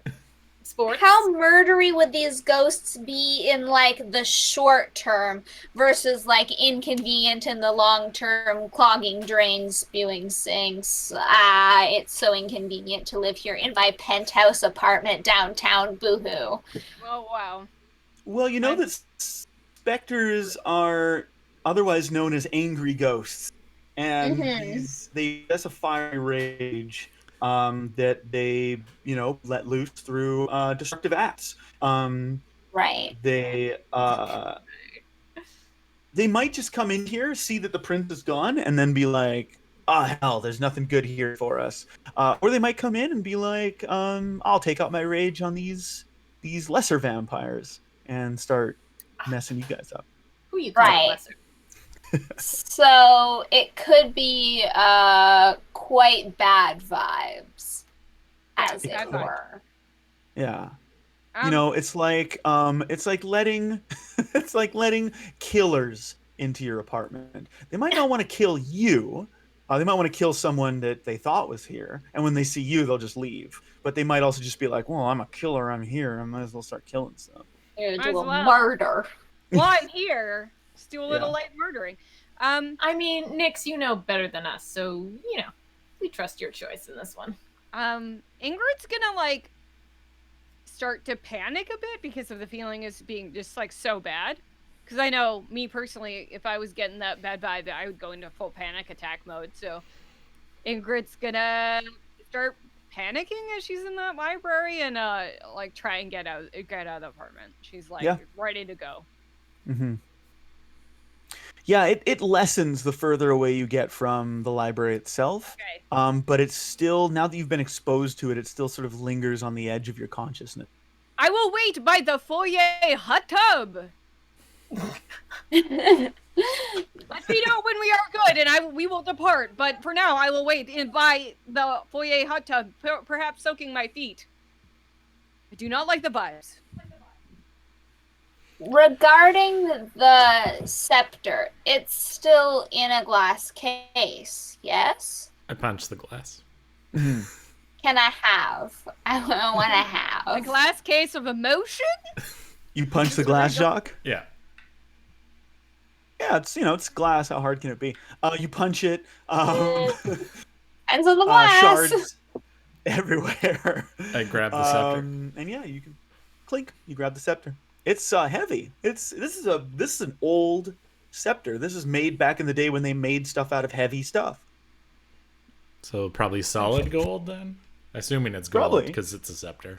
Sports. how murdery would these ghosts be in like the short term versus like inconvenient in the long term, clogging drains, spewing sinks? It's so inconvenient to live here in my penthouse apartment downtown. Boohoo. Oh wow. Well, you know that specters are otherwise known as angry ghosts, and they possess a fiery rage that they let loose through destructive acts. Right. They might just come in here, see that the prince is gone, and then be like, "Ah, hell, there's nothing good here for us." Or they might come in and be like, "I'll take out my rage on these lesser vampires and start messing you guys up." Who you call Right. lesser? So it could be quite bad vibes, as it Bad vibe. were. Yeah. Um, It's like letting it's like letting killers into your apartment. They might not want to kill you. They might want to kill someone that they thought was here, and when they see you, they'll just leave. But they might also just be like, "Well, I'm a killer. I'm here. I might as well start killing stuff." You Might do as a well. murder. well, I'm here. Let's do a little Yeah. light murdering. I mean, Nyx, you know better than us, so we trust your choice in this one. Ingrid's gonna like start to panic a bit because of the feeling is being just like so bad. Because I know me personally, if I was getting that bad vibe, I would go into full panic attack mode. So Ingrid's gonna start panicking as she's in that library and like try and get out of the apartment. She's like ready to go. Mm-hmm. Yeah, it lessens the further away you get from the library itself. Okay. But it's still, now that you've been exposed to it, it still sort of lingers on the edge of your consciousness. I will wait by the foyer hot tub. Let me know when we are good, and we will depart. But for now, I will wait by the foyer hot tub, perhaps soaking my feet. I do not like the vibes. Regarding the scepter, it's still in a glass case, yes? I punched the glass. Can I have? I want to have. A glass case of emotion? You punch the glass, Jacques? Yeah. Yeah, it's glass. How hard can it be? You punch it. Hands on the glass. Shards everywhere. I grabbed the scepter. And yeah, you can clink. You grab the scepter. It's heavy. This is an old scepter. This is made back in the day when they made stuff out of heavy stuff. So probably solid gold then? Assuming it's gold Probably. because it's a scepter.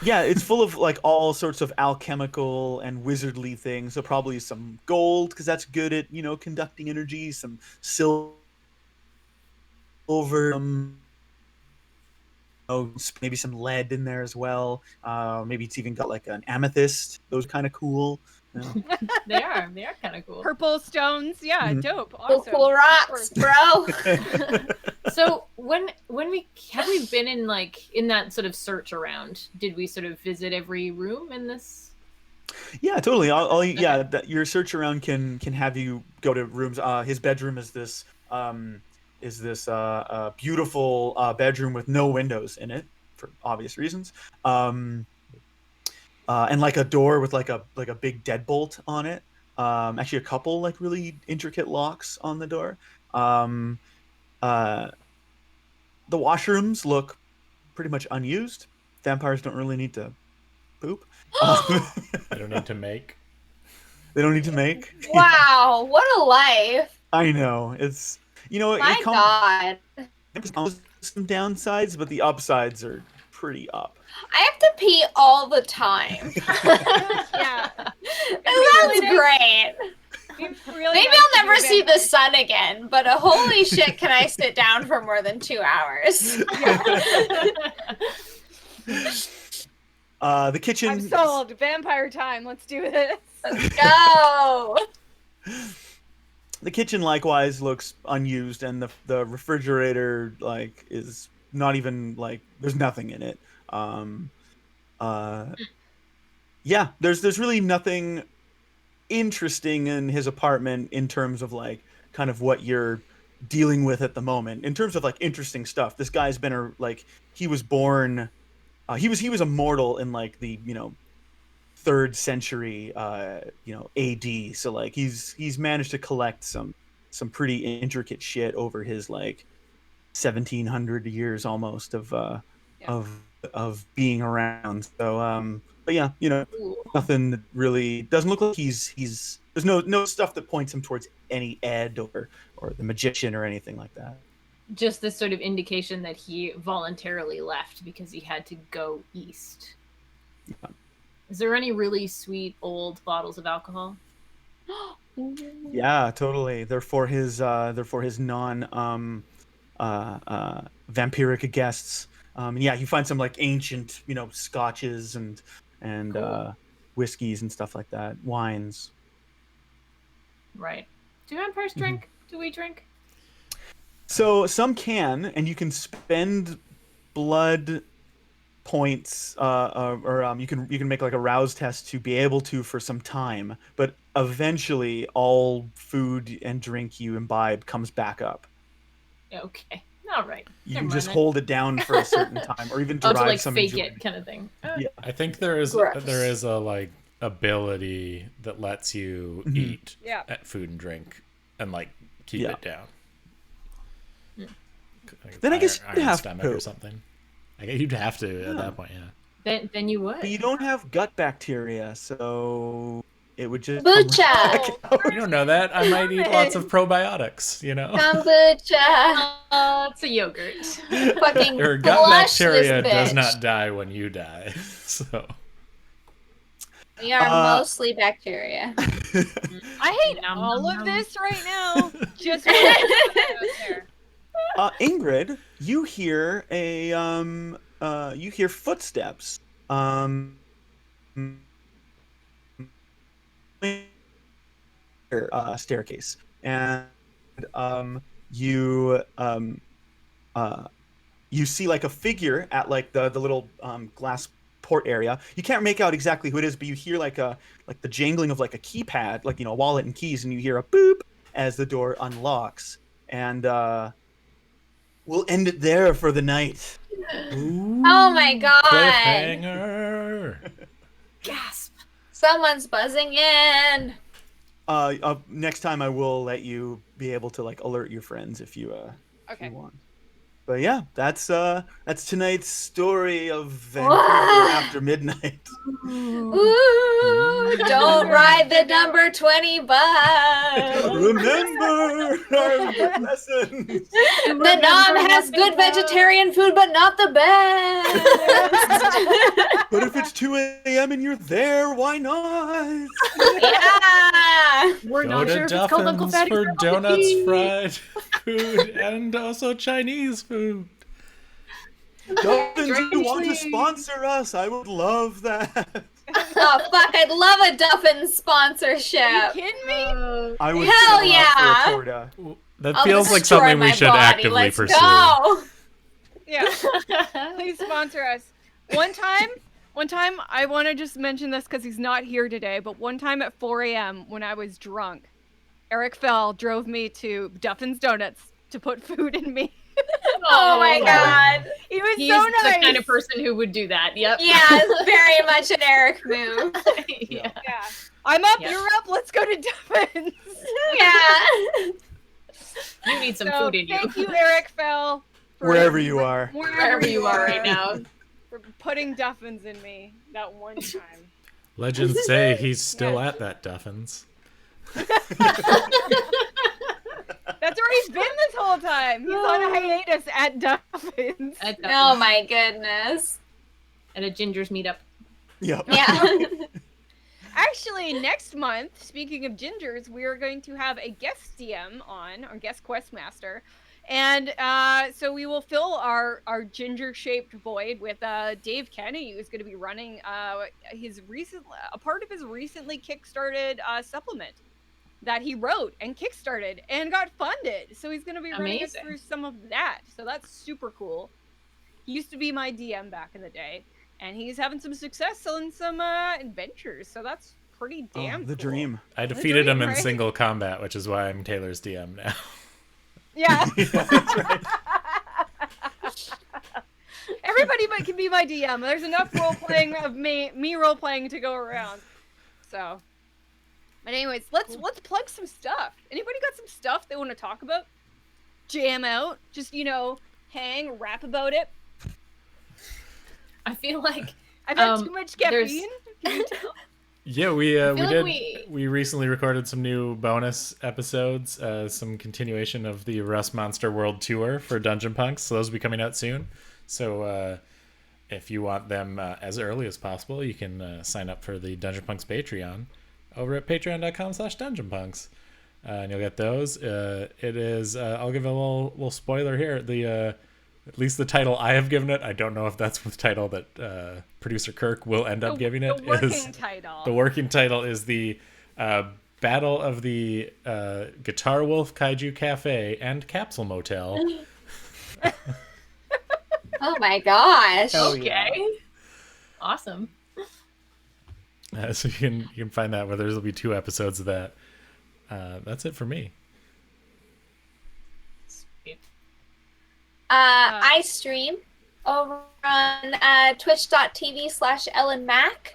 Yeah, it's full of like all sorts of alchemical and wizardly things. So probably some gold because that's good at, conducting energy, some silver, maybe some lead in there as well. Maybe it's even got like an amethyst. Those kind of cool. They are kind of cool. Purple stones, yeah, dope, Cool, awesome. cool rocks, bro. So when we been in that sort of search around? Did we sort of visit every room in this? Yeah, totally. Your search around can have you go to rooms. His bedroom is this beautiful bedroom with no windows in it for obvious reasons. And like a door with like a big deadbolt on it. Actually, a couple like really intricate locks on the door. The washrooms look pretty much unused. Vampires don't really need to poop. They don't need to make. They don't need to make. Wow, what a life! I know. It's My God, it comes with some downsides, but the upsides are pretty up. I have to pee all the time. Yeah. That sounds great. Really Maybe nice I'll to never do see the vampire. sun again, but holy shit, can I sit down for more than 2 hours? The kitchen. I'm sold. Vampire time. Let's do this. Let's go. The kitchen likewise looks unused, and the refrigerator is not even there's nothing in it. Yeah, there's really nothing interesting in his apartment in terms of kind of what you're dealing with at the moment. In terms of interesting stuff, this guy's been he was born, he was a mortal in the 3rd century AD. So he's managed to collect some pretty intricate shit over his 1700 years almost of being around. So but yeah, nothing that really doesn't look like he's there's no stuff that points him towards any Ed or the magician or anything like that. Just this sort of indication that he voluntarily left because he had to go east. Yeah. Is there any really sweet old bottles of alcohol? Yeah, totally. They're for his non vampiric guests. Yeah, you find some ancient, scotches and Cool. whiskeys and stuff like that, wines. Right. Do vampires drink? Do we drink? So some can, and you can spend blood points, or you can make a rouse test to be able to for some time, but eventually all food and drink you imbibe comes back up. Okay. All right. You Never can mind just then. hold it down for a certain time, or even Oh, derive to some fake enjoyment. it kind of thing. Yeah. I think there is Gross. a ability that lets you eat Yeah. at food and drink and keep Yeah. it down. Then I guess you'd iron have stomach to. or something. You'd have to at that point, yeah. Then you would. But you don't have gut bacteria, so it would just come Kombucha. right back out. You don't know that. I might eat lots of probiotics, Kombucha. It's a yogurt. Fucking Your gut flush bacteria this does bitch. not die when you die. So We are mostly bacteria. I hate Nom, all nom, of nom. this right now. Just wanted to put that out there. Ingrid, you hear you hear footsteps. Staircase, and you see a figure at the little glass port area. You can't make out exactly who it is, but you hear the jangling of a keypad, a wallet and keys, and you hear a boop as the door unlocks. And we'll end it there for the night. Oh my God. cliffhanger. Gasp. Someone's buzzing in. Next time I will let you be able to alert your friends if you Okay. want. But yeah, that's tonight's story of Vancouver after midnight. Ooh, don't ride the number 20 bus. Remember our lessons. The Nom has good vegetarian food, but not the best. But if it's 2 a.m. and you're there, why not? Yeah. We're Go not to sure if it's called Uncle Duffins Fatty's for or donuts, Uncle fried food, and also Chinese food. Duffins, Drink you want to please. sponsor us? I would love that. Oh fuck! I'd love a Duffin Are you sponsorship. kidding me? I would Hell so yeah. love for a torta. That I'll feels like destroy something my we should body. actively Let's pursue. Go. Yeah. Please sponsor us. One time, I want to just mention this because he's not here today, but one time at 4 a.m. when I was drunk, Eric Fell drove me to Duffin's Donuts to put food in me. Oh my god. He was He's so nice. the kind of person who would do that. Yep. Yeah, it's very much an Eric move. Yeah. Yeah. I'm up, Yeah. you're up, let's go to Duffin's. Yeah. You need some So, food in you. thank you, Eric Fell. for- Wherever you are. Wherever you are right now. For putting Duffin's in me that one time. Legends say he's still at that Duffins. That's where he's been this whole time. He's on a hiatus at Duffin's. Oh my goodness. At a Ginger's meetup. Yep. Yeah. Actually, next month, speaking of gingers, we are going to have a guest DM on, our guest questmaster. And so we will fill our ginger-shaped void with Dave Kennedy, who's going to be running a part of his recently kickstarted supplement that he wrote and kickstarted and got funded. So he's going to be running us Amazing. through some of that. So that's super cool. He used to be my DM back in the day, and he's having some success selling some adventures. So that's pretty damn The cool. dream. I defeated him in right? single combat, which is why I'm Taylor's DM now. Yeah. Yeah, that's right. Everybody can be my DM. There's enough role playing of me role playing to go around. So, but anyways, let's plug some stuff. Anybody got some stuff they want to talk about? Jam out, just hang, rap about it. I feel like I've had too much caffeine. Can you tell? Yeah, we feel like did. We recently recorded some new bonus episodes, some continuation of the Rust Monster World Tour for Dungeon Punks. So those will be coming out soon. So if you want them as early as possible, you can sign up for the Dungeon Punks Patreon over at patreon.com/dungeonpunks. And you'll get those. It is, I'll give a little spoiler here. At least the title I have given it, I don't know if that's the title that producer Kirk will end up giving it. The working title. The working title is the Battle of the Guitar Wolf Kaiju Cafe and Capsule Motel. Oh my gosh. Hell okay. yeah. Awesome. So you can find that where there'll be 2 episodes of that. That's it for me. I stream over on twitch.tv/EllenMac.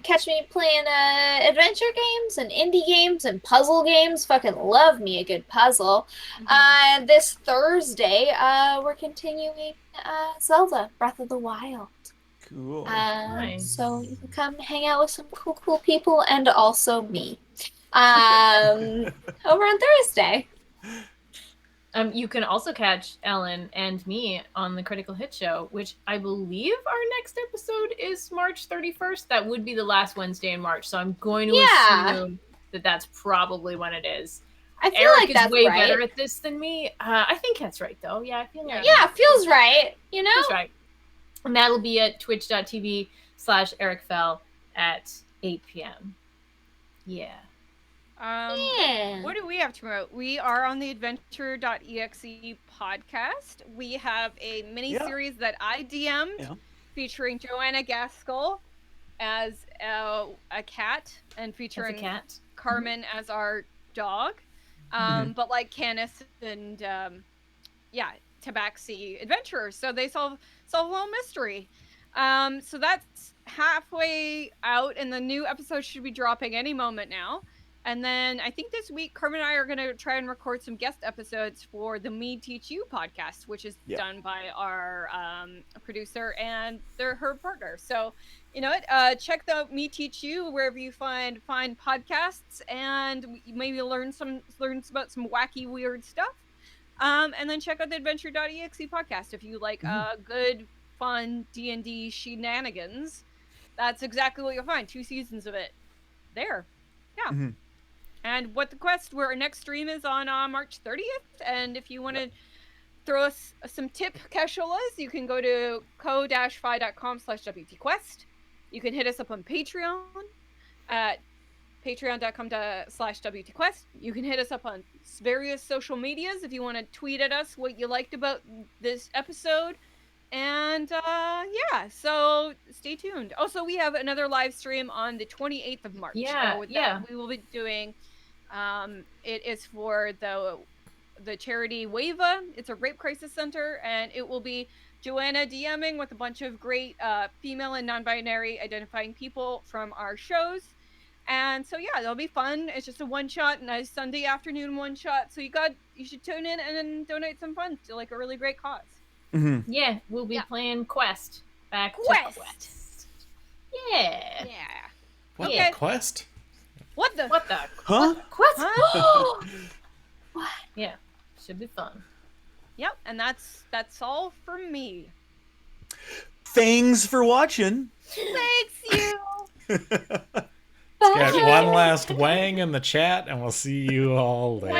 Catch me playing adventure games and indie games and puzzle games. Fucking love me a good puzzle. This Thursday, we're continuing Zelda Breath of the Wild. Cool. Nice. So you can come hang out with some cool people and also me over on Thursday. You can also catch Ellen and me on the Critical Hit Show, which I believe our next episode is March 31st. That would be the last Wednesday in March, so I'm going to assume that that's probably when it is. I feel Eric like is that's way right. better at this than me. I think that's right, though. Yeah, I feel like Yeah, feels right. You know? that's right. And that'll be at twitch.tv/EricFell at 8 p.m. Yeah. Yeah. What do we have to promote? We are on the adventure.exe podcast. We have a mini series that I DM'd featuring Joanna Gaskell as a cat and featuring As a cat. Carmen as our dog. But like Canis and Tabaxi adventurers. So they solve a little mystery. So that's halfway out and the new episode should be dropping any moment now. And then I think this week, Carmen and I are going to try and record some guest episodes for the Me Teach You podcast, which is done by our producer and her partner. So, you know what? Check out Me Teach You wherever you find podcasts, and maybe learn about some wacky, weird stuff. And then check out the Adventure.exe podcast if you like good, fun D&D shenanigans. That's exactly what you'll find. 2 seasons of it there. Yeah. Mm-hmm. And What the Quest, where our next stream is on March 30th. And if you want to throw us some tip casholas, you can go to co-fi.com/WTQuest. You can hit us up on Patreon at patreon.com/WTQuest. You can hit us up on various social medias if you want to tweet at us what you liked about this episode. And so stay tuned. Also, we have another live stream on the 28th of March. That we will be doing. It is for the charity WAVA. It's a rape crisis center, and it will be Joanna DMing with a bunch of great female and non-binary identifying people from our shows. And so it'll be fun. It's just a one-shot, nice Sunday afternoon one-shot. So you should tune in and then donate some funds to like a really great cause. Mm-hmm. Yeah, we'll be playing Quest. To Quest. Yeah. What the Quest? What the? Huh? Quest? What? Yeah, should be fun. Yep, and that's all from me. Thanks for watching. Thanks, you. Let's get one last wang in the chat, and we'll see you all later.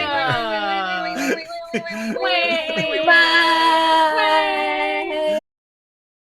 Wait. Bye.